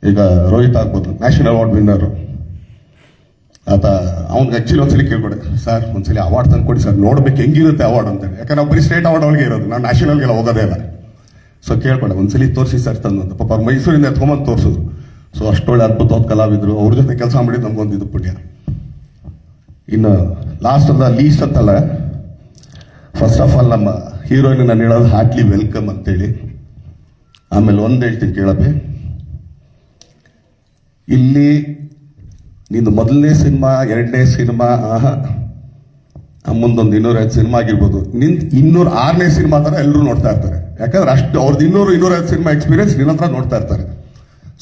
ಈಗ ರೋಹಿತ್ ಆಗ್ಬೋದು, ನ್ಯಾಷನಲ್ ಅವಾರ್ಡ್ ವಿನ್ನರು. ಆತ ಅವ್ನಿಗೆ ಆಕ್ಚುಲಿ ಒಂದ್ಸಲಿ ಕೇಳ್ಕೊಡೆ, ಸರ್ ಒಂದ್ಸಲಿ ಅವಾರ್ಡ್ ತಂದು ಕೊಡಿ ಸರ್, ನೋಡ್ಬೇಕು ಹೆಂಗಿರುತ್ತೆ ಅವಾರ್ಡ್ ಅಂತೇಳಿ. ಯಾಕಂದ್ರೆ ನಾವು ಬರೀ ಸ್ಟೇಟ್ ಅವಾರ್ಡ್ ಒಳಗೆ ಇರೋದು, ನಾವು ನ್ಯಾಷನಲ್ಗೆಲ್ಲ ಹೋಗೋದೇ ಇಲ್ಲ. ಸೊ ಕೇಳ್ಕೊಂಡೆ, ಒಂದ್ಸಲಿ ತೋರಿಸಿ ಸರ್ ತಂದು ಅಂತ. ಪಾಪ ಅವ್ರು ಮೈಸೂರಿಂದ ಎತ್ಕೊಂಬಂದು ತೋರಿಸಿದ್ರು. ಸೊ ಅಷ್ಟೊಳ್ಳೆ ಅದ್ಭುತವಾದ ಕಲಾವಿದರು, ಅವ್ರ ಜೊತೆ ಕೆಲಸ ಮಾಡಿದ್ದು ನಮ್ಗೊಂದು ಇದು ಪುಣ್ಯ. ಇನ್ನು ಲಾಸ್ಟ್ ಆಫ್ ದ ಲೀಸ್ಟ್ ಅಂತಲ್ಲ, ಫಸ್ಟ್ ಆಫ್ ಆಲ್ ನಮ್ಮ ಹೀರೋಯಿನ್ ನಾನು ಹೇಳೋದು ಹಾರ್ಟ್ಲಿ ವೆಲ್ಕಮ್ ಅಂತೇಳಿ. ಆಮೇಲೆ ಒಂದು ಹೇಳ್ತೀನಿ ಕೇಳಪ್ಪೆ, ಇಲ್ಲಿ ನಿಂದು ಮೊದಲನೇ ಸಿನಿಮಾ, ಎರಡನೇ ಸಿನಿಮಾ, ಮುಂದೊಂದು 205 ಸಿನಿಮಾ ಆಗಿರ್ಬೋದು, ನಿಂದು 206ನೇ ಸಿನಿಮಾ ತರ ಎಲ್ಲರೂ ನೋಡ್ತಾ ಇರ್ತಾರೆ. ಯಾಕಂದ್ರೆ ಅಷ್ಟು ಅವ್ರದ್ದು 200-205 ಸಿನಿಮಾ ಎಕ್ಸ್ಪೀರಿಯನ್ಸ್ ನಿನ್ನ ಹತ್ರ ನೋಡ್ತಾ ಇರ್ತಾರೆ.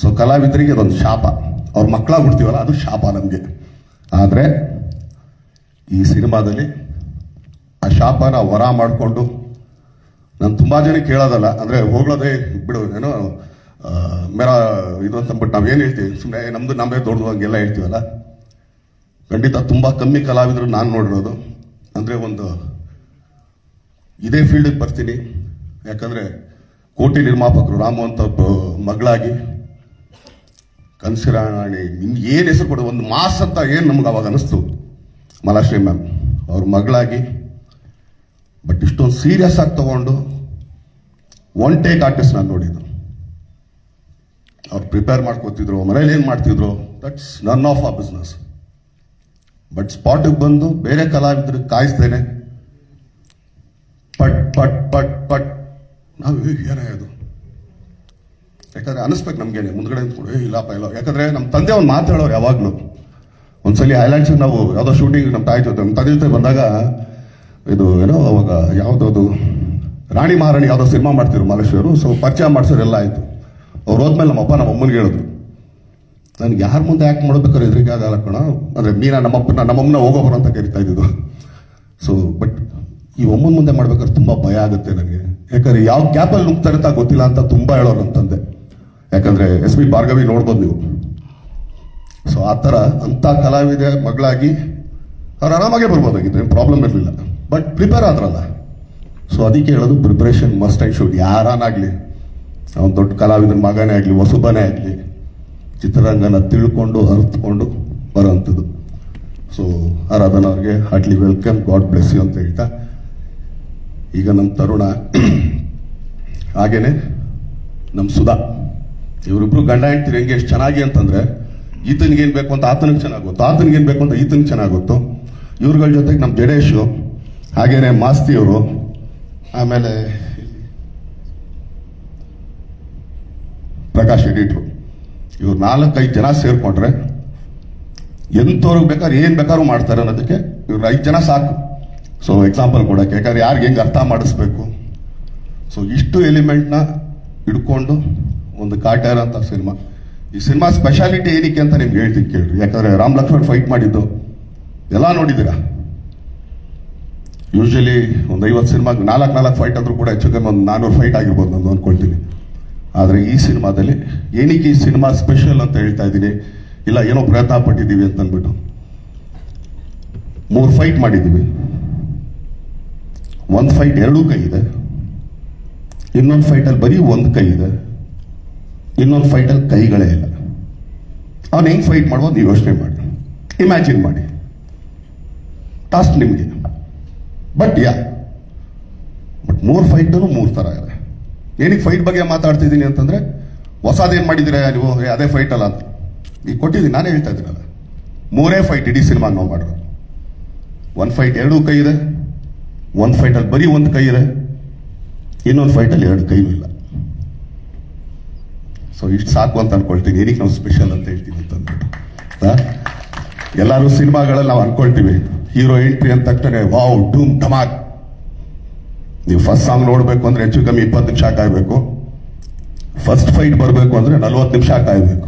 ಸೊ ಕಲಾವಿದರಿಗೆ ಅದೊಂದು ಶಾಪ, ಅವ್ರ ಮಕ್ಕಳಾಗಿ ಬಿಡ್ತೀವಲ್ಲ, ಅದು ಶಾಪ ನಮಗೆ. ಆದರೆ ಈ ಸಿನಿಮಾದಲ್ಲಿ ಆ ಶಾಪನ ವರ ಮಾಡಿಕೊಂಡು, ನಾನು ತುಂಬಾ ಜನ ಕೇಳೋದಲ್ಲ, ಅಂದ್ರೆ ಹೋಗ್ಲೋದೇ ಬಿಡು ಏನೋ ಮೇರಾ ಇದು ಅಂತಂದ್ಬಿಟ್ಟು ನಾವೇನು ಹೇಳ್ತೀವಿ, ಸುಮ್ಮನೆ ನಮ್ದು ನಮ್ಮೇ ದೊಡ್ಡದು ಹಂಗೆಲ್ಲ ಹೇಳ್ತೀವಲ್ಲ. ಖಂಡಿತ ತುಂಬಾ ಕಮ್ಮಿ ಕಲಾವಿದರು ನಾನು ನೋಡಿರೋದು. ಅಂದ್ರೆ ಒಂದು ಇದೇ ಫೀಲ್ಡಿಗೆ ಬರ್ತೀನಿ, ಯಾಕಂದ್ರೆ ಕೋಟಿ ನಿರ್ಮಾಪಕರು ರಾಮು ಅಂತ ಮಗಳಾಗಿ, ಕನ್ಸಿರಾಣಿ ನಿಮ್ಗೆ ಏನು ಹೆಸರು ಕೊಡೋದು, ಒಂದು ಮಾಸ್ ಅಂತ ಏನು ನಮ್ಗೆ ಅವಾಗ ಅನಿಸ್ತು, ಮಲಾಶ್ರೀ ಮ್ಯಾಮ್ ಅವ್ರ ಮಗಳಾಗಿ. ಬಟ್ ಇಷ್ಟೊಂದು ಸೀರಿಯಸ್ ಆಗಿ ತಗೊಂಡು ಒನ್ ಟೇಕ್ ಆರ್ಟಿಸ್ಟ್ ನಾನು ನೋಡಿದ್ದು. ಅವ್ರು ಪ್ರಿಪೇರ್ ಮಾಡ್ಕೋತಿದ್ರು, ಮನೇಲಿ ಏನು ಮಾಡ್ತಿದ್ರು, ದಟ್ಸ್ ನನ್ ಆಫ್ ಆ ಬಿಸ್ನೆಸ್. ಬಟ್ ಸ್ಪಾಟಿಗೆ ಬಂದು ಬೇರೆ ಕಲಾವಿದ್ರಿಗೆ ಕಾಯಿಸ್ತೇನೆ, ಪಟ್ ಪಟ್ ಪಟ್ ಪಟ್ ನಾವು ಏನೇ ಅದು, ಯಾಕಂದ್ರೆ ಅನಿಸ್ಬೇಕು ನಮ್ಗೇನೆ ಮುಂದ್ಗಡೆ ನಿಂತ್ಕೊಂಡು ಇಲ್ಲಪ್ಪ ಇಲ್ಲ. ಯಾಕಂದ್ರೆ ನಮ್ಮ ತಂದೆ ಒಂದು ಮಾತು ಹೇಳೋರು ಯಾವಾಗ್ಲೂ. ಒಂದ್ಸಲಿ ಹೈಲೈಟ್ಸ್ ನಾವು ಯಾವುದೋ ಶೂಟಿಂಗ್ ನಮ್ಮ ತಾಯಿ ಜೊತೆ, ನಮ್ಮ ತಂದೆ ಜೊತೆ ಬಂದಾಗ, ಇದು ಏನೋ ಅವಾಗ ಯಾವುದೋ ರಾಣಿ ಮಹಾರಾಣಿ ಯಾವುದೋ ಸಿನಿಮಾ ಮಾಡ್ತಿದ್ರು ಮಾಲೇಶ್ವರು. ಸೊ ಪರಿಚಯ ಮಾಡಿಸೋರೆಲ್ಲ ಆಯ್ತು. ಅವ್ರು ಹೋದ್ಮೇಲೆ ನಮ್ಮಪ್ಪ ನಮ್ಮ ಅಮ್ಮನಿಗೆ ಹೇಳಿದ್ರು, ನನಗೆ ಯಾರ ಮುಂದೆ ಆ್ಯಕ್ಟ್ ಮಾಡ್ಬೇಕಾದ್ರೆ ಎದುರಿಗೆ ಆಗಲ್ಲ ಕಣ. ಅಂದರೆ ಮೀನಾ ನಮ್ಮಮ್ಮನ ಹೋಗೋಬರ ಅಂತ ಕರಿತಾ ಇದ್ದಿದ್ದು. ಸೊ ಬಟ್ ಈ ಅಮ್ಮನ ಮುಂದೆ ಮಾಡ್ಬೇಕಾದ್ರೆ ತುಂಬ ಭಯ ಆಗುತ್ತೆ ನನಗೆ. ಯಾಕಂದ್ರೆ ಯಾವ ಗ್ಯಾಪಲ್ಲಿ ನುಗ್ತಾರೆ ಅಂತ ಗೊತ್ತಿಲ್ಲ ಅಂತ ತುಂಬ ಹೇಳೋರು ಅಂತಂದೆ. ಯಾಕಂದ್ರೆ SP ಭಾರ್ಗವಿ ನೋಡ್ಬೋದು ನೀವು. ಸೊ ಆ ಥರ ಅಂಥ ಕಲಾವಿದೆ ಮಗಳಾಗಿ ಅವ್ರು ಆರಾಮಾಗೇ ಬರ್ಬೋದಾಗಿತ್ತು, ಏನು ಪ್ರಾಬ್ಲಮ್ ಇರಲಿಲ್ಲ. But prepare ಆದ್ರಲ್ಲ. ಸೊ ಅದಕ್ಕೆ ಹೇಳೋದು, ಪ್ರಿಪ್ರೇಷನ್ ಮಸ್ಟ್ ಆ್ಯಂಡ್ ಶುಡ್. ಯಾರಾನಾಗಲಿ, ಅವನು ದೊಡ್ಡ ಕಲಾವಿದನ ಮಗನೇ ಆಗಲಿ, ಹೊಸಬನೇ ಆಗಲಿ, ಚಿತ್ರರಂಗನ ತಿಳ್ಕೊಂಡು ಅರ್ಥಕೊಂಡು ಬರೋವಂಥದ್ದು. ಸೊ ಆರಾಧನಾ ಅವ್ರಿಗೆ heartly welcome, God bless you ಅಂತ ಹೇಳ್ತಾ, ಈಗ ನಮ್ಮ ತರುಣ ಹಾಗೇನೆ ನಮ್ಮ ಸುಧಾ, ಇವರಿಬ್ರು ಗಂಡ ಹೆಂಡ್ತಿರು ಹೆಂಗೆ ಎಷ್ಟು ಚೆನ್ನಾಗಿ ಅಂತಂದ್ರೆ, ಈತನಿಗೇನು ಬೇಕು ಅಂತ ಆತನಿಗೆ ಚೆನ್ನಾಗಿ ಗೊತ್ತು, ಆತನಿಗೇನು ಬೇಕು ಅಂತ ಈತನಿಗೆ ಚೆನ್ನಾಗಿ ಗೊತ್ತು. ಇವ್ರುಗಳ ಜೊತೆಗೆ ನಮ್ಮ ಜಡೇಶು, ಹಾಗೇನೆ ಮಾಸ್ತಿಯವರು, ಆಮೇಲೆ ಪ್ರಕಾಶ್ ಎಡಿಟ್ರು, ಇವ್ರು 4-5 ಜನ ಸೇರ್ಕೊಂಡ್ರೆ ಎಂಥವ್ರಿಗೆ ಬೇಕಾದ್ರೆ ಏನು ಬೇಕಾದ್ರೂ ಮಾಡ್ತಾರೆ ಅನ್ನೋದಕ್ಕೆ ಇವ್ರು 5 ಜನ ಸಾಕು. ಸೊ ಎಕ್ಸಾಂಪಲ್ ಕೊಡೋಕ್ಕೆ, ಯಾಕಂದ್ರೆ ಯಾರಿಗೆ ಹೆಂಗೆ ಅರ್ಥ ಮಾಡಿಸ್ಬೇಕು. ಸೊ ಇಷ್ಟು ಎಲಿಮೆಂಟ್ನ ಹಿಡ್ಕೊಂಡು ಒಂದು ಕಾಟ್ಯಾರ ಅಂತ ಸಿನಿಮಾ. ಈ ಸಿನಿಮಾ ಸ್ಪೆಷಾಲಿಟಿ ಏನಕ್ಕೆ ಅಂತ ನಿಮ್ಗೆ ಹೇಳ್ತೀನಿ ಕೇಳ್ರಿ. ಯಾಕಂದ್ರೆ ರಾಮ್ ಲಕ್ಷ್ಮಣ್ ಫೈಟ್ ಮಾಡಿದ್ದು ಎಲ್ಲ ನೋಡಿದ್ದೀರಾ. ಯೂಶಲಿ ಒಂದು 50 ಸಿನಿಮಾಗೆ 4 ಫೈಟ್ ಆದ್ರೂ ಕೂಡ ಹೆಚ್ಚು ಕಮ್ಮಿ ಒಂದು 400 ಫೈಟ್ ಆಗಿರ್ಬೋದು ನಾನು ಅಂದ್ಕೊಳ್ತೀನಿ. ಆದರೆ ಈ ಸಿನಿಮಾದಲ್ಲಿ ಏನಕ್ಕೆ ಈ ಸಿನಿಮಾ ಸ್ಪೆಷಲ್ ಅಂತ ಹೇಳ್ತಾ ಇದ್ದೀನಿ, ಇಲ್ಲ ಏನೋ ಪ್ರಯತ್ನ ಪಟ್ಟಿದ್ದೀವಿ ಅಂತ ಅಂದ್ಬಿಟ್ಟು 3 ಫೈಟ್ ಮಾಡಿದ್ದೀವಿ. ಒಂದು ಫೈಟ್ 2 ಕೈ ಇದೆ, ಇನ್ನೊಂದು ಫೈಟಲ್ಲಿ ಬರೀ 1 ಕೈ ಇದೆ, ಇನ್ನೊಂದು ಫೈಟಲ್ಲಿ ಕೈಗಳೇ ಇಲ್ಲ. ಅವನು ಹೆಂಗೆ ಫೈಟ್ ಮಾಡ್ಬೋದು ನೀವು ಯೋಚನೆ ಮಾಡಿ, ಇಮ್ಯಾಜಿನ್ ಮಾಡಿ. ಟಾಸ್ಕ್ ನಿಮಗೆ. ಬಟ್ 3 ಫೈಟನ್ನು 3 ಥರ ಇದೆ. ಏನಕ್ಕೆ ಫೈಟ್ ಬಗ್ಗೆ ಮಾತಾಡ್ತಿದ್ದೀನಿ ಅಂತಂದ್ರೆ, ಹೊಸದೇನು ಮಾಡಿದ್ದೀರಾ ನೀವು, ಅದೇ ಫೈಟ್ ಅಲ್ಲ ಅಂತ ಈಗ ಕೊಟ್ಟಿದ್ದೀನಿ, ನಾನೇ ಹೇಳ್ತಾ ಇದ್ದೀನಲ್ಲ. 3 ಫೈಟ್ ಇಡೀ ಸಿನಿಮಾ ನಾವು ಮಾಡೋದು. 1 ಫೈಟ್ 2 ಕೈ ಇದೆ, 1 ಫೈಟಲ್ಲಿ ಬರೀ 1 ಕೈ ಇದೆ, ಇನ್ನೊಂದು ಫೈಟಲ್ಲಿ 2 ಕೈನೂ ಇಲ್ಲ. ಸೊ ಇಷ್ಟು ಸಾಕು ಅಂತ ಅನ್ಕೊಳ್ತೀನಿ. ಏನಕ್ಕೆ ನಾವು ಸ್ಪೆಷಲ್ ಅಂತ ಹೇಳ್ತೀವಿ ಅಂತ ಅಂದ್ಬಿಟ್ಟು ಎಲ್ಲರೂ ಸಿನಿಮಾಗಳಲ್ಲಿ ನಾವು ಅನ್ಕೊಳ್ತೀವಿ ಹೀರೋ ಎಂಟ್ರಿ ಅಂದ ತಕ್ಷಣ ವಾವ್ ಡೂಮ್ ಧಮಾಕ್. ನೀವು ಫಸ್ಟ್ ಸಾಂಗ್ ನೋಡಬೇಕು ಅಂದ್ರೆ ಹೆಚ್ಚು ಕಮ್ಮಿ 20 ನಿಮಿಷ ಕಾಯ್ಬೇಕು. ಫಸ್ಟ್ ಫೈಟ್ ಬರಬೇಕು ಅಂದ್ರೆ 40 ನಿಮಿಷ ಕಾಯ್ಬೇಕು.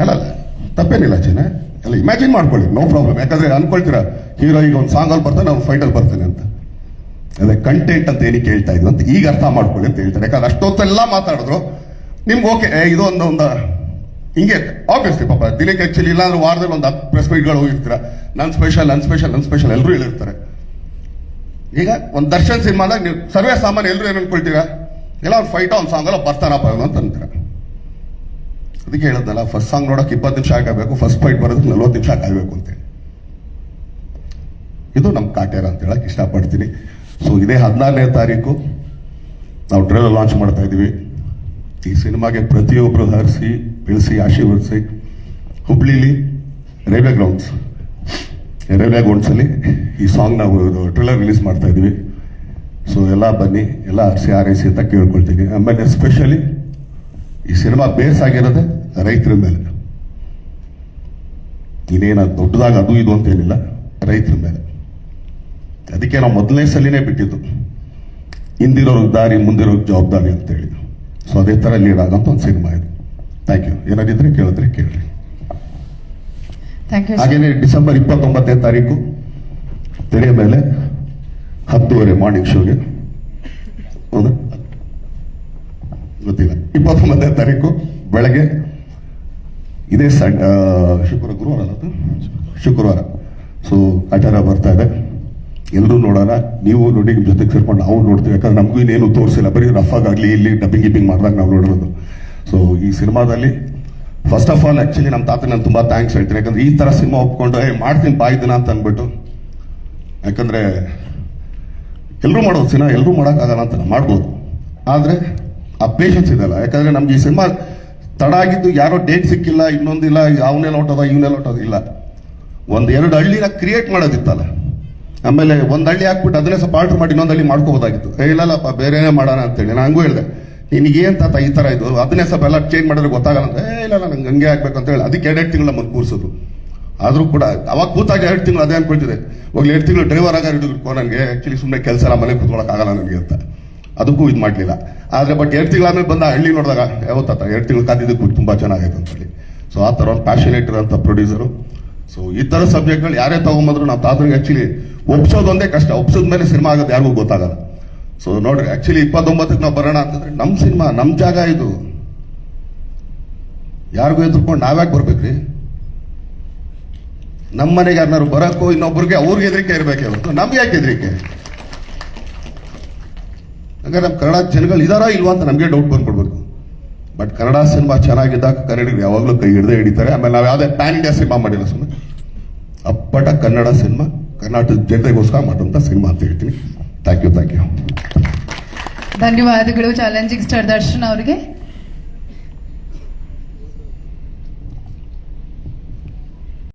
ಅಲ್ಲ ತಪ್ಪೇನಿಲ್ಲ ಚೆನ್ನ, ಎಲ್ಲ ಇಮ್ಯಾಜಿನ್ ಮಾಡ್ಕೊಳ್ಳಿ, ನೋ ಪ್ರಾಬ್ಲಮ್. ಯಾಕಂದ್ರೆ ಅನ್ಕೊಳ್ತೀರಾ ಹೀರೋ ಈಗ ಒಂದು ಸಾಂಗ್ ಅಲ್ಲಿ ಬರ್ತಾನೆ, ಅವ್ನು ಫೈಟಲ್ಲಿ ಬರ್ತಾನೆ ಅಂತ. ಅದೇ ಕಂಟೆಂಟ್ ಅಂತ ಏನಕ್ಕೆ ಹೇಳ್ತಾ ಇದ್ರು ಅಂತ ಈಗ ಅರ್ಥ ಮಾಡ್ಕೊಳ್ಳಿ ಅಂತ ಹೇಳ್ತಾರೆ. ಯಾಕಂದ್ರೆ ಅಷ್ಟೊತ್ತೆಲ್ಲ ಮಾತಾಡಿದ್ರು ನಿಮ್ಗೆ ಓಕೆ ಇದು ಒಂದು ಹಿಂಗೆ ಆಬ್ವಿಯಸ್ಲಿ ಪಾಪ ದಿನಕ್ಕೆ ಆಕ್ಚುಲಿ ಇಲ್ಲ ಅಂದ್ರೆ ವಾರದಲ್ಲಿ ಒಂದು 10 ಪ್ರೆಸ್ ಮೀಟ್ಗಳು ಹೋಗಿರ್ತೀರ. ನನ್ ಸ್ಪೆಷಲ್ ಎಲ್ಲರೂ ಹೇಳಿರ್ತಾರೆ. ಈಗ ಒಂದು ದರ್ಶನ್ ಸಿನಿಮಾದಾಗ ನೀವು ಸರ್ವೇ ಸಾಮಾನ್ಯ ಎಲ್ಲರೂ ಏನು ಅನ್ಕೊಳ್ತೀರಾ, ಎಲ್ಲ ಒಂದು ಫೈಟ್ ಒಂದು ಸಾಂಗ್ ಅಲ್ಲ ಬರ್ತಾನಪ್ಪ ಅಂತ ಅಂತೀರ. ಅದಕ್ಕೆ ಹೇಳದ್ನಲ್ಲ ಫಸ್ಟ್ ಸಾಂಗ್ ನೋಡೋಕೆ 20 ನಿಮಿಷ ಕಾಯ್ಬೇಕು, ಫಸ್ಟ್ ಫೈಟ್ ಬರೋದಕ್ಕೆ 40 ನಿಮಿಷ ಕಾಯ್ಬೇಕು ಅಂತೇಳಿ. ಇದು ನಮ್ಮ ಕಾಟೇರ ಅಂತ ಹೇಳಕ್ ಇಷ್ಟಪಡ್ತೀನಿ. ಸೊ ಇದೇ 14ನೇ ತಾರೀಕು ನಾವು ಟ್ರೇಲರ್ ಲಾಂಚ್ ಮಾಡ್ತಾ ಇದ್ದೀವಿ. ಈ ಸಿನಿಮಾಗೆ ಪ್ರತಿಯೊಬ್ಬರು ಹರಿಸಿ ಬೆಳೆಸಿ ಆಶೀರ್ವದಿಸಿ ಹುಬ್ಳಿಲಿ ರೈಲ್ವೆ ಗ್ರೌಂಡ್ಸಲ್ಲಿ ಈ ಸಾಂಗ್ ನಾವು ಟ್ರೇಲರ್ ರಿಲೀಸ್ ಮಾಡ್ತಾ ಇದ್ದೀವಿ. ಸೊ ಎಲ್ಲ ಬನ್ನಿ, ಎಲ್ಲ ಹರಿಸಿ ಹಾರೈಸಿ ಅಂತ ಕೇಳ್ಕೊಳ್ತೀನಿ. ಆಮೇಲೆ ಎಸ್ಪೆಷಲಿ ಈ ಸಿನಿಮಾ ಬೇಸ್ ಆಗಿರೋದೆ ರೈತರ ಮೇಲೆ. ಇನ್ನೇನು ದೊಡ್ಡದಾಗ ಅದು ಇದು ಅಂತ ಏನಿಲ್ಲ, ರೈತರ ಮೇಲೆ. ಅದಕ್ಕೆ ನಾವು ಮೊದಲನೇ ಸಲಿನೇ ಬಿಟ್ಟಿದ್ದು ಹಿಂದಿರೋರ್ಗೆ ದಾರಿ ಮುಂದಿರೋರ್ಗೆ ಜವಾಬ್ದಾರಿ ಅಂತೇಳಿ. ಸೊ ಅದೇ ಥರ ಲೀಡ್ ಆಗಂತ ಒಂದು ಸಿನಿಮಾ ಇದು. Thank you. ಏನಾದಿದ್ರೆ ಕೇಳಿದ್ರೆ ಕೇಳ್ರಿ. ಹಾಗೇನೆ ಡಿಸೆಂಬರ್ 29ನೇ ತಾರೀಕು ತೆರೆ ಮೇಲೆ 10:30 ಮಾರ್ನಿಂಗ್ ಶೋಗೆ, ಹೌದಾ ಗೊತ್ತಿಲ್ಲ, 29ನೇ ತಾರೀಕು ಬೆಳಗ್ಗೆ ಇದೇ ಶುಕ್ರವಾರ. ಸೊ ಆಚಾರ ಬರ್ತಾ ಇದೆ, ಎಲ್ಲರೂ ನೋಡೋಣ. ನೀವು ನೋಡಿ, ನಿಮ್ಮ ಜೊತೆಗೆ ಸೇರ್ಕೊಂಡು ನಾವು ನೋಡ್ತೀವಿ. ಯಾಕಂದ್ರೆ ನಮಗೂ ಇನ್ನೇನು ತೋರಿಸಿಲ್ಲ, ಬರೀ ರಫ್ ಆಗಲಿ ಇಲ್ಲಿ ಡಬ್ಬಿಂಗ್ ಮಾಡಿದಾಗ ನಾವು ನೋಡಿರೋದು. ಸೊ ಈ ಸಿನಿಮಾದಲ್ಲಿ ಫಸ್ಟ್ ಆಫ್ ಆಲ್ ಆಕ್ಚುಲಿ ನಮ್ಮ ತಾತ ನಾನು ತುಂಬಾ ಥ್ಯಾಂಕ್ಸ್ ಹೇಳ್ತೀನಿ. ಯಾಕಂದ್ರೆ ಈ ತರ ಸಿನಿಮಾ ಒಪ್ಕೊಂಡು ಮಾಡ್ತೀನಿ ಬಾಯ್ದಿನ ಅಂತ ಅಂದ್ಬಿಟ್ಟು. ಯಾಕಂದ್ರೆ ಎಲ್ಲರೂ ಮಾಡೋದು ಸಿನಿಮಾ, ಎಲ್ಲರೂ ಮಾಡೋಕ್ಕಾಗಲ್ಲ ಅಂತ ಮಾಡ್ಬೋದು, ಆದ್ರೆ ಆ ಪೇಷನ್ಸ್ ಇದೆಲ್ಲ. ಯಾಕಂದ್ರೆ ನಮ್ಗೆ ಈ ಸಿನಿಮಾ ತಡ ಆಗಿದ್ದು ಯಾರೋ ಡೇಟ್ ಸಿಕ್ಕಿಲ್ಲ, ಇನ್ನೊಂದಿಲ್ಲ, ಅವನೇ ಲೋಟದ ಇವನೇ ಲೋಟದ ಇಲ್ಲ. 1-2 ಹಳ್ಳಿನ ಕ್ರಿಯೇಟ್ ಮಾಡೋದಿತ್ತಲ್ಲ. ಆಮೇಲೆ ಒಂದು ಹಳ್ಳಿ ಹಾಕ್ಬಿಟ್ಟು ಅದನ್ನೇ ಸ್ವಲ್ಪ ಆರ್ಡರ್ ಮಾಡಿ ಇನ್ನೊಂದು ಹಳ್ಳಿ ಮಾಡ್ಕೋಬೋದಾಗಿತ್ತು. ಇಲ್ಲಲ್ಲಪ್ಪ ಬೇರೆನೇ ಮಾಡೋಣ ಅಂತೇಳಿ ನಾನು ಹಂಗೂ ಹೇಳಿದೆ, ನಿನಗೆ ಏನ್ ತಾತ ಈ ತರ ಇದು, ಅದನ್ನೇ ಸ್ವಲ್ಪ ಎಲ್ಲ ಚೇಂಜ್ ಮಾಡಿದ್ರೆ ಗೊತ್ತಾಗಲ್ಲ ಅಂತ. ಇಲ್ಲ ನಂಗೆ ಹಂಗೆ ಆಗ್ಬೇಕು ಅಂತ ಹೇಳಿ ಅದಕ್ಕೆ 2 ತಿಂಗಳ ಮುಂದೆ ಕೂರಿಸೋದು. ಆದ್ರೂ ಕೂಡ ಅವಾಗ ಕೂತಾಗ 2 ತಿಂಗಳು ಅದೇ ಅನ್ಕೊಳ್ತಿದೆ, ಹೋಗ್ಲಿ 2 ತಿಂಗಳು ಡ್ರೈವರ್ ಆಗ ಹಿಡಿದು ನನಗೆ ಆಕ್ಚುಲಿ ಸುಮ್ಮನೆ ಕೆಲಸ ಎಲ್ಲ ಮನೆ ಕೂತ್ಕೊಳಕ್ ಆಗಲ್ಲ ನನಗೆ ಅಂತ. ಅದಕ್ಕೂ ಇದು ಮಾಡ್ಲಿಲ್ಲ. ಆದ್ರೆ ಬಟ್ 2 ತಿಂಗಳ ಆದ್ಮೇಲೆ ಬಂದ ಹಳ್ಳಿ ನೋಡಿದಾಗ ಯಾವತ್ತಾತ 2 ತಿಂಗಳು ಕಾದಿದ್ದಕ್ಕೂ ತುಂಬಾ ಚೆನ್ನಾಗೈತೆ ಅಂತ ಹೇಳಿ. ಸೊ ಆ ತರ ಒಂದು ಪ್ಯಾಷನೇಟ್ ಇರೋಂಥ ಪ್ರೊಡ್ಯೂಸರು. ಸೊ ಈ ತರ ಸಬ್ಜೆಕ್ಟ್ಗಳು ಯಾರೇ ತಗೊಂಬಂದ್ರು ನಾವು ತಾತರಿಗೆ ಆಕ್ಚುಲಿ ಒಪ್ಸೋದೊಂದೇ ಕಷ್ಟ, ಒಪ್ಸೋದ್ ಮೇಲೆ ಸಿನಿಮಾ ಆಗೋದು ಯಾರಿಗೂ ಗೊತ್ತಾಗಲ್ಲ. ಸೊ ನೋಡ್ರಿ ಆಕ್ಚುಲಿ 29ಕ್ಕೆ ನಾವು ಬರೋಣ ಅಂತಂದ್ರೆ ನಮ್ಮ ಸಿನಿಮಾ, ನಮ್ಮ ಜಾಗ ಇದು. ಯಾರಿಗೂ ಎದುರ್ಕೊಂಡು ನಾವ್ಯಾಕೆ ಬರ್ಬೇಕ್ರಿ? ನಮ್ಮ ಮನೆಗೆ ಯಾರನ್ನಾರು ಬರಕ್ಕೋ ಇನ್ನೊಬ್ರಿಗೆ ಅವ್ರಿಗೆ ಹೆದರಿಕೆ ಇರ್ಬೇಕೆ ಹೊರತು ನಮ್ಗೆ ಯಾಕೆ ಹೆದರಿಕೆ? ಹಂಗಾರೆ ನಮ್ಮ ಕನ್ನಡ ಜನಗಳು ಇದಾರಾ ಇಲ್ವಾ ಅಂತ ನಮಗೆ ಡೌಟ್ ಬಂದ್ಕೊಡ್ಬೇಕು. ಬಟ್ ಕನ್ನಡ ಸಿನಿಮಾ ಚೆನ್ನಾಗಿದ್ದಾಗ ಕನ್ನಡಿಗರು ಯಾವಾಗಲೂ ಕೈ ಹಿಡಿದೇ ಹಿಡಿತಾರೆ. ಆಮೇಲೆ ನಾವು ಯಾವುದೇ ಪ್ಯಾನ್ ಇಂಡಿಯಾ ಸಿನಿಮಾ ಮಾಡಿಲ್ಲ, ಸುಮ್ಮನೆ ಅಪ್ಪಟ ಕನ್ನಡ ಸಿನಿಮಾ, ಕರ್ನಾಟಕದ ಜನತೆಗೋಸ್ಕರ ಮಾಡುವಂಥ ಸಿನಿಮಾ ಅಂತ ಹೇಳ್ತೀನಿ. Thank you. ಧನ್ಯವಾದಗಳು ಚಾಲೆಂಜಿಂಗ್ ಸ್ಟಾರ್ ದರ್ಶನ್ ಅವರಿಗೆ.